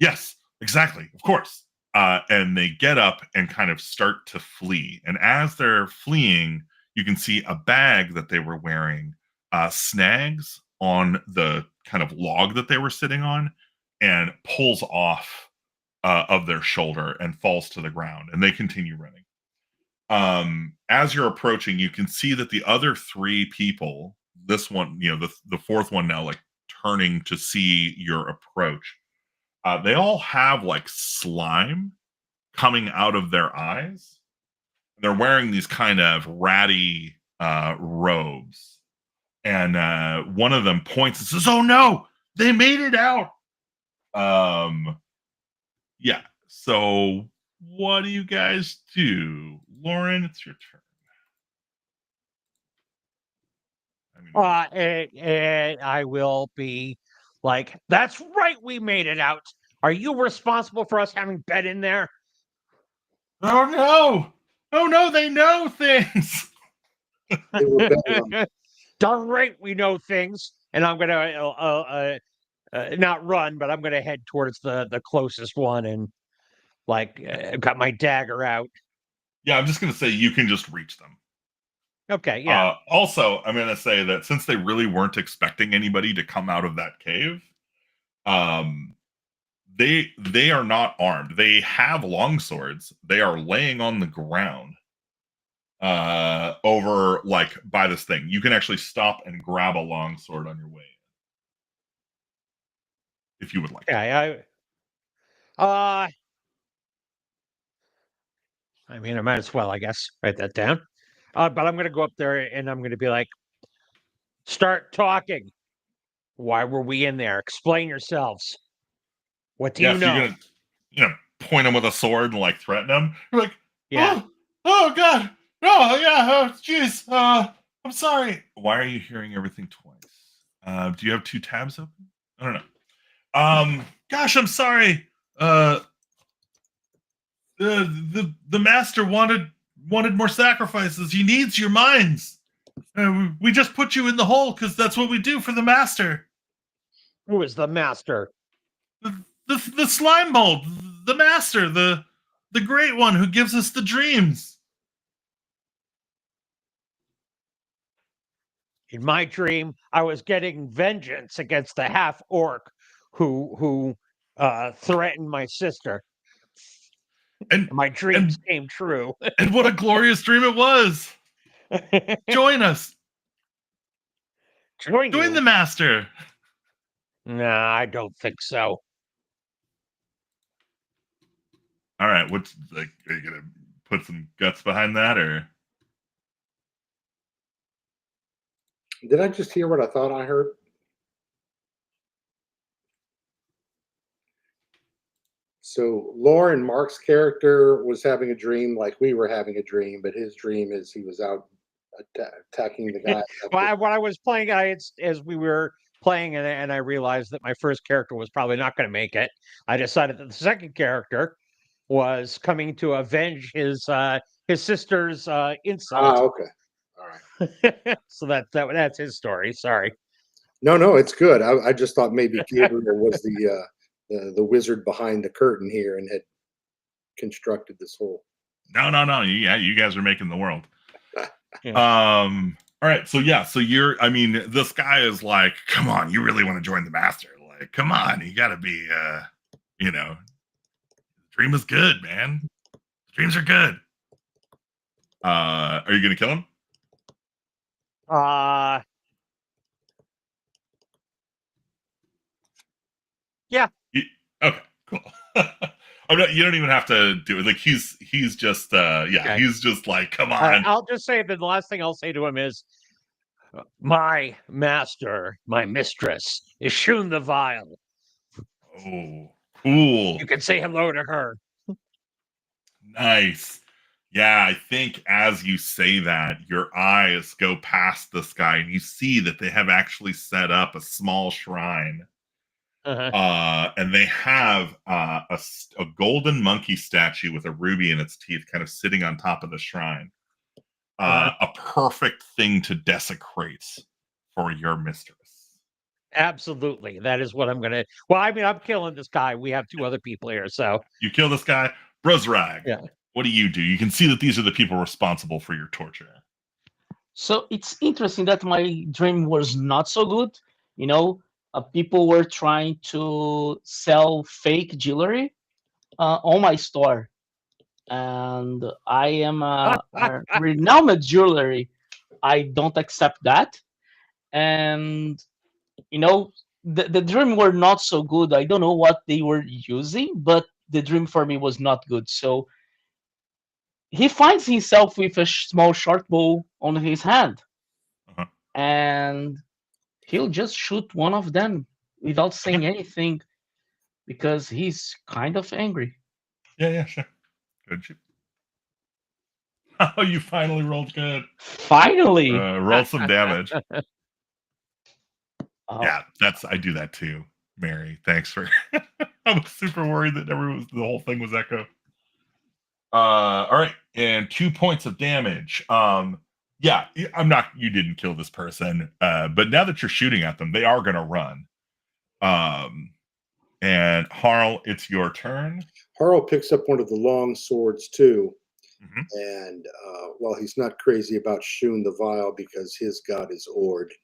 yes, exactly, of course. And they get up and kind of start to flee. And as they're fleeing, you can see a bag that they were wearing snags on the kind of log that they were sitting on and pulls off of their shoulder and falls to the ground. And they continue running. As you're approaching, you can see that the other 3 people, this one, the 4th one now, like turning to see your approach, they all have like slime coming out of their eyes. They're wearing these kind of ratty robes. And one of them points and says, "Oh no, they made it out." Yeah. So what do you guys do? Lauren, it's your turn. And I will be like, "That's right, we made it out. Are you responsible for us having been in there?" Oh no! Oh no, they know things. They were betting on Darn right, we know things. And I'm gonna not run, but I'm gonna head towards the closest one and like got my dagger out. Yeah, I'm just gonna say you can just reach them. Okay, yeah. Also, I'm gonna say that since they really weren't expecting anybody to come out of that cave, they are not armed. They have long swords. They are laying on the ground over like by this thing. You can actually stop and grab a long sword on your way. if you would like. Yeah, I mean, I might as well, I guess, write that down. But I'm going to go up there and I'm going to be like, start talking. Why were we in there? Explain yourselves. What do you So know? you're gonna, point him with a sword and like threaten him. You're like, Yeah. oh God, no, yeah, jeez, I'm sorry. Why are you hearing everything twice? Do you have 2 tabs open? I don't know. Gosh, I'm sorry. The master wanted more sacrifices. He needs your minds. We just put you in the hole because that's what we do for the master. Who is the master? The slime mold, the master, the great one who gives us the dreams. In my dream, I was getting vengeance against the half orc who threatened my sister. And my dreams came true. And what a glorious dream it was. Join us. Join the master. Nah, I don't think so. All right, what's like? Are you gonna put some guts behind that, or? Did I just hear what I thought I heard? So Lauren Mark's character was having a dream like we were having a dream, but his dream is he was out attacking the guy. Well, when I was playing, as we were playing, and I realized that my first character was probably not going to make it. I decided that the second character was coming to avenge his sister's insult. Okay, all right. So that's his story. Sorry. No, it's good. I just thought maybe Gabriel was the wizard behind the curtain here and had constructed this whole. No. Yeah, you guys are making the world. Yeah. All right. So you're. I mean, this guy is like, come on, you really want to join the master? Like, come on, you got to be. Dream is good, man. Dreams are good. Are you gonna kill him? Yeah. Okay. Cool. You don't even have to do it. Like he's just okay. He's just like, come on. I'll just say that the last thing I'll say to him is, my master, my mistress, is Shun the Vile. Oh, cool. You can say hello to her. Nice. Yeah, I think as you say that, your eyes go past this guy and you see that they have actually set up a small shrine. And they have a golden monkey statue with a ruby in its teeth kind of sitting on top of the shrine. A perfect thing to desecrate for your mistress. Absolutely. That is what I'm going to... Well, I mean, I'm killing this guy. We have 2 other people here, so... You kill this guy? Brozrag, yeah. What do? You can see that these are the people responsible for your torture. So it's interesting that my dream was not so good. People were trying to sell fake jewelry on my store. And I am a renowned jewelry. I don't accept that. And, the dream were not so good. I don't know what they were using, but the dream for me was not good. So he finds himself with a small short bow on his hand. And he'll just shoot one of them without saying anything because he's kind of angry. Yeah, sure. Good shoot. Oh, you finally rolled good. Finally. Roll some damage. Yeah, I do that too, Mary. Thanks for... I was super worried that the whole thing was echo. All right, and 2 points of damage. Yeah, you didn't kill this person, but now that you're shooting at them, they are going to run. And Harl, it's your turn. Harl picks up one of the long swords too. And while he's not crazy about Shun the Vile because his god is Ord,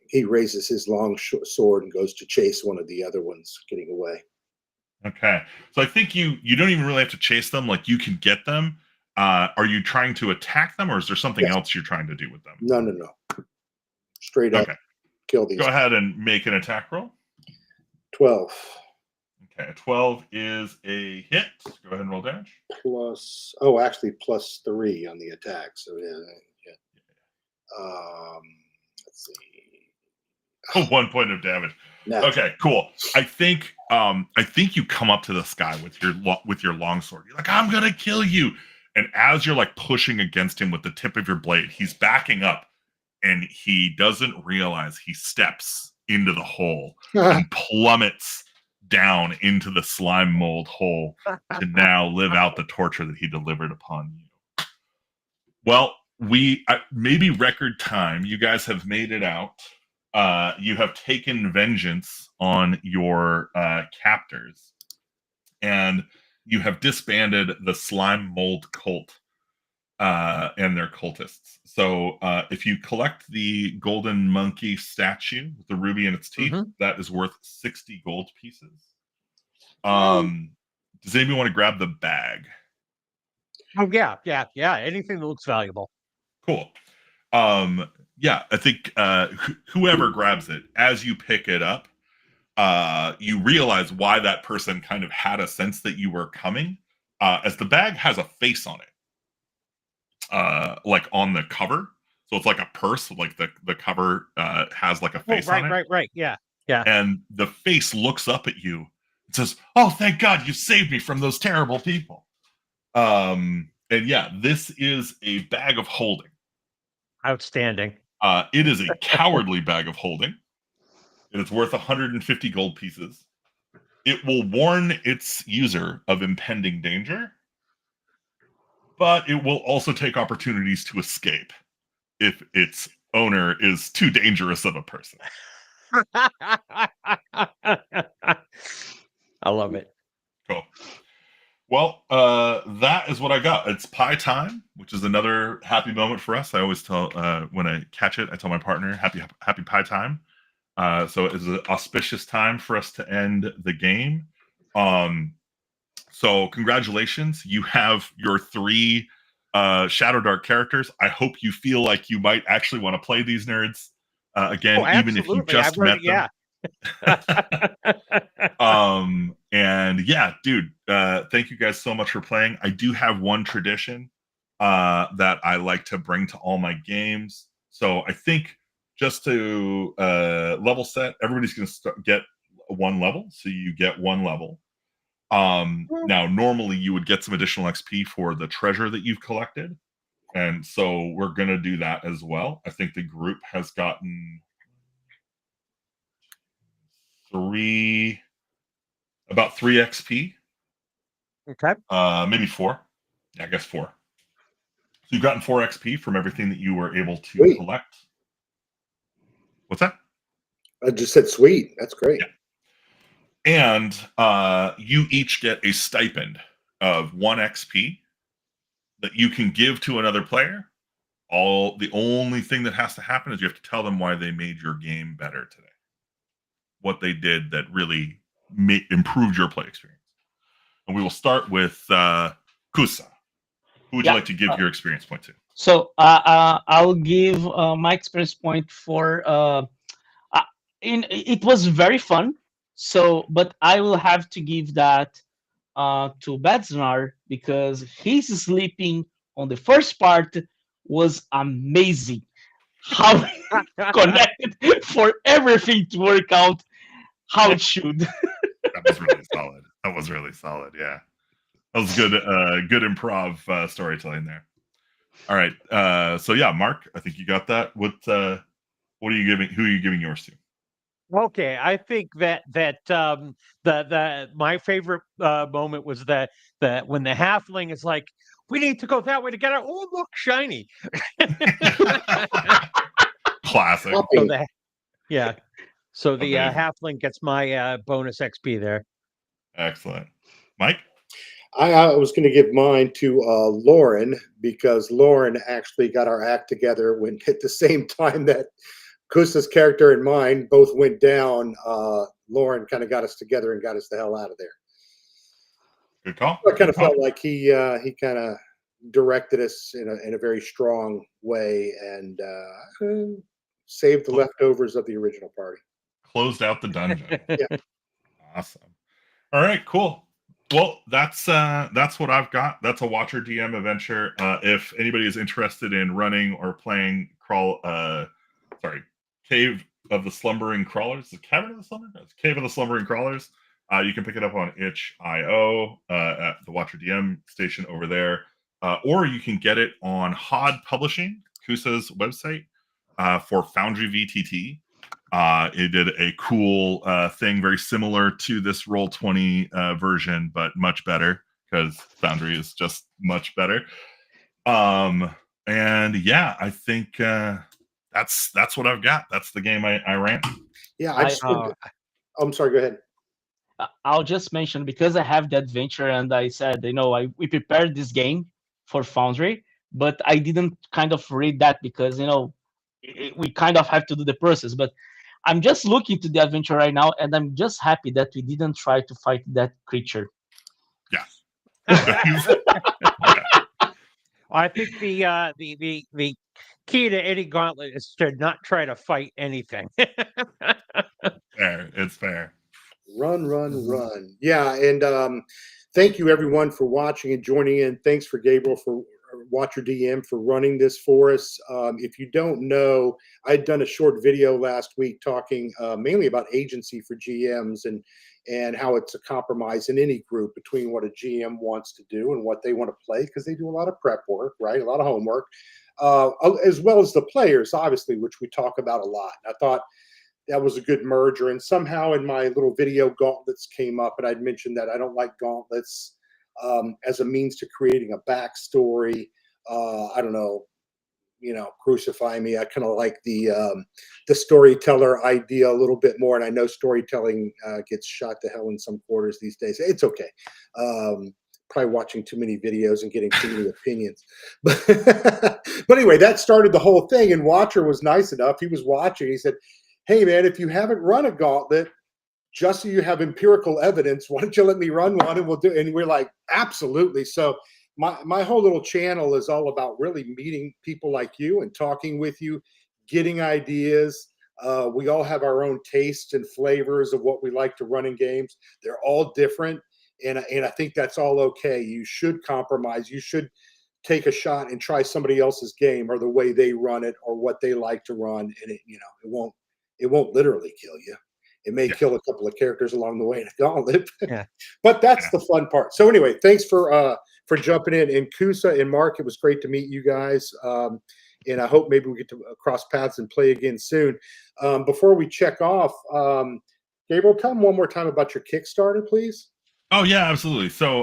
he raises his long sword and goes to chase one of the other ones getting away. Okay, so I think you don't even really have to chase them. Like, you can get them. Are you trying to attack them, or is there something else you're trying to do with them? No. Straight up, kill these. Go ahead and make an attack roll. 12 Okay, 12 is a hit. Go ahead and roll damage. plus. Oh, actually, plus 3 on the attack. So yeah. Let's see. Oh, 1 point of damage. Natural. Okay, cool. I think you come up to this guy with your longsword. You're like, I'm gonna kill you. And as you're like pushing against him with the tip of your blade, he's backing up, and he doesn't realize he steps into the hole and plummets down into the slime mold hole to now live out the torture that he delivered upon you. Well, maybe record time. You guys have made it out. You have taken vengeance on your captors, and you have disbanded the slime mold cult and their cultists. So if you collect the golden monkey statue with the ruby in its teeth, that is worth 60 gold pieces. Does anybody want to grab the bag? Oh, yeah. Anything that looks valuable. Cool. Yeah, I think whoever grabs it, as you pick it up, you realize why that person kind of had a sense that you were coming, as the bag has a face on it, like on the cover. So it's like a purse, like the cover has like a face on it. Right. Yeah. And the face looks up at you and says, "Oh, thank God you saved me from those terrible people." And yeah, this is a bag of holding. Outstanding. It is a cowardly bag of holding. It is worth 150 gold pieces. It will warn its user of impending danger, but it will also take opportunities to escape if its owner is too dangerous of a person. I love it. Cool. Well, that is what I got. It's pie time, which is another happy moment for us. I always tell when I catch it, I tell my partner, happy pie time. So it's an auspicious time for us to end the game. So congratulations. You have your 3 Shadowdark characters. I hope you feel like you might actually want to play these nerds again, even if you just met them. And yeah, dude, thank you guys so much for playing. I do have one tradition that I like to bring to all my games. So I think just to level set, everybody's going to get 1 level. So you get 1 level. Now, normally you would get some additional XP for the treasure that you've collected. And so we're going to do that as well. I think the group has gotten about 3 XP. Okay. Maybe 4. Yeah, I guess 4. So you've gotten 4 XP from everything that you were able to collect. What's that? I just said sweet. That's great. Yeah. And you each get a stipend of 1 XP that you can give to another player. The only thing that has to happen is you have to tell them why they made your game better today. What they did that really improved your play experience. And we will start with Kusa. Who would you like to give your experience point to? So I'll give my experience point for it was very fun. So, but I will have to give that to Badznar because his sleeping on the first part was amazing. How he connected for everything to work out how it should. That was really solid. Yeah, that was good. Good improv storytelling there. All right. So yeah, Mark, I think you got that. What are you giving? Who are you giving yours to? Okay, I think that my favorite moment was that when the halfling is like, "We need to go that way to get our look shiny." Classic. So the halfling gets my bonus XP there. Excellent, Mike. I was going to give mine to Lauren because Lauren actually got our act together when at the same time that Kusa's character and mine both went down. Lauren kind of got us together and got us the hell out of there. Good call. I kind of felt like he kind of directed us in a very strong way and saved the leftovers of the original party. Closed out the dungeon. Yeah. Awesome. All right, cool. Well, that's what I've got. That's a Watcher DM adventure. If anybody is interested in running or playing Cave of the Slumbering Crawlers, the Cavern of the Slumbering, no, it's Cave of the Slumbering Crawlers. You can pick it up on itch.io at the Watcher DM station over there, or you can get it on Hod Publishing, Kusa's website, for Foundry VTT. It did a cool thing very similar to this Roll20 version, but much better because Foundry is just much better. And yeah, I think that's what I've got. That's the game I ran. Yeah, I'm sorry. Go ahead. I'll just mention, because I have the adventure and I said, we prepared this game for Foundry, but I didn't kind of read that because, we kind of have to do the process. But I'm just looking to the adventure right now, and I'm just happy that we didn't try to fight that creature. Yeah. I think the key to any gauntlet is to not try to fight anything. Fair. It's fair. Run. Yeah, and thank you everyone for watching and joining in. Thanks for Gabriel for Watcher DM for running this for us. If you don't know, I'd done a short video last week talking mainly about agency for GMs and how it's a compromise in any group between what a GM wants to do and what they want to play, because they do a lot of prep work, right? A lot of homework, as well as the players, obviously, which we talk about a lot. And I thought that was a good merger. And somehow in my little video, gauntlets came up, and I'd mentioned that I don't like gauntlets as a means to creating a backstory. I don't know, crucify me. I kind of like the storyteller idea a little bit more. And I know storytelling gets shot to hell in some quarters these days. It's okay. Probably watching too many videos and getting too many opinions. But anyway, that started the whole thing. And Watcher was nice enough. He was watching. He said, "Hey, man, if you haven't run a gauntlet, just so you have empirical evidence, why don't you let me run one and we'll do it?" And we're like, absolutely. So my whole little channel is all about really meeting people like you and talking with you, getting ideas. We all have our own tastes and flavors of what we like to run in games. They're all different. And I think that's all okay. You should compromise. You should take a shot and try somebody else's game or the way they run it or what they like to run. And it won't literally kill you. It may kill a couple of characters along the way in a gauntlet, but that's the fun part. So anyway, thanks for jumping in. And Kusa and Mark, it was great to meet you guys. And I hope maybe we get to cross paths and play again soon. Before we check off, Gabriel, tell them one more time about your Kickstarter, please. Oh yeah, absolutely. So,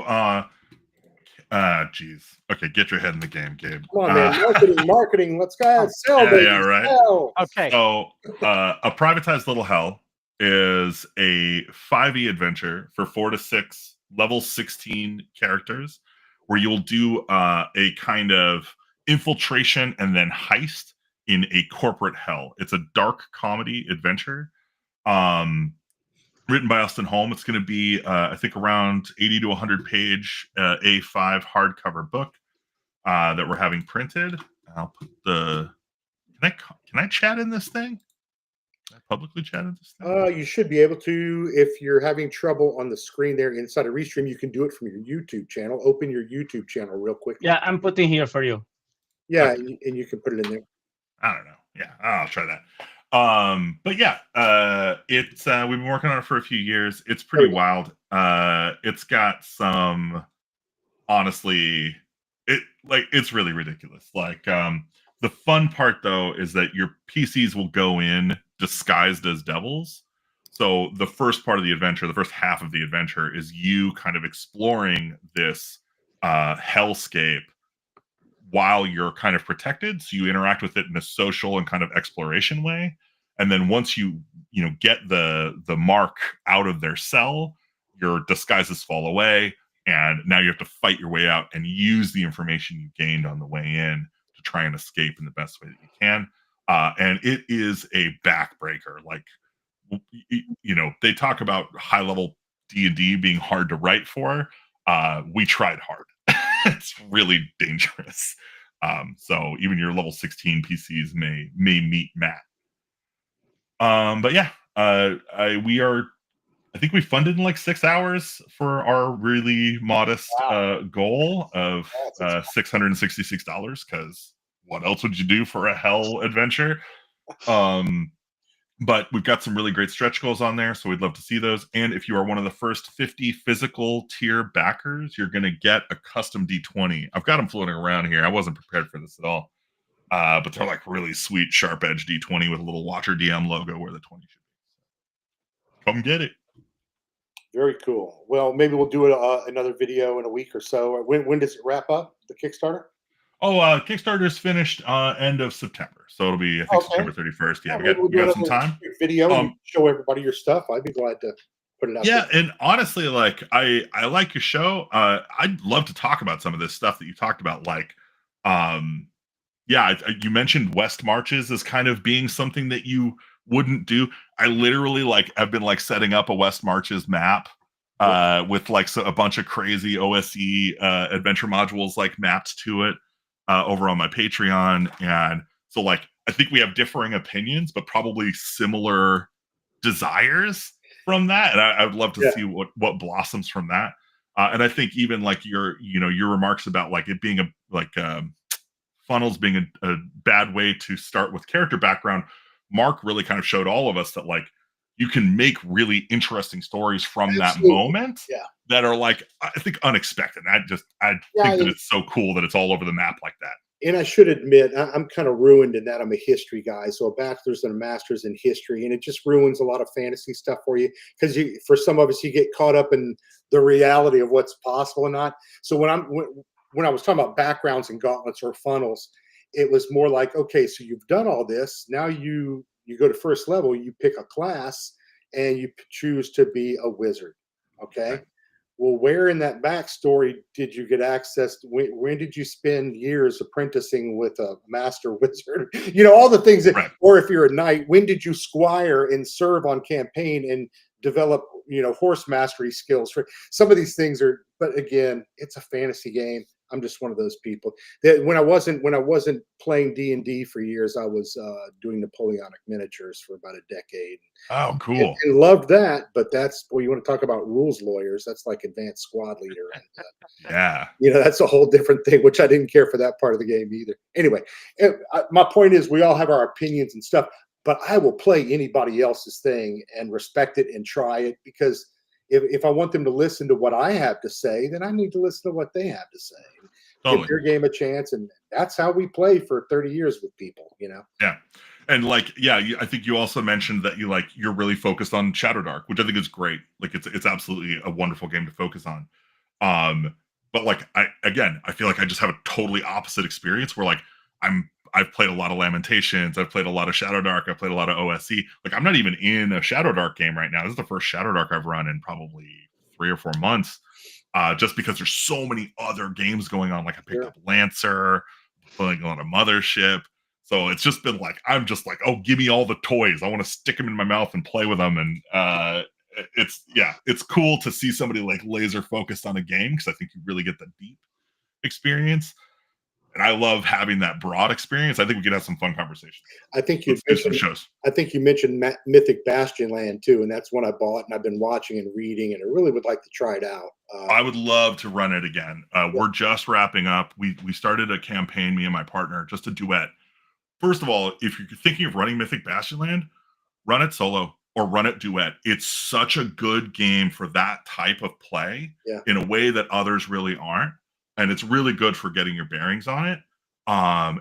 geez. Okay, get your head in the game, Gabe. Come on, man. Marketing. Let's go. Sell, baby. Yeah, right. Sell. Okay. So, A Privatized Little Hell is a 5e adventure for 4 to 6 level 16 characters, where you'll do a kind of infiltration and then heist in a corporate hell. It's a dark comedy adventure. Written by Austin Holm. It's going to be, I think, around 80 to 100 page A5 hardcover book that we're having printed. I'll put the. Can I chat in this thing? Can I publicly chat in this thing? You should be able to. If you're having trouble on the screen there inside of Restream, you can do it from your YouTube channel. Open your YouTube channel real quick. Yeah, I'm putting here for you. Yeah, okay. and you can put it in there. I don't know. Yeah, I'll try that. But yeah, it's we've been working on it for a few years. It's pretty wild. It's got some, honestly, it's really ridiculous. Like, the fun part though is that your PCs will go in disguised as devils. So the first part of the adventure, the first half of the adventure, is you kind of exploring this hellscape while you're kind of protected. So you interact with it in a social and kind of exploration way. And then once you get the mark out of their cell, your disguises fall away, and now you have to fight your way out and use the information you gained on the way in to try and escape in the best way that you can. And it is a backbreaker. Like, they talk about high level D&D being hard to write for. We tried hard. It's really dangerous. So even your level 16 PCs may meet Matt. But yeah, we are I think we funded in like 6 hours for our really modest goal of $666. Because what else would you do for a hell adventure? But we've got some really great stretch goals on there, so we'd love to see those. And if you are one of the first 50 physical tier backers, you're going to get a custom D20. I've got them floating around here. I wasn't prepared for this at all. But they're like really sweet, sharp edge D20 with a little Watcher DM logo where the 20 should be. Come get it. Very cool. Well, maybe we'll do another video in a week or so. When does it wrap up, the Kickstarter? Oh, Kickstarter's finished end of September, so it'll be, I think, September 31st. Yeah, we got some time. Video and show everybody your stuff. I'd be glad to put it out. Yeah, there. And honestly, like I like your show. I'd love to talk about some of this stuff that you talked about. Like, you mentioned West Marches as kind of being something that you wouldn't do. I literally have been like setting up a West Marches map with like a bunch of crazy OSE adventure modules like mapped to it over on my Patreon. And so like I think we have differing opinions, but probably similar desires from that. And I would love to see what blossoms from that. And I think even like your remarks about like it being funnels being a bad way to start with character background. Mark really kind of showed all of us that like you can make really interesting stories from that moment that are like, I think, unexpected. I think that it's so cool that it's all over the map like that. And I should admit, I'm kind of ruined in that I'm a history guy. So a bachelor's and a master's in history, and it just ruins a lot of fantasy stuff for you. Because for some of us, you get caught up in the reality of what's possible and not. So when I was talking about backgrounds and gauntlets or funnels, it was more like, okay, so you've done all this. Now you go to first level, you pick a class, and you choose to be a wizard. Okay. Well, where in that backstory did you get access to? When did you spend years apprenticing with a master wizard? All the things that, or if you're a knight, when did you squire and serve on campaign and develop, horse mastery skills? For some of these things are, but again, it's a fantasy game. I'm just one of those people that when I wasn't playing D&D for years, I was doing Napoleonic miniatures for about a decade. Oh, cool! And loved that. But that's, you want to talk about rules lawyers? That's like advanced squad leader. And, that's a whole different thing. Which I didn't care for that part of the game either. Anyway, my point is, we all have our opinions and stuff, but I will play anybody else's thing and respect it and try it, because if I want them to listen to what I have to say, then I need to listen to what they have to say. Give their game a chance, and that's how we play for 30 years with people, Yeah. And I think you also mentioned that you're really focused on Shadowdark, which I think is great. Like it's absolutely a wonderful game to focus on. But like I feel like I just have a totally opposite experience where like I've played a lot of Lamentations, I've played a lot of Shadowdark, I've played a lot of OSE. Like I'm not even in a Shadowdark game right now. This is the first Shadowdark I've run in probably 3 or 4 months. Just because there's so many other games going on. Like I picked up Lancer, playing a lot of Mothership. So it's just been like, I'm just like, oh, give me all the toys. I want to stick them in my mouth and play with them. And it's cool to see somebody like laser focused on a game, because I think you really get the deep experience. And I love having that broad experience. I think we could have some fun conversations. I think you mentioned Mythic Bastion Land too, and that's one I bought, and I've been watching and reading, and I really would like to try it out. I would love to run it again. We're just wrapping up. We started a campaign, me and my partner, just a duet. First of all, if you're thinking of running Mythic Bastion Land, run it solo or run it duet. It's such a good game for that type of play in a way that others really aren't. And it's really good for getting your bearings on it.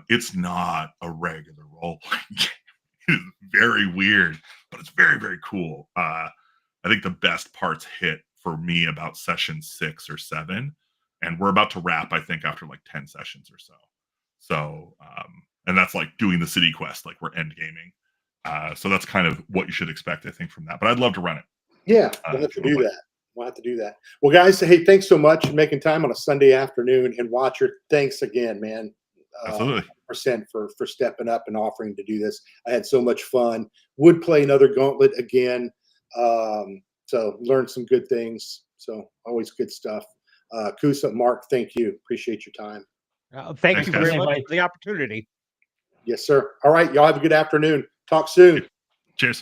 It's not a regular role-playing game. It's very weird, but it's very, very cool. I think the best parts hit for me about session 6 or 7. And we're about to wrap, I think, after like 10 sessions or so. So, and that's like doing the city quest, like we're end gaming. So that's kind of what you should expect, I think, from that. But I'd love to run it. Yeah, we'll have to do that. We'll have to do that. Well, guys, hey, thanks so much for making time on a Sunday afternoon. And Watcher, thanks again, man. Absolutely. % for stepping up and offering to do this. I had so much fun. Would play another Gauntlet again. So learned some good things. So always good stuff. Kusa, Mark, thank you. Appreciate your time. Thank you very much for the opportunity. Yes, sir. All right. Y'all have a good afternoon. Talk soon. Cheers.